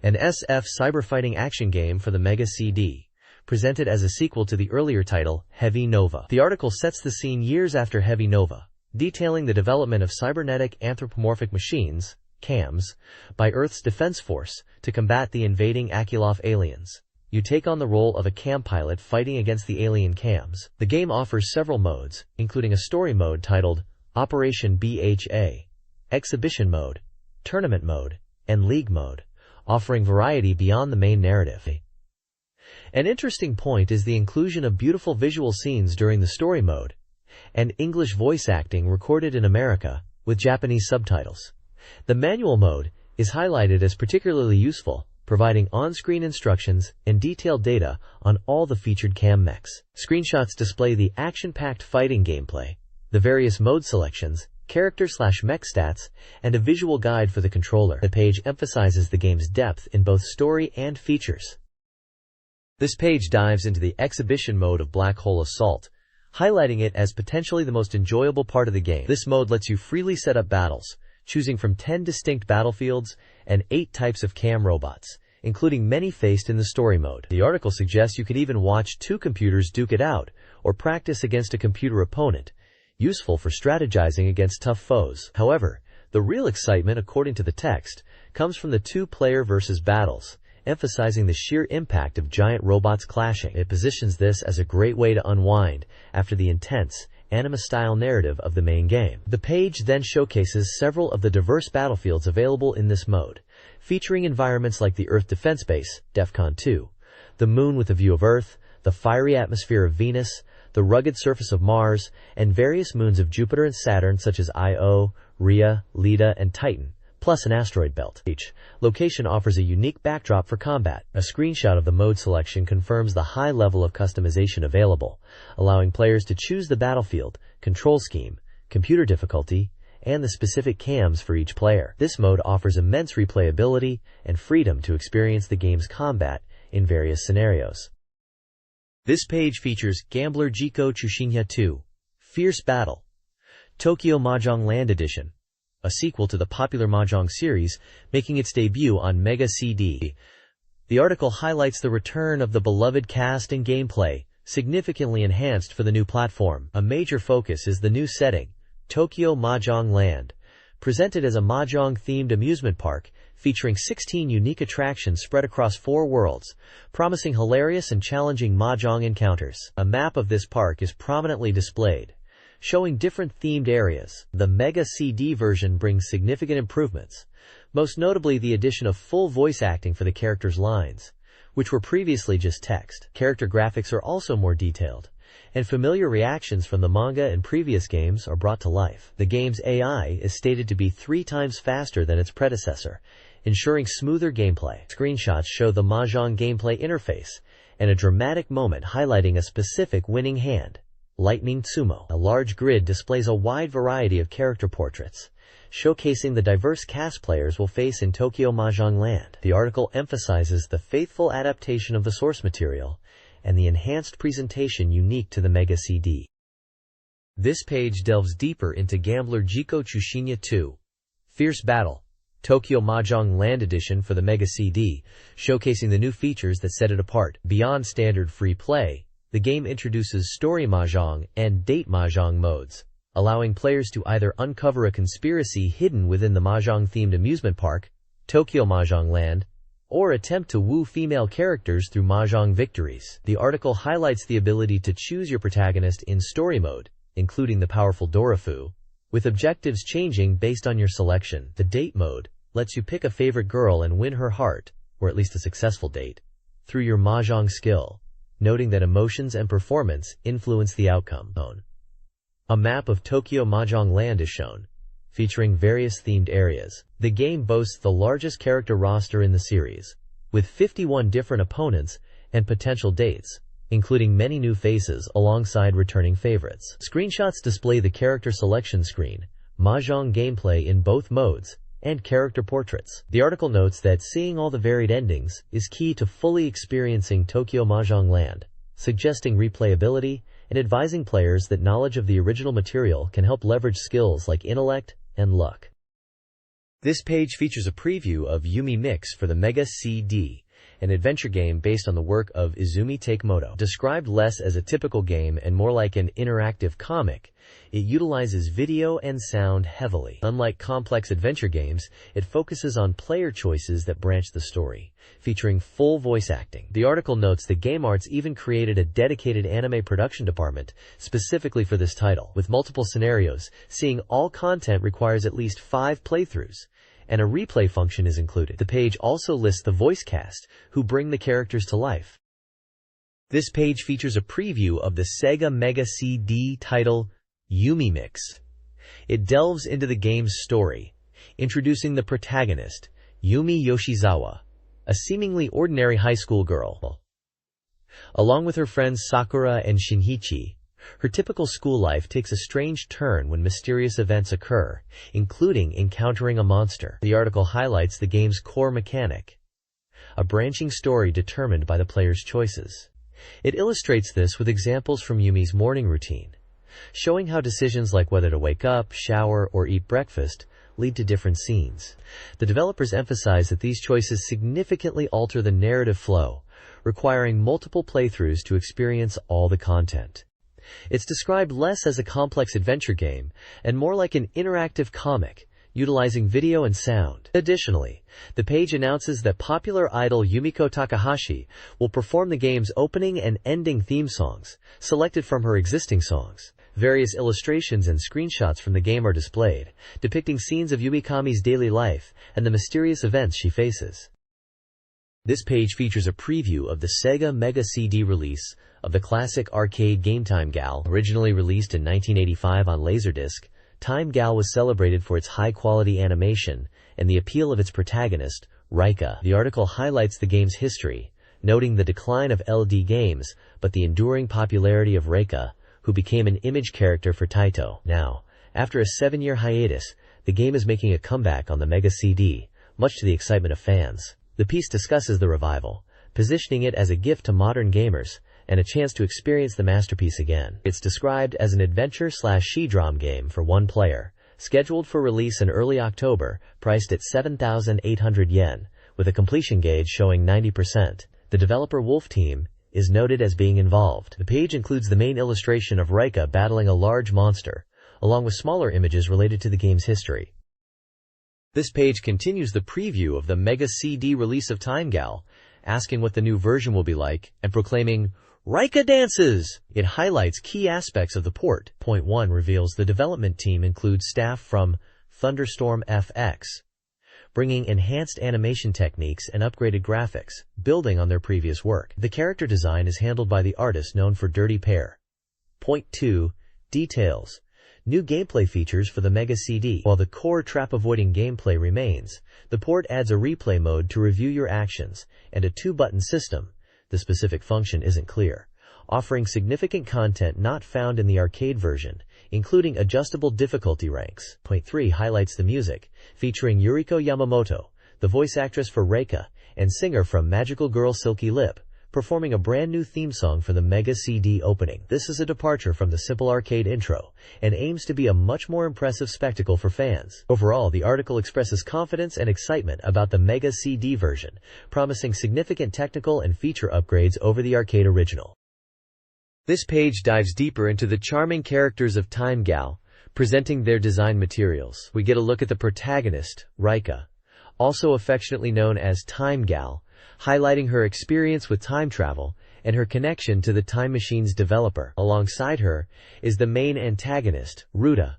an SF cyberfighting action game for the Mega CD, presented as a sequel to the earlier title, Heavy Nova. The article sets the scene years after Heavy Nova, detailing the development of cybernetic anthropomorphic machines, CAMs, by Earth's Defense Force to combat the invading Akulov aliens. You take on the role of a CAM pilot fighting against the alien CAMs. The game offers several modes, including a story mode titled Operation BHA, Exhibition Mode, Tournament Mode, and League Mode, offering variety beyond the main narrative. An interesting point is the inclusion of beautiful visual scenes during the story mode, and English voice acting recorded in America, with Japanese subtitles. The manual mode is highlighted as particularly useful, providing on-screen instructions and detailed data on all the featured CAM mechs. Screenshots display the action-packed fighting gameplay, the various mode selections, character/mech stats, and a visual guide for the controller. The page emphasizes the game's depth in both story and features. This page dives into the exhibition mode of Black Hole Assault, highlighting it as potentially the most enjoyable part of the game. This mode lets you freely set up battles, choosing from 10 distinct battlefields and 8 types of CAM robots, including many faced in the story mode. The article suggests you can even watch 2 computers duke it out, or practice against a computer opponent, useful for strategizing against tough foes. However, the real excitement, according to the text, comes from the 2-player versus battles, emphasizing the sheer impact of giant robots clashing. It positions this as a great way to unwind after the intense, anime-style narrative of the main game. The page then showcases several of the diverse battlefields available in this mode, featuring environments like the Earth Defense Base, DEFCON 2, the Moon with a view of Earth, the fiery atmosphere of Venus, the rugged surface of Mars, and various moons of Jupiter and Saturn such as Io, Rhea, Leda, and Titan, plus an asteroid belt. Each location offers a unique backdrop for combat. A screenshot of the mode selection confirms the high level of customization available, allowing players to choose the battlefield, control scheme, computer difficulty, and the specific CAMs for each player. This mode offers immense replayability and freedom to experience the game's combat in various scenarios. This page features Gambler Jiko Chushinya 2, Fierce Battle, Tokyo Mahjong Land Edition, a sequel to the popular Mahjong series, making its debut on Mega CD. The article highlights the return of the beloved cast and gameplay, significantly enhanced for the new platform. A major focus is the new setting, Tokyo Mahjong Land, presented as a Mahjong-themed amusement park, featuring 16 unique attractions spread across 4 worlds, promising hilarious and challenging Mahjong encounters. A map of this park is prominently displayed, showing different themed areas. The Mega CD version brings significant improvements, most notably the addition of full voice acting for the characters' lines, which were previously just text. Character graphics are also more detailed, and familiar reactions from the manga and previous games are brought to life. The game's AI is stated to be 3 times faster than its predecessor, ensuring smoother gameplay. Screenshots show the Mahjong gameplay interface and a dramatic moment highlighting a specific winning hand, Lightning Tsumo. A large grid displays a wide variety of character portraits, showcasing the diverse cast players will face in Tokyo Mahjong Land. The article emphasizes the faithful adaptation of the source material and the enhanced presentation unique to the Mega CD. This page delves deeper into Gambler Jiko Chushinya 2. Fierce Battle, Tokyo Mahjong Land Edition for the Mega CD, showcasing the new features that set it apart. Beyond standard free play, the game introduces Story Mahjong and Date Mahjong modes, allowing players to either uncover a conspiracy hidden within the Mahjong-themed amusement park, Tokyo Mahjong Land, or attempt to woo female characters through Mahjong victories. The article highlights the ability to choose your protagonist in story mode, including the powerful Dorofu, with objectives changing based on your selection. The date mode lets you pick a favorite girl and win her heart, or at least a successful date, through your Mahjong skill, noting that emotions and performance influence the outcome. A map of Tokyo Mahjong Land is shown, featuring various themed areas. The game boasts the largest character roster in the series, with 51 different opponents and potential dates, including many new faces alongside returning favorites. Screenshots display the character selection screen, Mahjong gameplay in both modes, and character portraits. The article notes that seeing all the varied endings is key to fully experiencing Tokyo Mahjong Land, suggesting replayability and advising players that knowledge of the original material can help leverage skills like intellect and luck. This page features a preview of Yumi Mix for the Mega CD, an adventure game based on the work of Izumi Takemoto. Described less as a typical game and more like an interactive comic, it utilizes video and sound heavily. Unlike complex adventure games, it focuses on player choices that branch the story, featuring full voice acting. The article notes that GameArts even created a dedicated anime production department specifically for this title. With multiple scenarios, seeing all content requires at least 5 playthroughs, and a replay function is included. The page also lists the voice cast, who bring the characters to life. This page features a preview of the Sega Mega CD title, Yumi Mix. It delves into the game's story, introducing the protagonist, Yumi Yoshizawa, a seemingly ordinary high school girl. Along with her friends Sakura and Shinhichi, her typical school life takes a strange turn when mysterious events occur, including encountering a monster. The article highlights the game's core mechanic, a branching story determined by the player's choices. It illustrates this with examples from Yumi's morning routine, showing how decisions like whether to wake up, shower, or eat breakfast lead to different scenes. The developers emphasize that these choices significantly alter the narrative flow, requiring multiple playthroughs to experience all the content. It's described less as a complex adventure game and more like an interactive comic, utilizing video and sound. Additionally, the page announces that popular idol Yumiko Takahashi will perform the game's opening and ending theme songs, selected from her existing songs. Various illustrations and screenshots from the game are displayed, depicting scenes of Yumikami's daily life and the mysterious events she faces. This page features a preview of the Sega Mega CD release of the classic arcade game Time Gal. Originally released in 1985 on Laserdisc, Time Gal was celebrated for its high-quality animation and the appeal of its protagonist, Rika. The article highlights the game's history, noting the decline of LD games but the enduring popularity of Rika, who became an image character for Taito. Now, after a 7-year hiatus, the game is making a comeback on the Mega CD, much to the excitement of fans. The piece discusses the revival, positioning it as a gift to modern gamers and a chance to experience the masterpiece again. It's described as an adventure/she-dram game for one player, scheduled for release in early October, priced at 7,800 yen, with a completion gauge showing 90%. The developer Wolf Team is noted as being involved. The page includes the main illustration of Rika battling a large monster, along with smaller images related to the game's history. This page continues the preview of the Mega CD release of Time Gal, asking what the new version will be like, and proclaiming, Rika dances! It highlights key aspects of the port. Point 1 reveals the development team includes staff from Thunderstorm FX, bringing enhanced animation techniques and upgraded graphics, building on their previous work. The character design is handled by the artist known for Dirty Pair. Point 2 details new gameplay features for the Mega CD. While the core trap-avoiding gameplay remains, the port adds a replay mode to review your actions and a 2-button system. The specific function isn't clear, offering significant content not found in the arcade version, including adjustable difficulty ranks. Point 3 highlights the music, featuring Yuriko Yamamoto, the voice actress for Reika, and singer from Magical Girl Silky Lip, performing a brand new theme song for the Mega CD opening. This is a departure from the simple arcade intro, and aims to be a much more impressive spectacle for fans. Overall, the article expresses confidence and excitement about the Mega CD version, promising significant technical and feature upgrades over the arcade original. This page dives deeper into the charming characters of Time Gal, presenting their design materials. We get a look at the protagonist, Reika, also affectionately known as Time Gal, highlighting her experience with time travel and her connection to the Time Machine's developer. Alongside her is the main antagonist, Ruta,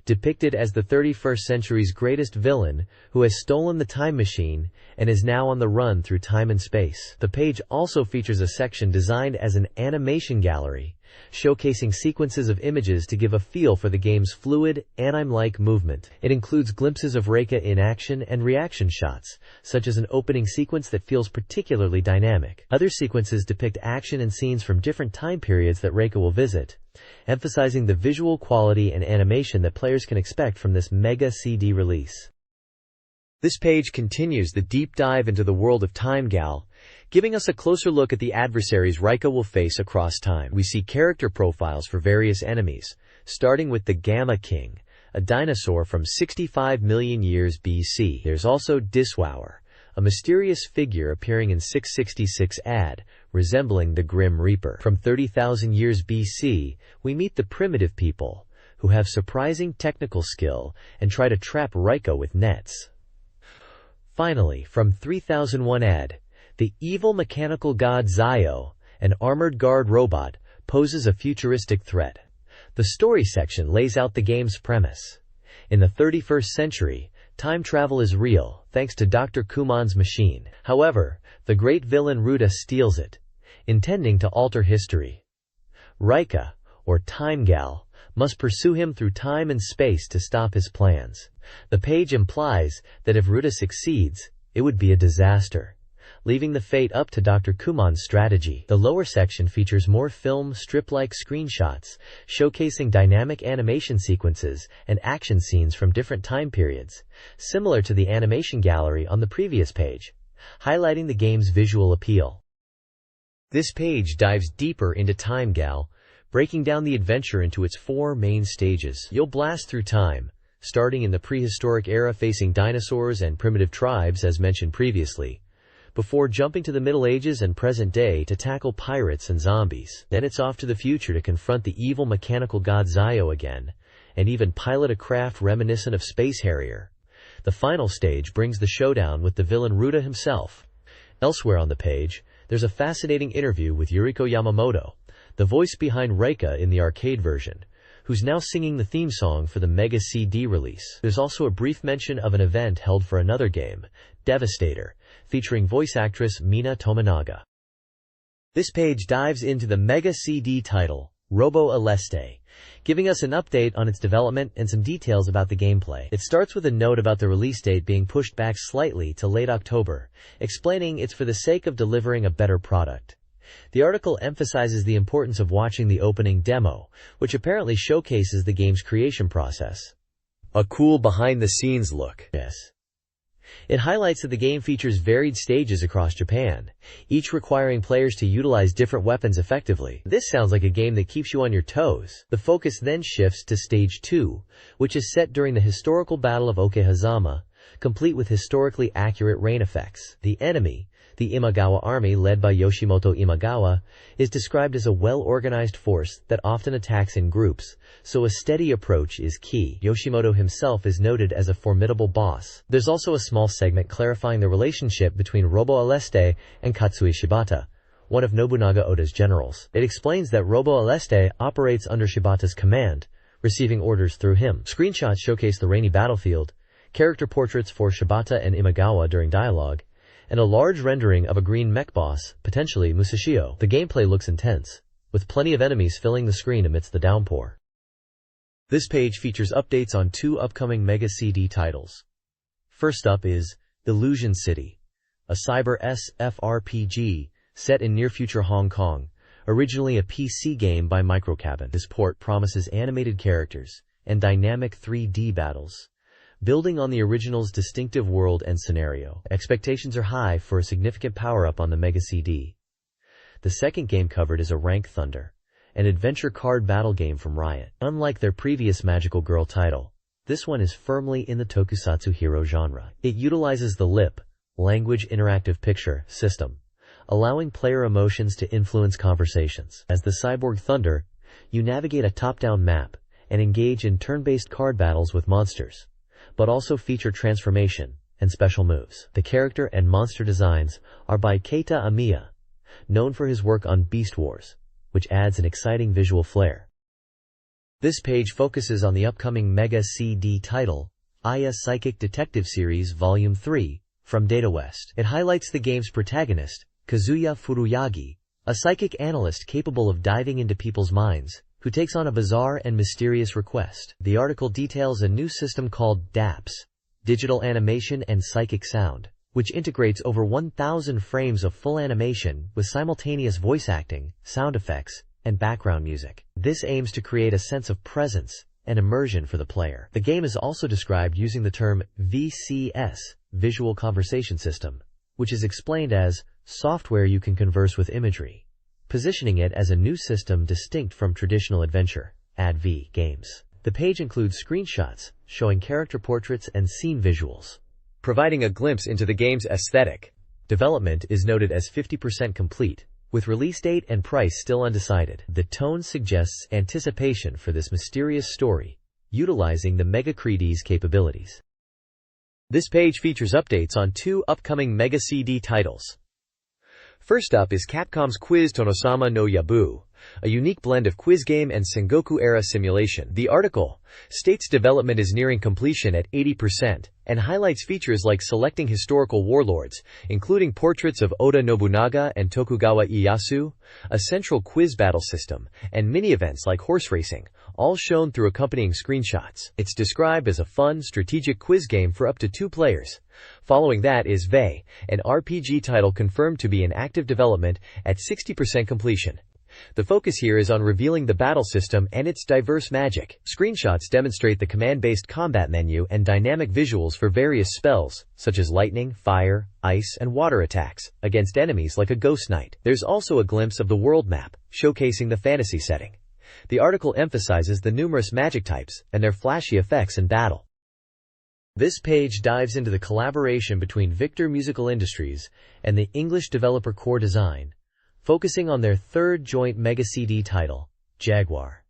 depicted as the 31st century's greatest villain who has stolen the time machine and is now on the run through time and space. The page also features a section designed as an animation gallery, showcasing sequences of images to give a feel for the game's fluid, anime-like movement. It includes glimpses of Reika in action and reaction shots, such as an opening sequence that feels particularly dynamic. Other sequences depict action and scenes from different time periods that Reika will visit, emphasizing the visual quality and animation that players can expect from this Mega CD release. This page continues the deep dive into the world of Time Gal, giving us a closer look at the adversaries Reika will face across time. We see character profiles for various enemies, starting with the Gamma King, a dinosaur from 65 million years BC. There's also Diswower, a mysterious figure appearing in 666 AD, resembling the Grim Reaper. From 30,000 years BC, we meet the Primitive People, who have surprising technical skill and try to trap Reika with nets. Finally, from 3001 AD, the evil mechanical god Zio, an armored guard robot, poses a futuristic threat. The story section lays out the game's premise. In the 31st century, time travel is real, thanks to Dr. Kumon's machine. However, the great villain Ruta steals it, intending to alter history. Reika, or Time Gal, must pursue him through time and space to stop his plans. The page implies that if Ruta succeeds, it would be a disaster, leaving the fate up to Dr. Kumon's strategy. The lower section features more film strip-like screenshots, showcasing dynamic animation sequences and action scenes from different time periods, similar to the animation gallery on the previous page, highlighting the game's visual appeal. This page dives deeper into Time Gal, breaking down the adventure into its 4 main stages. You'll blast through time, starting in the prehistoric era facing dinosaurs and primitive tribes as mentioned previously, before jumping to the Middle Ages and present day to tackle pirates and zombies. Then it's off to the future to confront the evil mechanical god Zio again, and even pilot a craft reminiscent of Space Harrier. The final stage brings the showdown with the villain Ruta himself. Elsewhere on the page, there's a fascinating interview with Yuriko Yamamoto, the voice behind Reika in the arcade version, who's now singing the theme song for the Mega CD release. There's also a brief mention of an event held for another game, Devastator, featuring voice actress Mina Tominaga. This page dives into the Mega CD title, Robo Aleste, giving us an update on its development and some details about the gameplay. It starts with a note about the release date being pushed back slightly to late October, explaining it's for the sake of delivering a better product. The article emphasizes the importance of watching the opening demo, which apparently showcases the game's creation process. A cool behind-the-scenes look. Yes. It highlights that the game features varied stages across Japan, each requiring players to utilize different weapons effectively. This sounds like a game that keeps you on your toes. The focus then shifts to Stage 2, which is set during the historical Battle of Okehazama, complete with historically accurate rain effects. The enemy, the Imagawa army led by Yoshimoto Imagawa, is described as a well-organized force that often attacks in groups, so a steady approach is key. Yoshimoto himself is noted as a formidable boss. There's also a small segment clarifying the relationship between Robo Aleste and Katsui Shibata, one of Nobunaga Oda's generals. It explains that Robo Aleste operates under Shibata's command, receiving orders through him. Screenshots showcase the rainy battlefield, character portraits for Shibata and Imagawa during dialogue, and a large rendering of a green mech boss, potentially Musashio. The gameplay looks intense, with plenty of enemies filling the screen amidst the downpour. This page features updates on 2 upcoming Mega CD titles. First up is Illusion City, a cyber SF RPG set in near-future Hong Kong, Originally a PC game by Microcabin, this port promises animated characters and dynamic 3D battles. Building on the original's distinctive world and scenario, expectations are high for a significant power-up on the Mega CD. The second game covered is a Rank Thunder, an adventure card battle game from Riot. Unlike their previous Magical Girl title, this one is firmly in the tokusatsu hero genre. It utilizes the LIP, Language Interactive Picture, system, allowing player emotions to influence conversations. As the Cyborg Thunder, you navigate a top-down map and engage in turn-based card battles with monsters, but also feature transformation and special moves. The character and monster designs are by Keita Amiya, known for his work on Beast Wars, which adds an exciting visual flair. This page focuses on the upcoming Mega CD title, Aya Psychic Detective Series Volume 3, from Data West. It highlights the game's protagonist, Kazuya Furuyagi, a psychic analyst capable of diving into people's minds, who takes on a bizarre and mysterious request. The article details a new system called DAPS, Digital Animation and Psychic Sound, which integrates over 1,000 frames of full animation with simultaneous voice acting, sound effects, and background music. This aims to create a sense of presence and immersion for the player. The game is also described using the term VCS, Visual Conversation System, which is explained as software you can converse with imagery, positioning it as a new system distinct from traditional adventure (ADV) games. The page includes screenshots showing character portraits and scene visuals, providing a glimpse into the game's aesthetic. Development is noted as 50% complete, with release date and price still undecided. The tone suggests anticipation for this mysterious story, utilizing the MegaCreedy's capabilities. This page features updates on 2 upcoming Mega CD titles. First up is Capcom's Quiz Tonosama no Yabu, a unique blend of quiz game and Sengoku-era simulation. The article states development is nearing completion at 80% and highlights features like selecting historical warlords, including portraits of Oda Nobunaga and Tokugawa Ieyasu, a central quiz battle system, and mini-events like horse racing, all shown through accompanying screenshots. It's described as a fun, strategic quiz game for up to 2 players. Following that is Vey, an RPG title confirmed to be in active development at 60% completion. The focus here is on revealing the battle system and its diverse magic. Screenshots demonstrate the command-based combat menu and dynamic visuals for various spells, such as lightning, fire, ice, and water attacks, against enemies like a ghost knight. There's also a glimpse of the world map, showcasing the fantasy setting. The article emphasizes the numerous magic types and their flashy effects in battle. This page dives into the collaboration between Victor Musical Industries and the English developer Core Design, focusing on their third joint Mega CD title, Jaguar.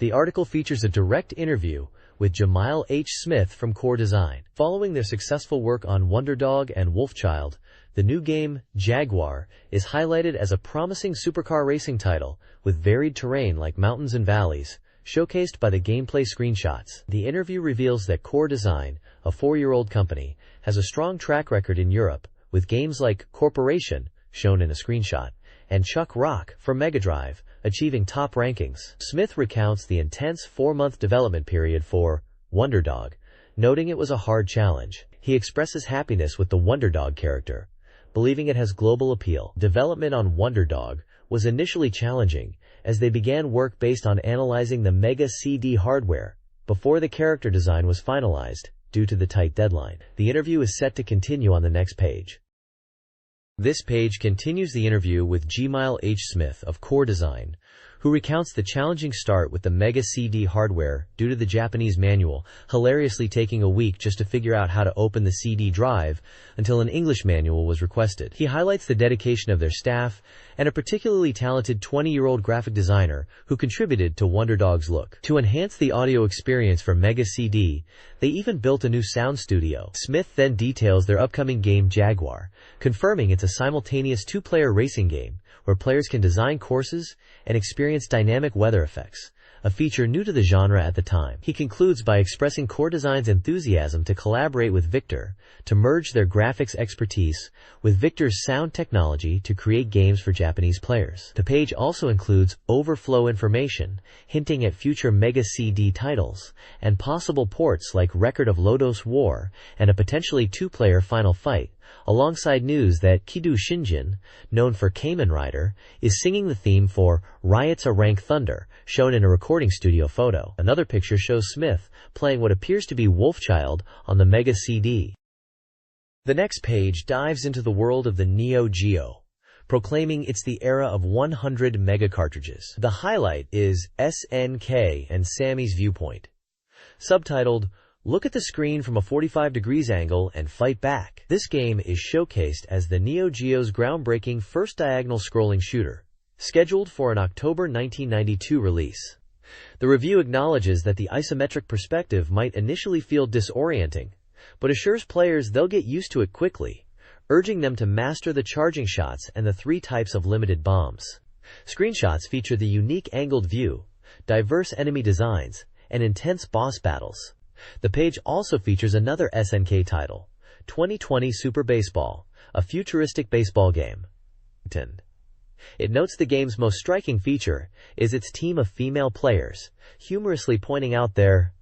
The article features a direct interview with Jamil H. Smith from Core Design. Following their successful work on Wonder Dog and Wolfchild, the new game, Jaguar, is highlighted as a promising supercar racing title with varied terrain like mountains and valleys, showcased by the gameplay screenshots. The interview reveals that Core Design, a 4-year-old company, has a strong track record in Europe, with games like Corporation, shown in a screenshot, and Chuck Rock from MegaDrive, achieving top rankings. Smith recounts the intense 4-month development period for Wonder Dog, noting it was a hard challenge. He expresses happiness with the Wonder Dog character, believing it has global appeal. Development on Wonder Dog was initially challenging, as they began work based on analyzing the Mega CD hardware before the character design was finalized, due to the tight deadline. The interview is set to continue on the next page. This page continues the interview with Jamil H. Smith of Core Design, who recounts the challenging start with the Mega CD hardware due to the Japanese manual hilariously taking a week just to figure out how to open the CD drive until an English manual was requested. He highlights the dedication of their staff and a particularly talented 20-year-old graphic designer who contributed to Wonder Dog's look. To enhance the audio experience for Mega CD, they even built a new sound studio. Smith then details their upcoming game Jaguar, confirming it's a simultaneous 2-player racing game where players can design courses and experience dynamic weather effects, a feature new to the genre at the time. He concludes by expressing Core Design's enthusiasm to collaborate with Victor to merge their graphics expertise with Victor's sound technology to create games for Japanese players. The page also includes overflow information, hinting at future Mega CD titles and possible ports like Record of Lodos War and a potentially 2-player Final Fight, alongside news that Kido Shinjin, known for Kamen Rider, is singing the theme for Riots a Rank Thunder, shown in a recording studio photo. Another picture shows Smith playing what appears to be Wolfchild on the Mega CD. The next page dives into the world of the Neo Geo, proclaiming it's the era of 100 mega cartridges. The highlight is SNK and Sammy's viewpoint. Subtitled, "Look at the screen from a 45 degrees angle and fight back." This game is showcased as the Neo Geo's groundbreaking first diagonal scrolling shooter, scheduled for an October 1992 release. The review acknowledges that the isometric perspective might initially feel disorienting, but assures players they'll get used to it quickly, urging them to master the charging shots and the 3 types of limited bombs. Screenshots feature the unique angled view, diverse enemy designs, and intense boss battles. The page also features another SNK title, 2020 Super Baseball, a futuristic baseball game. It notes the game's most striking feature is its team of female players, humorously pointing out their,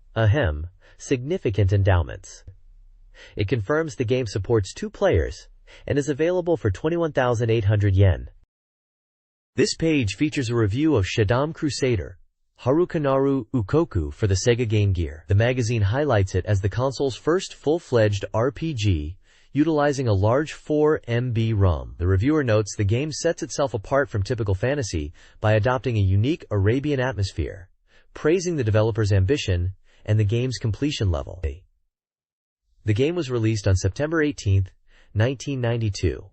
significant endowments. It confirms the game supports 2 players and is available for 21,800 yen. This page features a review of Shadow Crusader, Harukanaru Ukoku for the Sega Game Gear. The magazine highlights it as the console's first full-fledged RPG, utilizing a large 4 MB ROM. The reviewer notes the game sets itself apart from typical fantasy by adopting a unique Arabian atmosphere, praising the developer's ambition and the game's completion level. The game was released on September 18, 1992.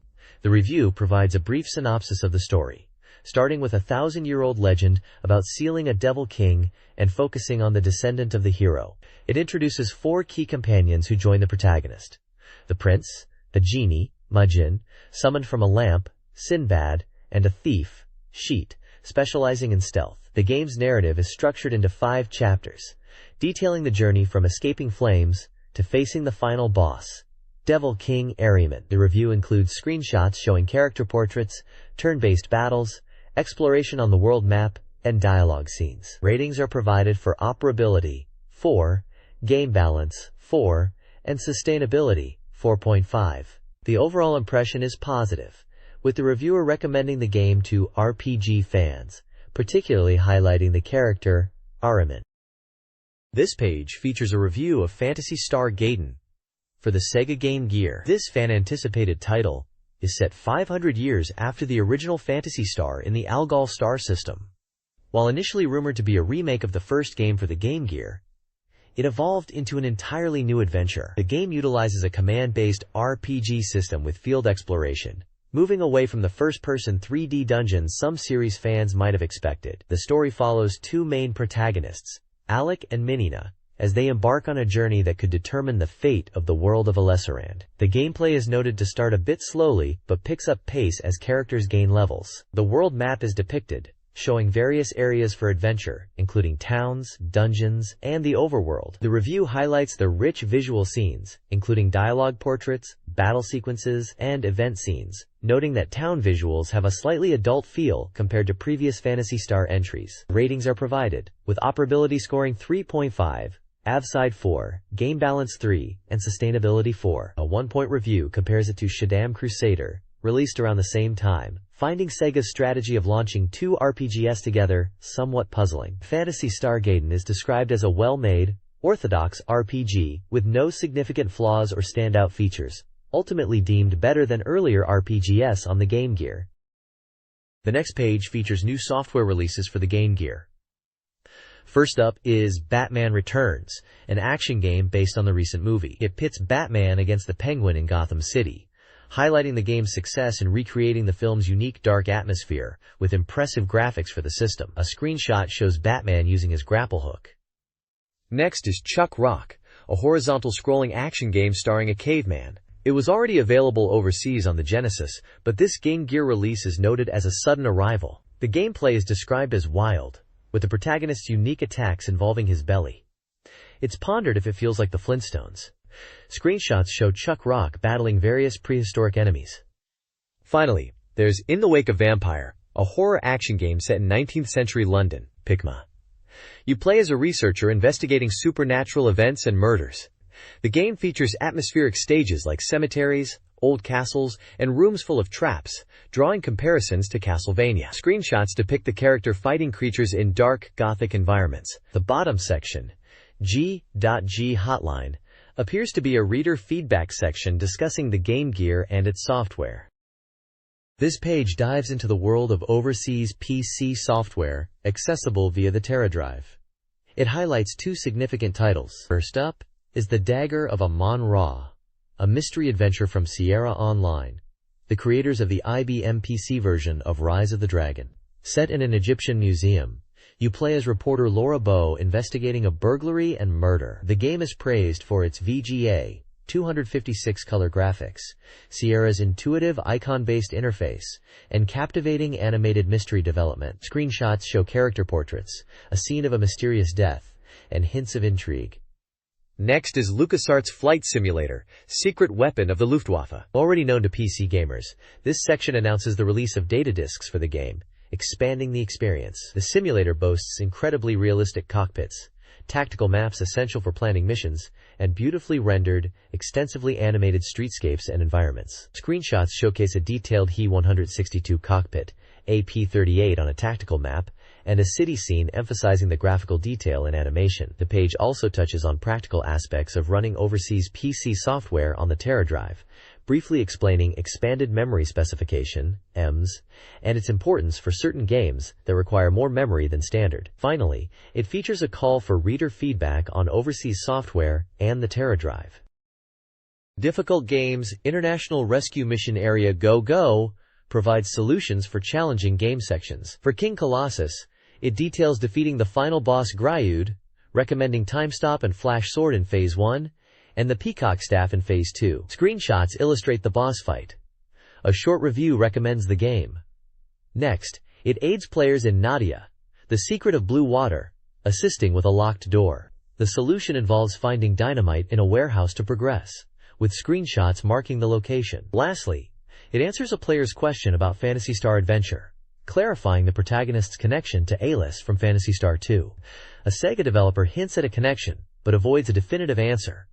The review provides a brief synopsis of the story, starting with a 1,000-year-old legend about sealing a devil king and focusing on the descendant of the hero. It introduces 4 key companions who join the protagonist: the prince, a genie, Majin, summoned from a lamp, Sinbad, and a thief, Sheet, specializing in stealth. The game's narrative is structured into 5 chapters, detailing the journey from escaping flames to facing the final boss, Devil King Ahriman. The review includes screenshots showing character portraits, turn-based battles, exploration on the world map, and dialogue scenes. Ratings are provided for operability, 4, game balance, 4, and sustainability, 4.5. The overall impression is positive, with the reviewer recommending the game to RPG fans, particularly highlighting the character, Ahriman. This page features a review of Phantasy Star Gaiden for the Sega Game Gear. This fan-anticipated title is set 500 years after the original Phantasy Star in the Algol star system. While initially rumored to be a remake of the first game for the Game Gear, it evolved into an entirely new adventure. The game utilizes a command-based RPG system with field exploration, moving away from the first-person 3D dungeons some series fans might have expected. The story follows 2 main protagonists, Alec and Minina, as they embark on a journey that could determine the fate of the world of Alessarand. The gameplay is noted to start a bit slowly, but picks up pace as characters gain levels. The world map is depicted, showing various areas for adventure, including towns, dungeons, and the overworld. The review highlights the rich visual scenes, including dialogue portraits, battle sequences, and event scenes, noting that town visuals have a slightly adult feel compared to previous Phantasy Star entries. Ratings are provided, with operability scoring 3.5, AvSide 4, Game Balance 3, and Sustainability 4. A 1-point review compares it to Shadow Crusader, released around the same time, finding Sega's strategy of launching 2 RPGs together somewhat puzzling. Phantasy Star Gaiden is described as a well-made, orthodox RPG with no significant flaws or standout features, ultimately deemed better than earlier RPGs on the Game Gear. The next page features new software releases for the Game Gear. First up is Batman Returns, an action game based on the recent movie. It pits Batman against the Penguin in Gotham City, highlighting the game's success in recreating the film's unique dark atmosphere with impressive graphics for the system. A screenshot shows Batman using his grapple hook. Next is Chuck Rock, a horizontal scrolling action game starring a caveman. It was already available overseas on the Genesis, but this Game Gear release is noted as a sudden arrival. The gameplay is described as wild, with the protagonist's unique attacks involving his belly. It's pondered if it feels like the Flintstones. Screenshots show Chuck Rock battling various prehistoric enemies. Finally, there's In the Wake of Vampire, a horror action game set in 19th century London, Picma. You play as a researcher investigating supernatural events and murders. The game features atmospheric stages like cemeteries, old castles, and rooms full of traps, drawing comparisons to Castlevania. Screenshots depict the character fighting creatures in dark, gothic environments. The bottom section, G.G. Hotline, appears to be a reader feedback section discussing the Game Gear and its software. This page dives into the world of overseas PC software, accessible via the TerraDrive. It highlights two significant titles. First up is The Dagger of Amon-Ra, a mystery adventure from Sierra Online, the creators of the IBM PC version of Rise of the Dragon. Set in an Egyptian museum, you play as reporter Laura Bow investigating a burglary and murder. The game is praised for its VGA 256 color graphics, Sierra's intuitive icon-based interface, and captivating animated mystery development. Screenshots show character portraits, a scene of a mysterious death, and hints of intrigue. Next is LucasArts Flight Simulator, Secret Weapon of the Luftwaffe. Already known to PC gamers, this section announces the release of data discs for the game, expanding the experience. The simulator boasts incredibly realistic cockpits, tactical maps essential for planning missions, and beautifully rendered, extensively animated streetscapes and environments. Screenshots showcase a detailed He-162 cockpit, AP-38 on a tactical map, and a city scene emphasizing the graphical detail and animation. The page also touches on practical aspects of running overseas PC software on the TerraDrive, briefly explaining expanded memory specification, EMS, and its importance for certain games that require more memory than standard. Finally, it features a call for reader feedback on overseas software and the TerraDrive. Difficult Games International Rescue Mission Area Go Go provides solutions for challenging game sections. For King Colossus, it details defeating the final boss Gryud, recommending Time Stop and Flash Sword in Phase 1, and the Peacock Staff in Phase 2. Screenshots illustrate the boss fight. A short review recommends the game. Next, it aids players in Nadia, The Secret of Blue Water, assisting with a locked door. The solution involves finding dynamite in a warehouse to progress, with screenshots marking the location. Lastly, it answers a player's question about Phantasy Star Adventure, clarifying the protagonist's connection to Alice from Phantasy Star II. A Sega developer hints at a connection, but avoids a definitive answer,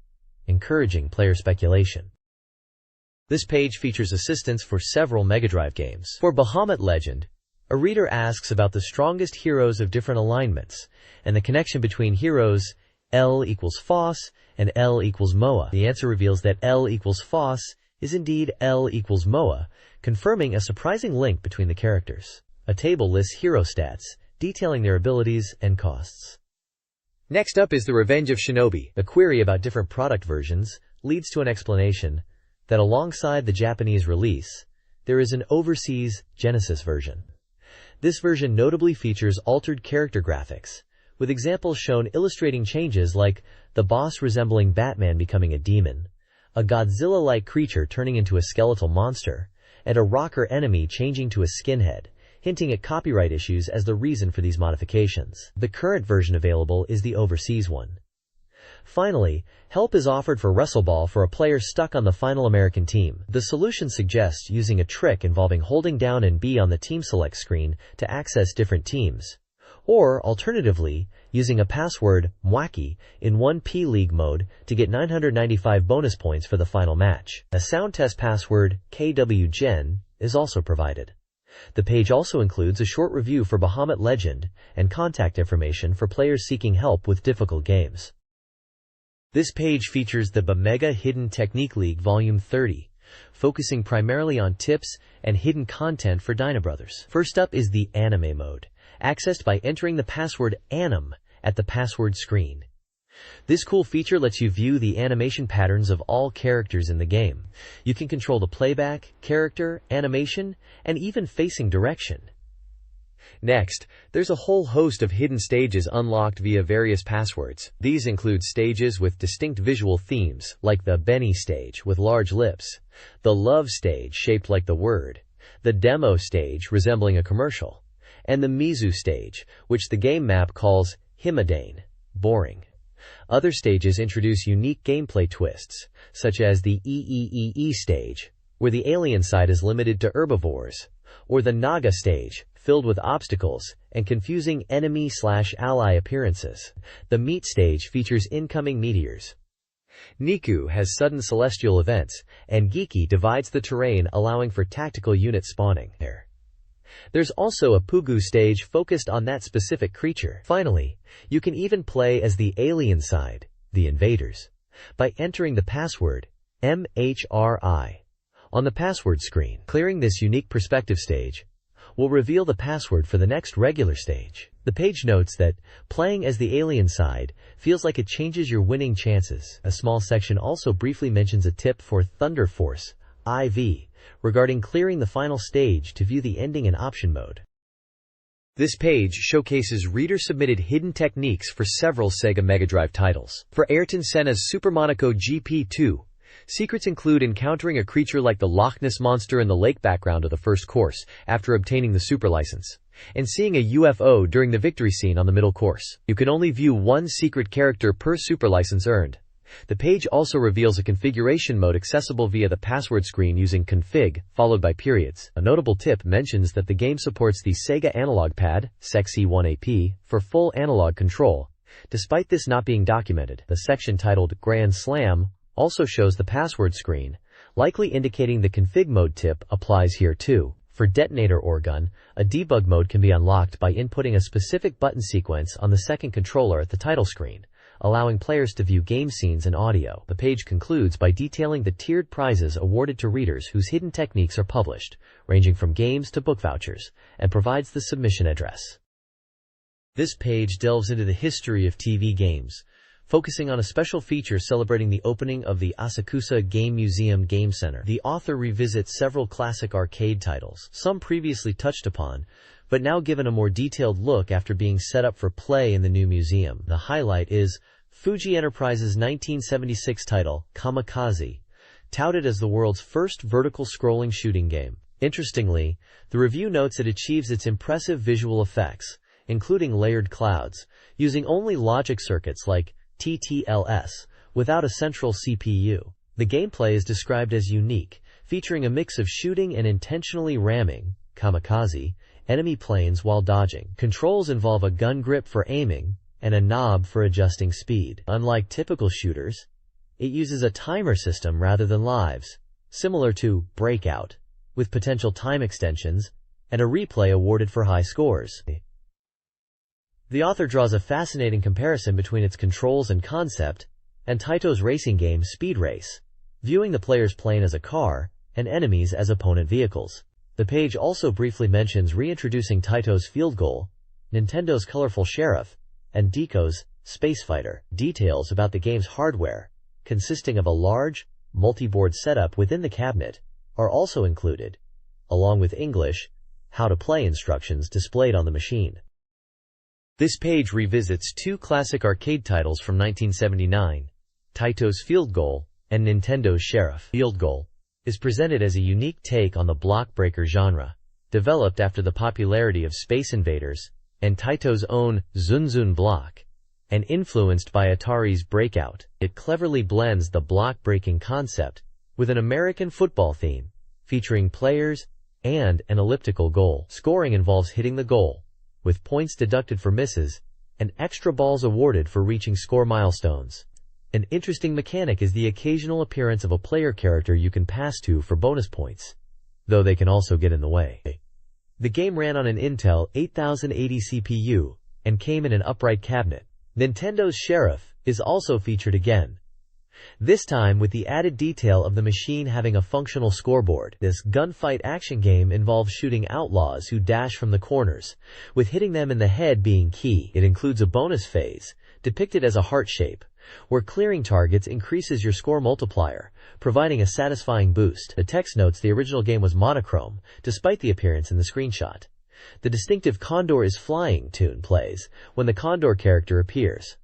encouraging player speculation. This page features assistance for several Mega Drive games. For Bahamut Legend, a reader asks about the strongest heroes of different alignments, and the connection between heroes L equals Foss and L equals Moa. The answer reveals that L equals Foss is indeed L equals Moa, confirming a surprising link between the characters. A table lists hero stats, detailing their abilities and costs. Next up is The Revenge of Shinobi. A query about different product versions leads to an explanation that alongside the Japanese release, there is an overseas Genesis version. This version notably features altered character graphics, with examples shown illustrating changes like the boss resembling Batman becoming a demon, a Godzilla-like creature turning into a skeletal monster, and a rocker enemy changing to a skinhead, hinting at copyright issues as the reason for these modifications. The current version available is the overseas one. Finally, help is offered for WrestleBall for a player stuck on the final American team. The solution suggests using a trick involving holding down and B on the team select screen to access different teams, or alternatively, using a password Mwaki in 1P League mode to get 995 bonus points for the final match. A sound test password KWGen is also provided. The page also includes a short review for Bahamut Legend and contact information for players seeking help with difficult games. This page features the BeepMD Hidden Technique League Volume 30, focusing primarily on tips and hidden content for Dynabrothers. First up is the anime mode, accessed by entering the password ANIM at the password screen. This cool feature lets you view the animation patterns of all characters in the game. You can control the playback, character, animation, and even facing direction. Next, there's a whole host of hidden stages unlocked via various passwords. These include stages with distinct visual themes, like the Benny stage with large lips, the Love stage shaped like the word, the Demo stage resembling a commercial, and the Mizu stage, which the game map calls Himadane, boring. Other stages introduce unique gameplay twists, such as the EEEE stage, where the alien side is limited to herbivores, or the Naga stage, filled with obstacles and confusing enemy/ally appearances. The Meat stage features incoming meteors. Niku has sudden celestial events, and Geeky divides the terrain, allowing for tactical unit spawning. There's also a Pugu stage focused on that specific creature. Finally, you can even play as the alien side, the invaders, by entering the password MHRI on the password screen. Clearing this unique perspective stage will reveal the password for the next regular stage. The page notes that playing as the alien side feels like it changes your winning chances. A small section also briefly mentions a tip for Thunder Force IV regarding clearing the final stage to view the ending in option mode. This page showcases reader-submitted hidden techniques for several Sega Mega Drive titles. For Ayrton Senna's Super Monaco GP2, secrets include encountering a creature like the Loch Ness Monster in the lake background of the first course after obtaining the Super License, and seeing a UFO during the victory scene on the middle course. You can only view one secret character per Super License earned. The page also reveals a configuration mode accessible via the password screen using config, followed by periods. A notable tip mentions that the game supports the Sega Analog Pad, SEC1AP, for full analog control. Despite this not being documented, the section titled Grand Slam also shows the password screen, likely indicating the config mode tip applies here too. For Detonator Orgun, a debug mode can be unlocked by inputting a specific button sequence on the second controller at the title screen, allowing players to view game scenes and audio. The page concludes by detailing the tiered prizes awarded to readers whose hidden techniques are published, ranging from games to book vouchers, and provides the submission address. This page delves into the history of TV games, focusing on a special feature celebrating the opening of the Asakusa Game Museum Game Center. The author revisits several classic arcade titles, some previously touched upon, but now given a more detailed look after being set up for play in the new museum. The highlight is Fuji Enterprises' 1976 title, Kamikaze, touted as the world's first vertical scrolling shooting game. Interestingly, the review notes it achieves its impressive visual effects, including layered clouds, using only logic circuits like TTLS, without a central CPU. The gameplay is described as unique, featuring a mix of shooting and intentionally ramming, kamikaze, enemy planes while dodging. Controls involve a gun grip for aiming and a knob for adjusting speed. Unlike typical shooters, it uses a timer system rather than lives, similar to Breakout, with potential time extensions and a replay awarded for high scores. The author draws a fascinating comparison between its controls and concept and Taito's racing game Speed Race, viewing the player's plane as a car and enemies as opponent vehicles. The page also briefly mentions reintroducing Taito's Field Goal, Nintendo's Colorful Sheriff, and Deco's Space Fighter. Details about the game's hardware, consisting of a large, multi-board setup within the cabinet, are also included, along with English, how-to-play instructions displayed on the machine. This page revisits two classic arcade titles from 1979, Taito's Field Goal and Nintendo's Sheriff. Field Goal is presented as a unique take on the block breaker genre, developed after the popularity of Space Invaders and Taito's own Zunzun block, and influenced by Atari's Breakout. It cleverly blends the block-breaking concept with an American football theme, featuring players and an elliptical goal. Scoring involves hitting the goal, with points deducted for misses and extra balls awarded for reaching score milestones. An interesting mechanic is the occasional appearance of a player character you can pass to for bonus points, though they can also get in the way. The game ran on an Intel 8080 CPU and came in an upright cabinet. Nintendo's Sheriff is also featured again, this time with the added detail of the machine having a functional scoreboard. This gunfight action game involves shooting outlaws who dash from the corners, with hitting them in the head being key. It includes a bonus phase, depicted as a heart shape, where clearing targets increases your score multiplier, providing a satisfying boost. The text notes the original game was monochrome, despite the appearance in the screenshot. The distinctive Condor is Flying tune plays when the Condor character appears.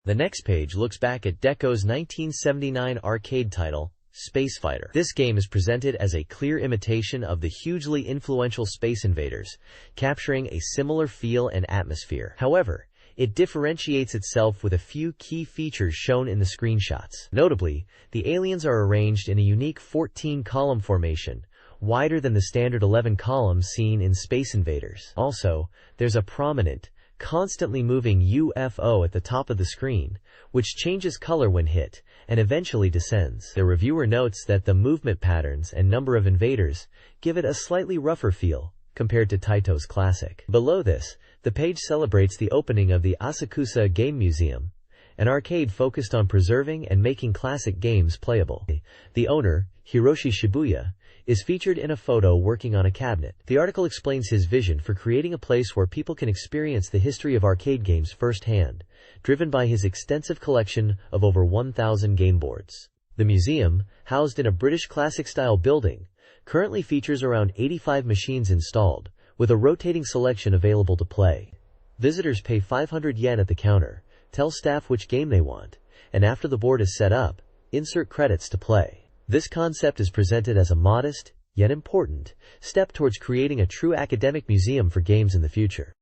The next page looks back at Deco's 1979 arcade title, Space Fighter. This game is presented as a clear imitation of the hugely influential Space Invaders, capturing a similar feel and atmosphere. However, it differentiates itself with a few key features shown in the screenshots. Notably, the aliens are arranged in a unique 14-column formation, wider than the standard 11 columns seen in Space Invaders. Also, there's a prominent, constantly moving UFO at the top of the screen, which changes color when hit, and eventually descends. The reviewer notes that the movement patterns and number of invaders give it a slightly rougher feel compared to Taito's classic. Below this, the page celebrates the opening of the Asakusa Game Museum, an arcade focused on preserving and making classic games playable. The owner, Hiroshi Shibuya, is featured in a photo working on a cabinet. The article explains his vision for creating a place where people can experience the history of arcade games firsthand, driven by his extensive collection of over 1,000 game boards. The museum, housed in a British classic-style building, currently features around 85 machines installed, with a rotating selection available to play. Visitors pay 500 yen at the counter, tell staff which game they want, and after the board is set up, insert credits to play. This concept is presented as a modest, yet important, step towards creating a true academic museum for games in the future.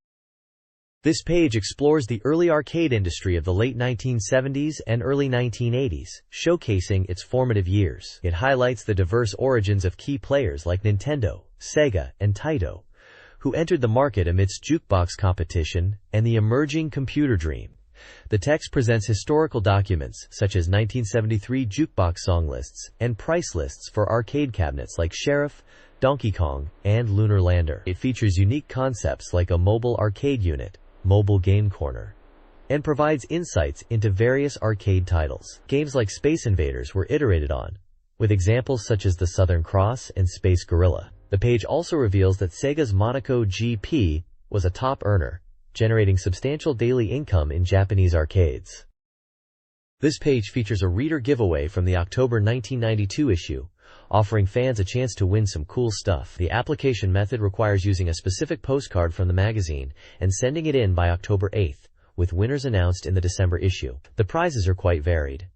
This page explores the early arcade industry of the late 1970s and early 1980s, showcasing its formative years. It highlights the diverse origins of key players like Nintendo, Sega, and Taito, who entered the market amidst jukebox competition and the emerging computer dream. The text presents historical documents such as 1973 jukebox song lists and price lists for arcade cabinets like Sheriff, Donkey Kong, and Lunar Lander. It features unique concepts like a mobile arcade unit, mobile game corner, and provides insights into various arcade titles. Games like Space Invaders were iterated on, with examples such as the Southern Cross and Space Gorilla. The page also reveals that Sega's Monaco GP was a top earner, generating substantial daily income in Japanese arcades. This page features a reader giveaway from the October 1992 issue, offering fans a chance to win some cool stuff. The application method requires using a specific postcard from the magazine and sending it in by October 8th, with winners announced in the December issue. The prizes are quite varied.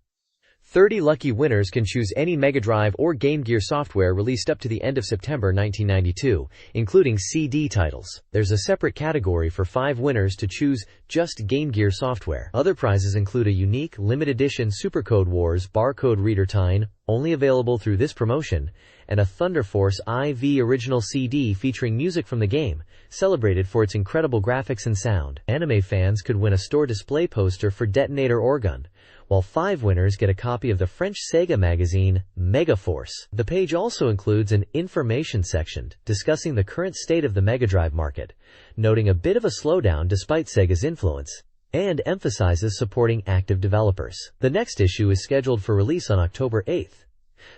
30 lucky winners can choose any Mega Drive or Game Gear software released up to the end of September 1992, including CD titles. There's a separate category for 5 winners to choose just Game Gear software. Other prizes include a unique limited edition Supercode Wars barcode reader tine, only available through this promotion, and a Thunder Force IV original CD featuring music from the game, celebrated for its incredible graphics and sound. Anime fans could win a store display poster for Detonator Orgun, while 5 winners get a copy of the French Sega magazine, Mega Force. The page also includes an information section discussing the current state of the Mega Drive market, noting a bit of a slowdown despite Sega's influence, and emphasizes supporting active developers. The next issue is scheduled for release on October 8th.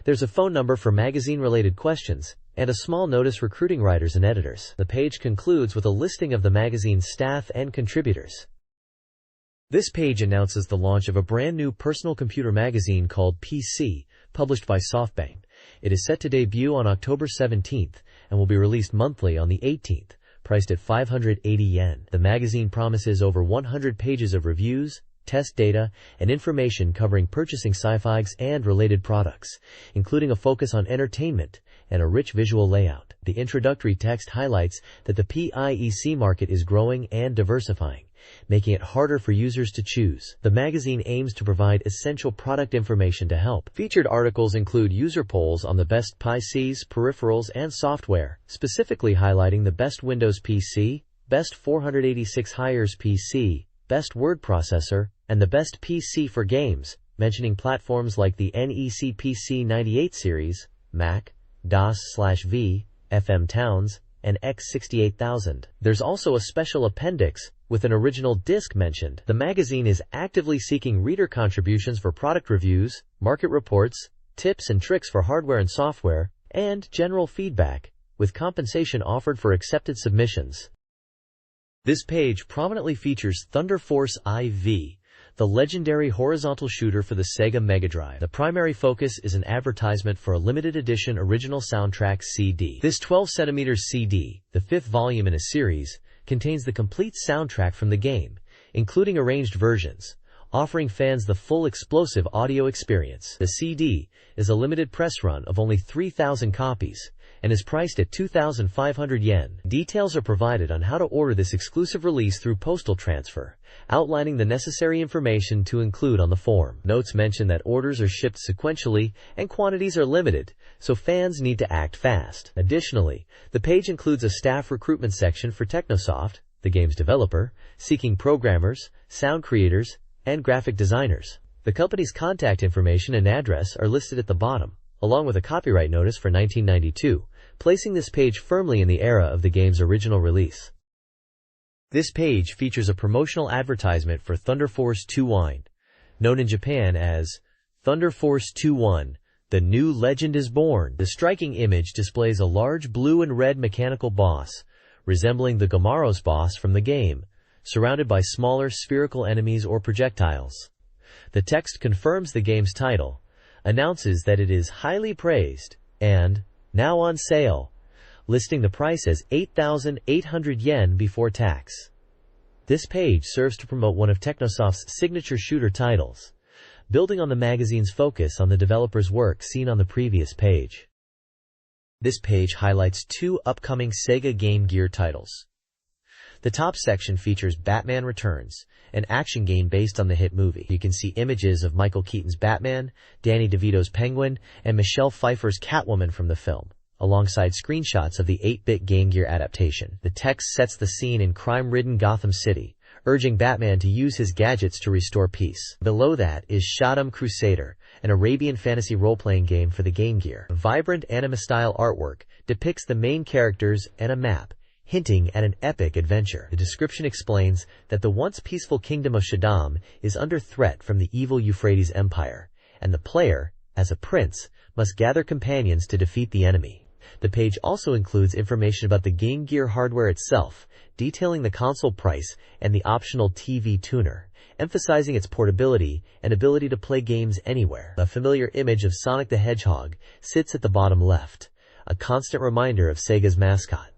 There's a phone number for magazine-related questions, and a small notice recruiting writers and editors. The page concludes with a listing of the magazine's staff and contributors. This page announces the launch of a brand new personal computer magazine called PC, published by SoftBank. It is set to debut on October 17th and will be released monthly on the 18th, priced at 580 yen. The magazine promises over 100 pages of reviews, test data, and information covering purchasing sci-fi and related products, including a focus on entertainment and a rich visual layout. The introductory text highlights that the PIEC market is growing and diversifying, making it harder for users to choose. The magazine aims to provide essential product information to help. Featured articles include user polls on the best PCs, peripherals, and software, specifically highlighting the best Windows PC, best 486 Hires PC, best word processor, and the best PC for games, mentioning platforms like the NEC PC 98 series, Mac, DOS/V, FM Towns, and X68000. There's also a special appendix with an original disc mentioned. The magazine is actively seeking reader contributions for product reviews, market reports, tips and tricks for hardware and software, and general feedback, with compensation offered for accepted submissions. This page prominently features Thunder Force IV, the legendary horizontal shooter for the Sega Mega Drive. The primary focus is an advertisement for a limited edition original soundtrack CD. This 12cm CD, the 5th volume in a series, contains the complete soundtrack from the game, including arranged versions, offering fans the full explosive audio experience. The CD is a limited press run of only 3,000 copies and is priced at 2,500 yen. Details are provided on how to order this exclusive release through postal transfer, outlining the necessary information to include on the form. Notes mention that orders are shipped sequentially and quantities are limited, so fans need to act fast. Additionally, the page includes a staff recruitment section for Technosoft, the game's developer, seeking programmers, sound creators, and graphic designers. The company's contact information and address are listed at the bottom, along with a copyright notice for 1992, placing this page firmly in the era of the game's original release. This page features a promotional advertisement for Thunder Force 2 Wind, known in Japan as Thunder Force 2-1, The New Legend is Born. The striking image displays a large blue and red mechanical boss, resembling the Gamaros boss from the game, surrounded by smaller spherical enemies or projectiles. The text confirms the game's title, announces that it is highly praised, and now on sale, listing the price as 8,800 yen before tax. This page serves to promote one of Technosoft's signature shooter titles, building on the magazine's focus on the developer's work seen on the previous page. This page highlights two upcoming Sega Game Gear titles. The top section features Batman Returns, an action game based on the hit movie. You can see images of Michael Keaton's Batman, Danny DeVito's Penguin, and Michelle Pfeiffer's Catwoman from the film, alongside screenshots of the 8-bit Game Gear adaptation. The text sets the scene in crime-ridden Gotham City, urging Batman to use his gadgets to restore peace. Below that is Shaddam Crusader, an Arabian fantasy role-playing game for the Game Gear. Vibrant anime-style artwork depicts the main characters and a map, hinting at an epic adventure. The description explains that the once peaceful kingdom of Shaddam is under threat from the evil Euphrates Empire, and the player, as a prince, must gather companions to defeat the enemy. The page also includes information about the Game Gear hardware itself, detailing the console price and the optional TV tuner, emphasizing its portability and ability to play games anywhere. A familiar image of Sonic the Hedgehog sits at the bottom left, a constant reminder of Sega's mascot.